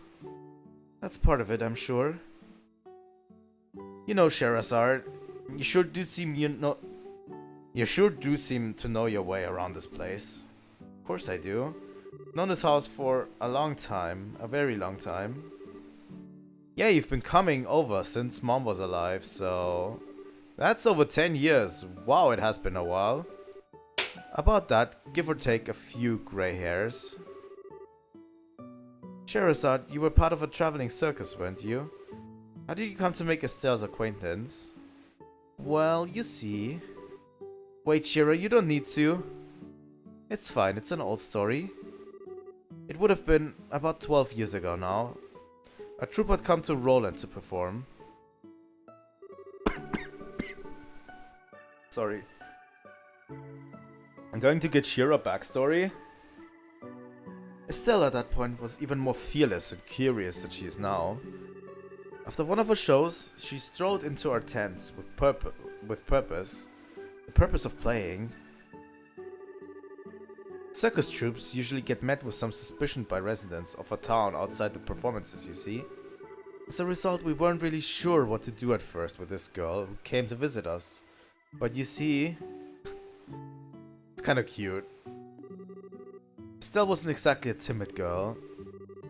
That's part of it, I'm sure. You know, Sherazard, you sure do seem to know your way around this place. Of course I do. Known this house for a long time, a very long time. Yeah, you've been coming over since Mom was alive, so that's over 10 years. Wow, it has been a while. About that, give or take a few gray hairs. Sherazard, you were part of a traveling circus, weren't you? How did you come to make Estelle's acquaintance? Well, you see... Wait, Shira, you don't need to. It's fine, it's an old story. It would have been about 12 years ago now. A troupe had come to Roland to perform. Sorry. I'm going to get Shira backstory. Estelle at that point was even more fearless and curious than she is now. After one of her shows, she strolled into our tents with purpose. The purpose of playing. Circus troupes usually get met with some suspicion by residents of a town outside the performances, you see. As a result, we weren't really sure what to do at first with this girl who came to visit us. But you see... it's kinda cute. Estelle wasn't exactly a timid girl.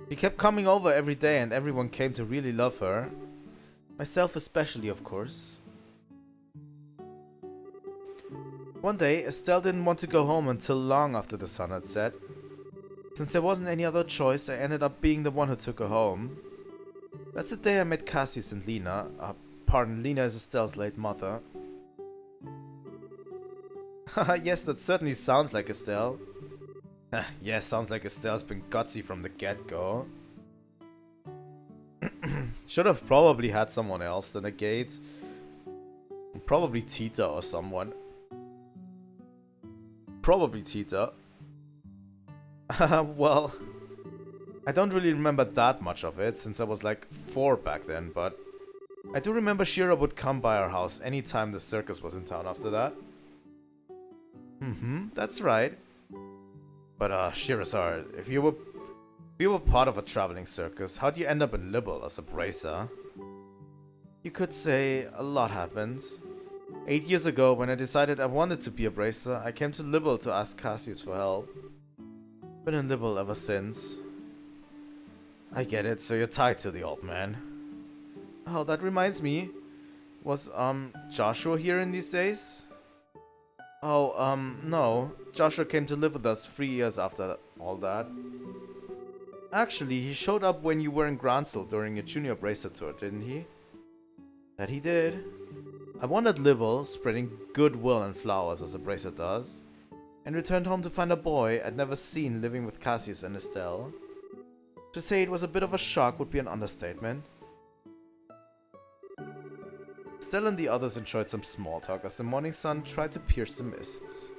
She kept coming over every day and everyone came to really love her. Myself especially, of course. One day, Estelle didn't want to go home until long after the sun had set. Since there wasn't any other choice, I ended up being the one who took her home. That's the day I met Cassius and Lena. Pardon, Lena is Estelle's late mother. Haha, yes, that certainly sounds like Estelle. Yes, sounds like Estelle's been gutsy from the get-go. Should have probably had someone else than a gate. Probably Tita or someone. Probably Tita. Well, I don't really remember that much of it, since I was like 4 back then, but I do remember Shira would come by our house anytime the circus was in town after that. That's right. But Shirazard, if you were part of a traveling circus, how'd you end up in Libel as a bracer? You could say a lot happened. 8 years ago, when I decided I wanted to be a bracer, I came to Libel to ask Cassius for help. Been in Libel ever since. I get it, so you're tied to the old man. Oh, that reminds me. Was, Joshua here in these days? Oh, no. Joshua came to live with us 3 years after all that. Actually, he showed up when you were in Gransel during a junior bracer tour, didn't he? That he did. I wandered Libel, spreading goodwill and flowers as a bracer does, and returned home to find a boy I'd never seen living with Cassius and Estelle. To say it was a bit of a shock would be an understatement. Estelle and the others enjoyed some small talk as the morning sun tried to pierce the mists.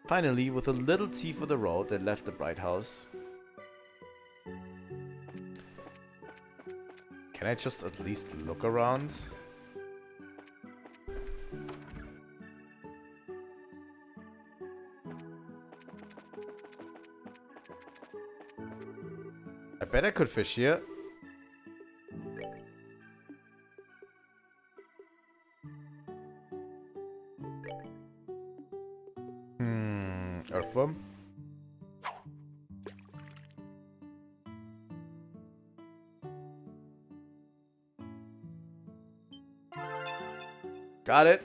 Finally, with a little tea for the road, they left the bright house. Can I just at least look around? bet I could fish here. Earthworm. Got it.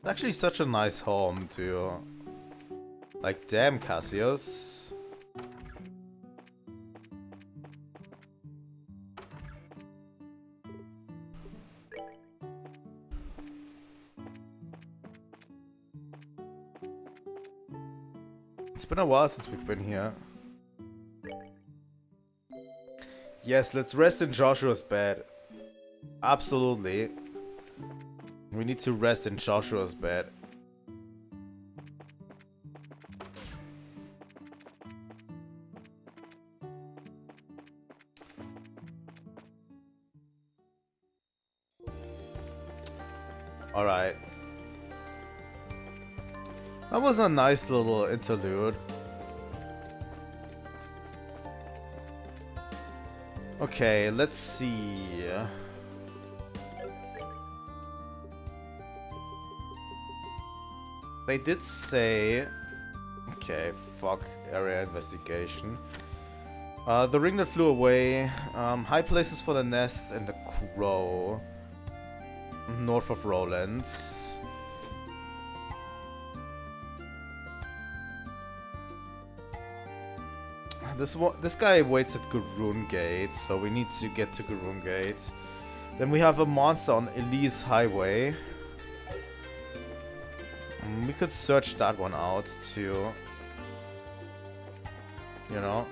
Actually such a nice home too. Like, damn, Cassius. It's been a while since we've been here. Yes, let's rest in Joshua's bed. Absolutely. We need to rest in Joshua's bed. Alright. That was a nice little interlude. Okay, let's see. They did say... Okay, fuck. Area investigation. The ringlet flew away. High places for the nest and the crow. North of Rollins. This guy waits at Gurun Gate, so we need to get to Gurun Gate. Then we have a monster on Elise Highway. We could search that one out too. You know.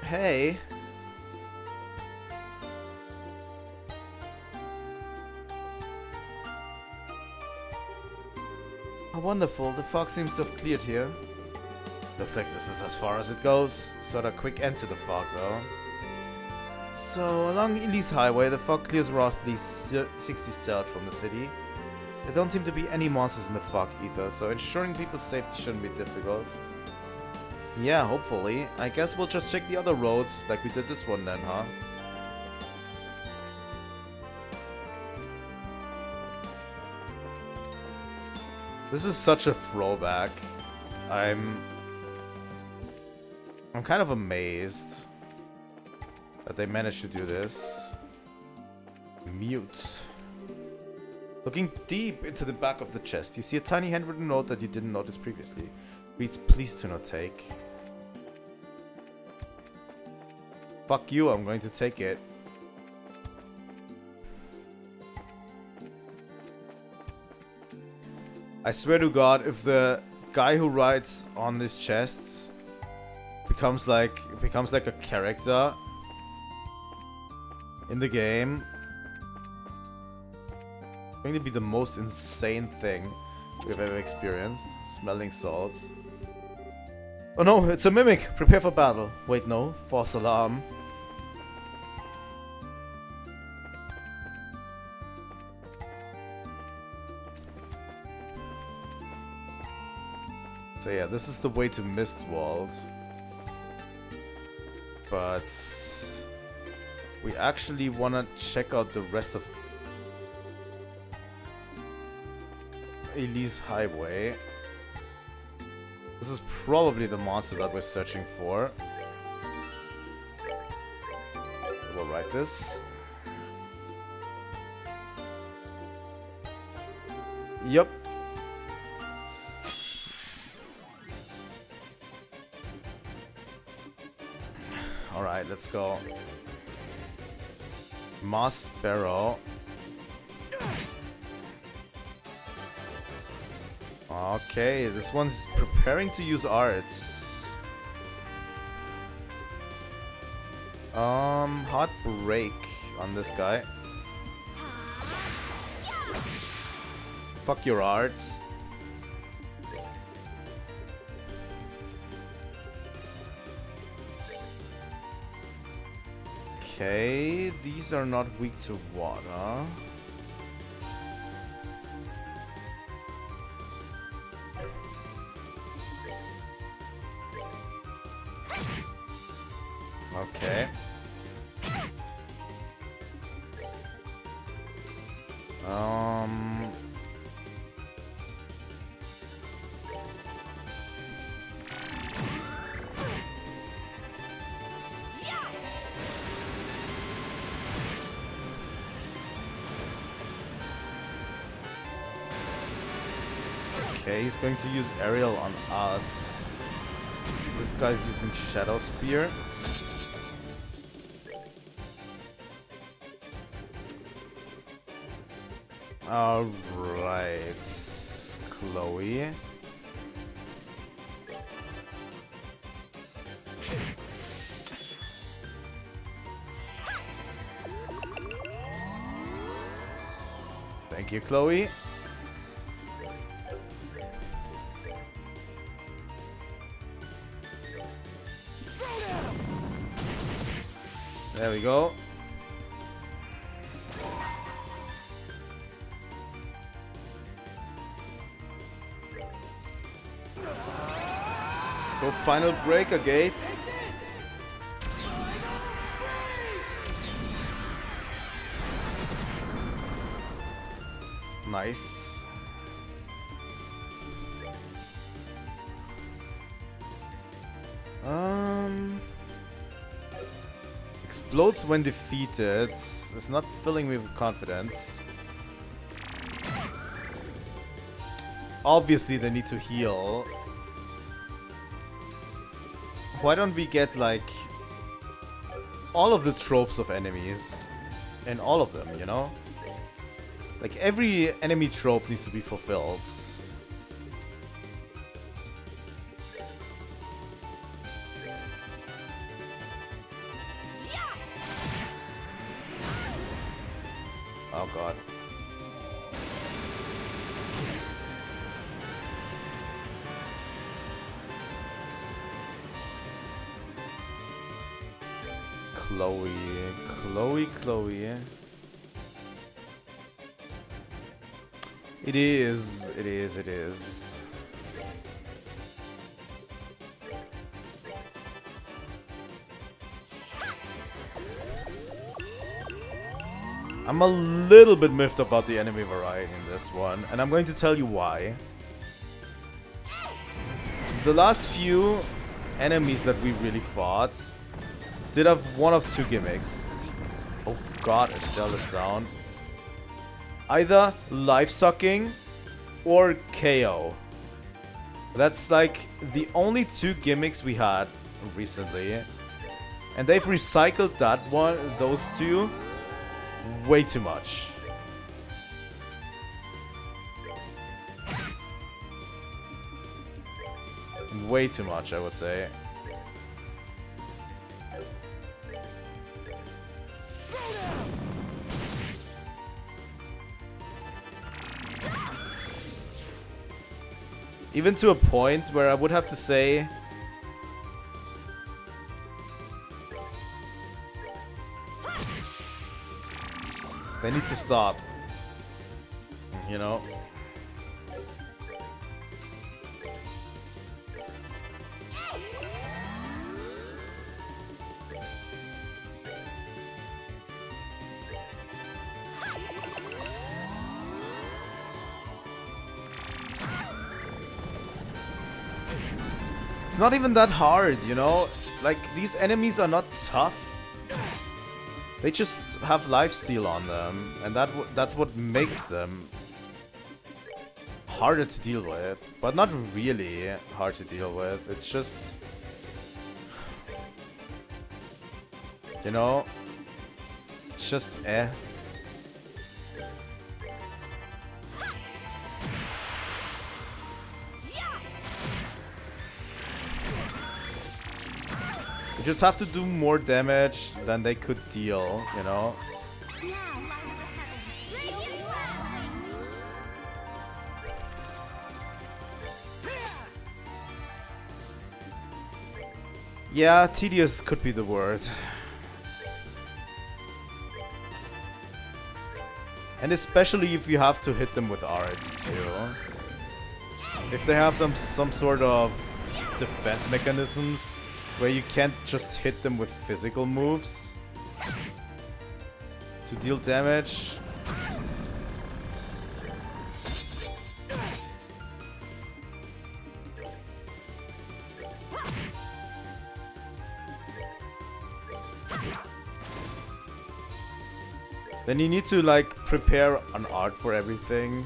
Hey. Oh, wonderful. The fog seems to have cleared here. Looks like this is as far as it goes. Sort of quick end to the fog, though. So, along Elise Highway, the fog clears roughly 60 south from the city. There don't seem to be any monsters in the fog either, so ensuring people's safety shouldn't be difficult. Yeah, hopefully. I guess we'll just check the other roads, like we did this one then, huh? This is such a throwback. I'm kind of amazed that they managed to do this. Mute. Looking deep into the back of the chest, you see a tiny handwritten note that you didn't notice previously. Reads, please do not take. Fuck you, I'm going to take it. I swear to God, if the guy who writes on these chests becomes like a character in the game, it's going to be the most insane thing we've ever experienced. Smelling salts. Oh no, it's a mimic! Prepare for battle. Wait, no. False alarm. So yeah, this is the way to Mistwald. But we actually want to check out the rest of Elise Highway. This is probably the monster that we're searching for. We'll write this. Yup. Alright, let's go. Moss Sparrow. Okay, this one's preparing to use arts. Hot break on this guy. Fuck your arts. Okay, these are not weak to water. Okay. Okay, he's going to use aerial on us. This guy's using Shadow Spear. Alright, Chloe. Thank you, Chloe. There we go. Let's go final breaker gate. Nice. Explodes when defeated. It's not filling me with confidence. Obviously they need to heal. Why don't we get like all of the tropes of enemies and all of them, you know? Like every enemy trope needs to be fulfilled. Oh god. Chloe. It is. I'm a little bit miffed about the enemy variety in this one, and I'm going to tell you why. The last few enemies that we really fought did have one of two gimmicks. Oh god, Estelle is down. Either life-sucking or KO. That's like the only two gimmicks we had recently. And they've recycled those two way too much. Way too much, I would say. Even to a point where I would have to say they need to stop, you know? It's not even that hard, you know? Like, these enemies are not tough. They just have lifesteal on them, and that's what makes them harder to deal with. But not really hard to deal with. It's just, you know, it's just eh. You just have to do more damage than they could deal, you know? Yeah, tedious could be the word. And especially if you have to hit them with arts too. If they have some sort of defense mechanisms where you can't just hit them with physical moves to deal damage. Then you need to like prepare an art for everything.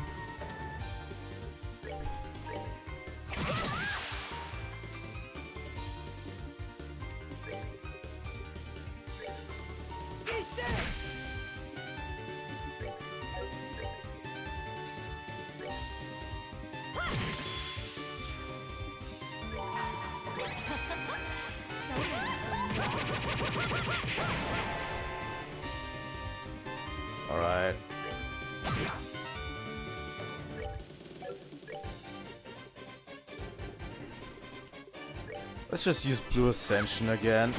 Alright. Let's just use Blue Ascension again.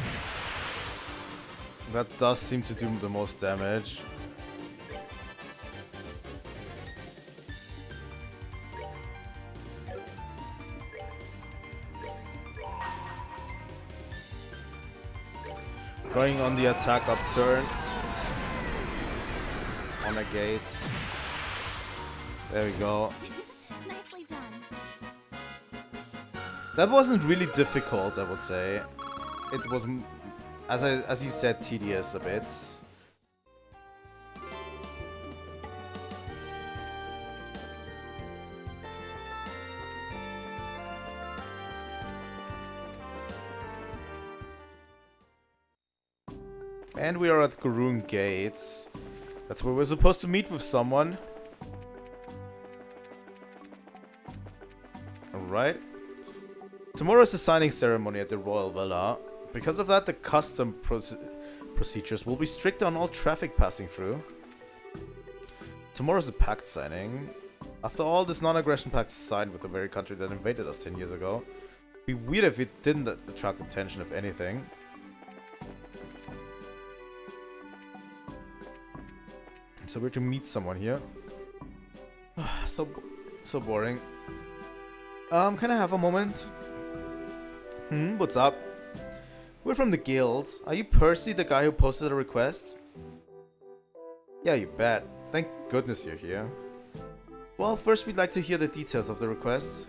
That does seem to do the most damage. Going on the attack upturn. On the gates. There we go. Nicely done. That wasn't really difficult, I would say. It was, as you said, tedious a bit. And we are at Gurun Gates. That's where we're supposed to meet with someone. Alright. Tomorrow is the signing ceremony at the Royal Villa. Because of that, the custom procedures will be strict on all traffic passing through. Tomorrow's the pact signing. After all, this non-aggression pact is signed with the very country that invaded us 10 years ago. It'd be weird if it didn't attract attention, if anything. So we're to meet someone here. So boring. Can I have a moment? What's up? We're from the guild. Are you Percy, the guy who posted a request? Yeah, you bet. Thank goodness you're here. Well, first we'd like to hear the details of the request.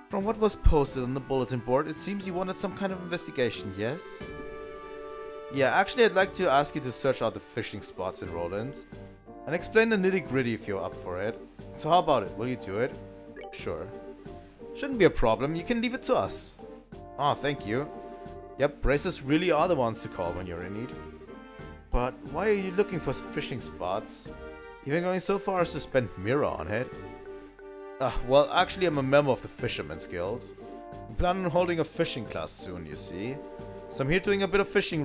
From what was posted on the bulletin board, it seems you wanted some kind of investigation, yes? Yeah, actually I'd like to ask you to search out the fishing spots in Roland. And explain the nitty-gritty if you're up for it. So how about it? Will you do it? Sure. Shouldn't be a problem. You can leave it to us. Ah, thank you. Yep, braces really are the ones to call when you're in need. But why are you looking for fishing spots? Even going so far as to spend Mira on it? Well, actually I'm a member of the Fisherman's Guild. I'm planning on holding a fishing class soon, you see. So I'm here doing a bit of fishing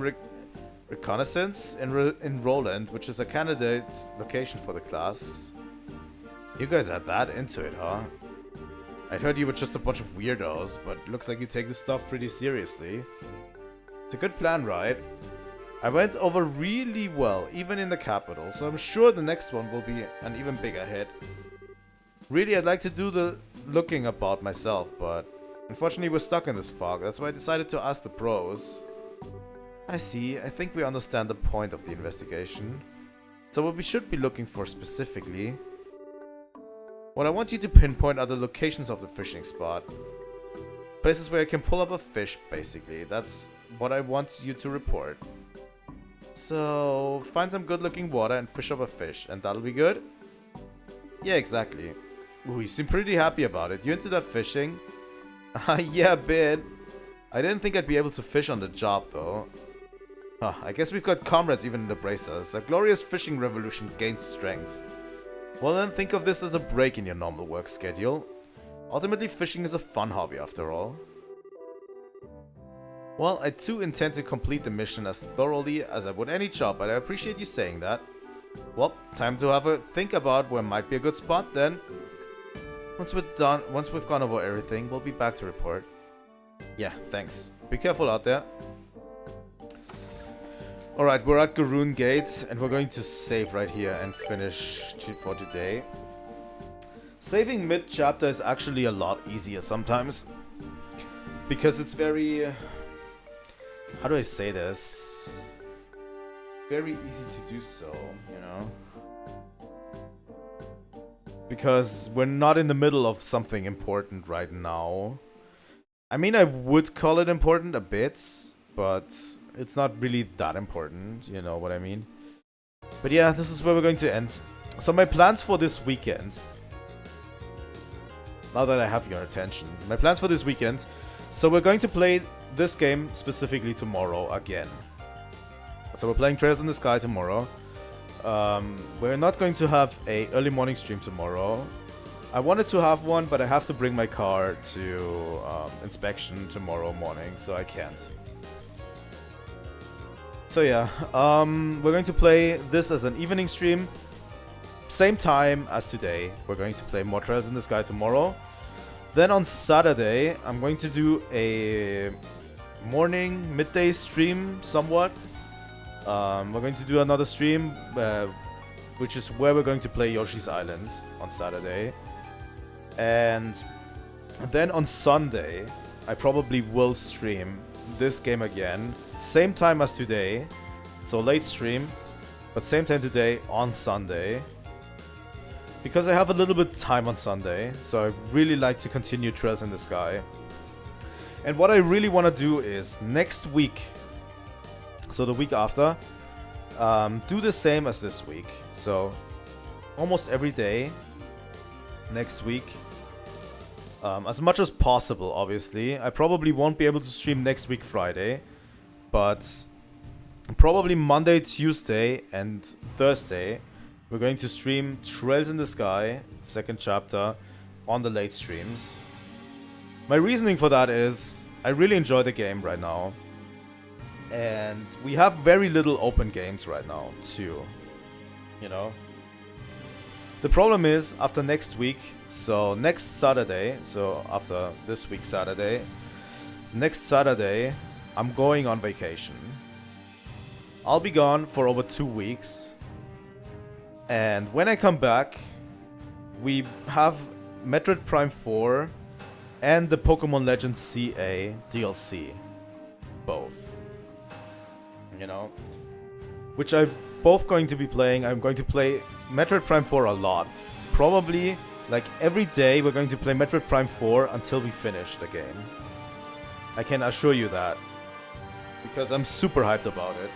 reconnaissance in Roland, which is a candidate location for the class. You guys are that into it, huh? I'd heard you were just a bunch of weirdos, but looks like you take this stuff pretty seriously. It's a good plan, right? I went over really well, even in the capital, so I'm sure the next one will be an even bigger hit. Really, I'd like to do the looking about myself, but unfortunately we're stuck in this fog. That's why I decided to ask the pros. I see. I think we understand the point of the investigation. So what we should be looking for specifically. What I want you to pinpoint are the locations of the fishing spot. Places where I can pull up a fish, basically. That's what I want you to report. So, find some good looking water and fish up a fish, and that'll be good? Yeah, exactly. Ooh, you seem pretty happy about it. You into that fishing? Yeah, a bit. I didn't think I'd be able to fish on the job, though. I guess we've got comrades even in the bracers. A glorious fishing revolution gains strength. Well then, think of this as a break in your normal work schedule. Ultimately, fishing is a fun hobby after all. Well, I too intend to complete the mission as thoroughly as I would any job, but I appreciate you saying that. Well, time to have a think about where might be a good spot then. Once we've gone over everything, we'll be back to report. Yeah, thanks. Be careful out there. Alright, we're at Garoon Gate, and we're going to save right here and finish for today. Saving mid-chapter is actually a lot easier sometimes. Because it's very... how do I say this? Very easy to do so, you know? Because we're not in the middle of something important right now. I mean, I would call it important a bit, but it's not really that important, you know what I mean? But yeah, this is where we're going to end. So my plans for this weekend, now that I have your attention, my plans for this weekend, so we're going to play this game specifically tomorrow again. So we're playing Trails in the Sky tomorrow. We're not going to have a early morning stream tomorrow. I wanted to have one, but I have to bring my car to inspection tomorrow morning, so I can't. So yeah, we're going to play this as an evening stream. Same time as today. We're going to play more Trails in the Sky tomorrow. Then on Saturday, I'm going to do a morning, midday stream somewhat. We're going to do another stream, which is where we're going to play Yoshi's Island on Saturday. And then on Sunday, I probably will stream this game again. Same time as today. So late stream, but same time today on Sunday. Because I have a little bit of time on Sunday, so I really like to continue Trails in the Sky. And what I really want to do is next week, so the week after, do the same as this week. So almost every day next week, as much as possible, obviously. I probably won't be able to stream next week Friday, but probably Monday, Tuesday, and Thursday we're going to stream Trails in the Sky, second chapter, on the late streams. My reasoning for that is I really enjoy the game right now. And we have very little open games right now, too. You know? The problem is, after next week, so next Saturday, so after this week Saturday, next Saturday, I'm going on vacation. I'll be gone for over 2 weeks. And when I come back, we have Metroid Prime 4 and the Pokemon Legends CA DLC. Both. You know? Which I'm both going to be playing. I'm going to play Metroid Prime 4 a lot. Probably, like every day, we're going to play Metroid Prime 4 until we finish the game. I can assure you that. Because I'm super hyped about it.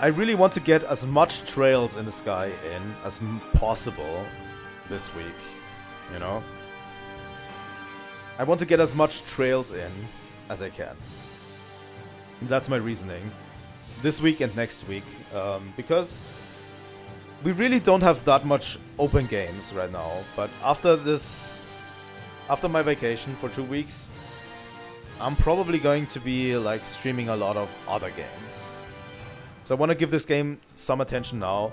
I really want to get as much Trails in the Sky in as possible this week, you know? I want to get as much Trails in as I can. That's my reasoning. This week and next week, because we really don't have that much open games right now, but after my vacation for 2 weeks, I'm probably going to be like streaming a lot of other games. So I want to give this game some attention now.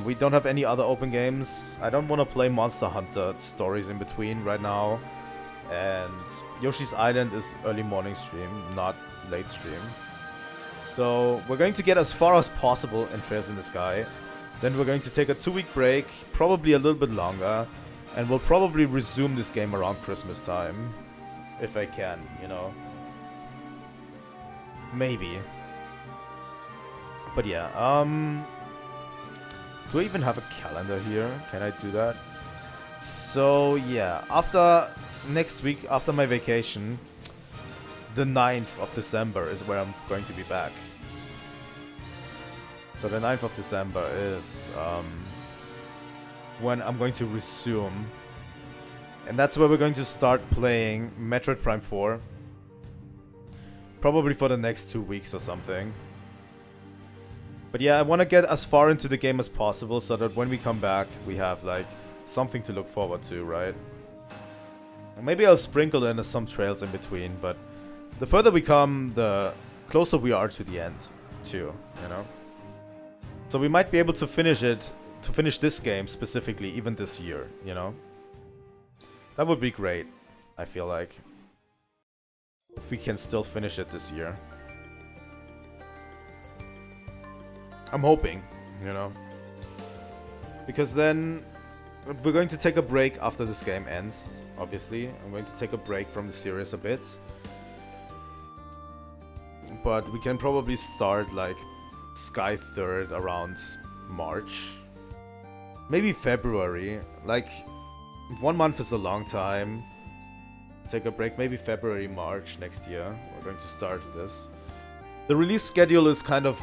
We don't have any other open games. I don't want to play Monster Hunter stories in between right now. And Yoshi's Island is early morning stream, not late stream. So we're going to get as far as possible in Trails in the Sky. Then we're going to take a 2-week break, probably a little bit longer. And we'll probably resume this game around Christmas time. If I can, you know. Maybe. But yeah, do I even have a calendar here? Can I do that? So yeah, after next week, after my vacation, the 9th of December is where I'm going to be back. So the 9th of December is when I'm going to resume. And that's where we're going to start playing Metroid Prime 4. Probably for the next 2 weeks or something. But yeah, I want to get as far into the game as possible so that when we come back, we have like something to look forward to, right? Maybe I'll sprinkle in some Trails in between, but the further we come, the closer we are to the end, too, you know? So we might be able to finish this game specifically, even this year, you know? That would be great, I feel like. If we can still finish it this year. I'm hoping, you know. Because then we're going to take a break after this game ends, obviously. I'm going to take a break from the series a bit. But we can probably start like Sky 3rd around March. Maybe February. Like 1 month is a long time. Take a break, maybe February, March next year. We're going to start this. The release schedule is kind of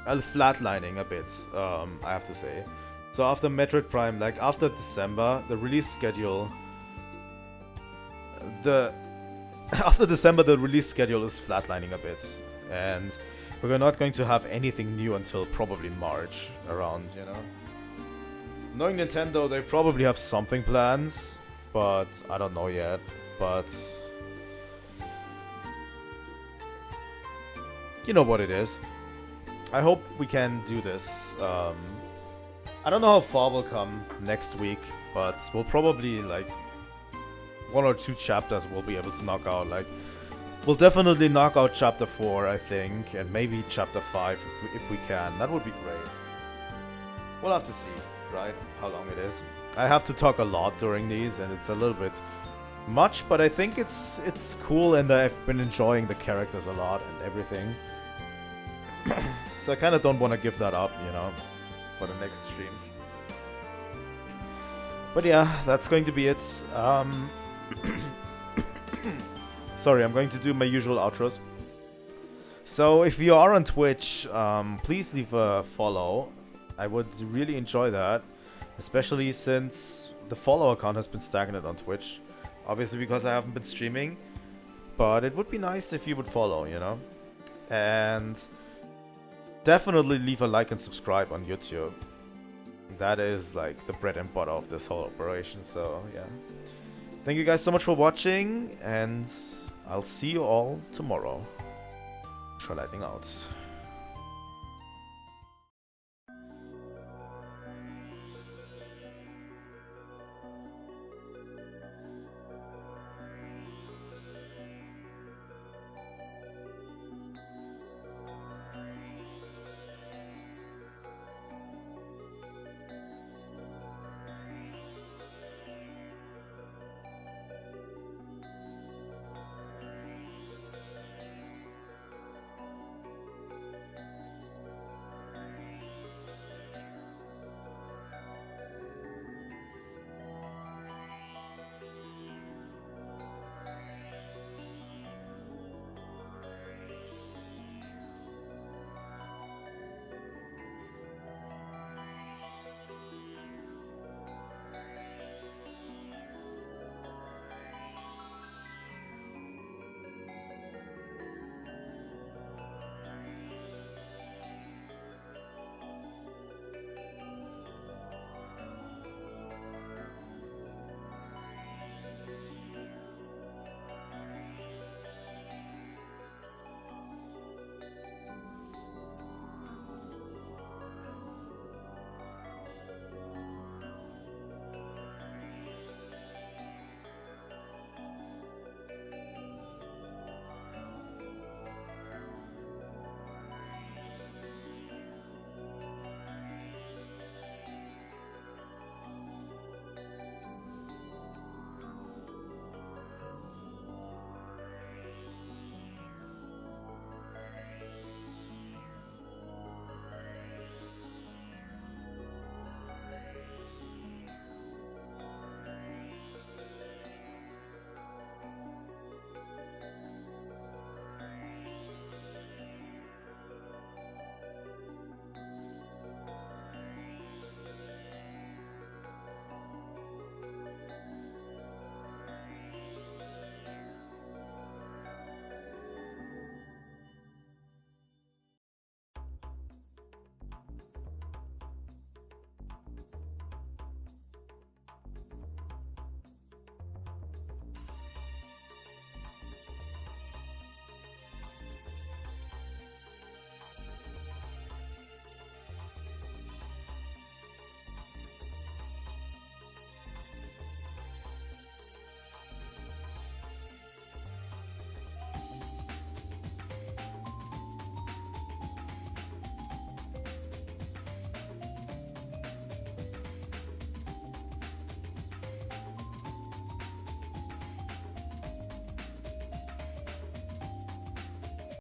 flatlining a bit, I have to say. So after Metroid Prime, like after December, the release schedule... After December, the release schedule is flatlining a bit. And we're not going to have anything new until probably March around, you know. Knowing Nintendo, they probably have something planned, but I don't know yet. But you know what it is. I hope we can do this. I don't know how far we'll come next week, but we'll probably like 1 or 2 chapters we'll be able to knock out. Like, we'll definitely knock out chapter 4, I think, and maybe chapter 5 if we can. That would be great. We'll have to see, right, how long it is. I have to talk a lot during these, and it's a little bit much, but I think it's cool, and I've been enjoying the characters a lot and everything. So I kind of don't want to give that up, you know, for the next streams. But yeah, that's going to be it. Sorry, I'm going to do my usual outros. So if you are on Twitch, please leave a follow. I would really enjoy that, especially since the follower count has been stagnant on Twitch. Obviously because I haven't been streaming, but it would be nice if you would follow, you know. And definitely leave a like and subscribe on YouTube. That is like the bread and butter of this whole operation, so yeah. Thank you guys so much for watching, and I'll see you all tomorrow. Trilightning out.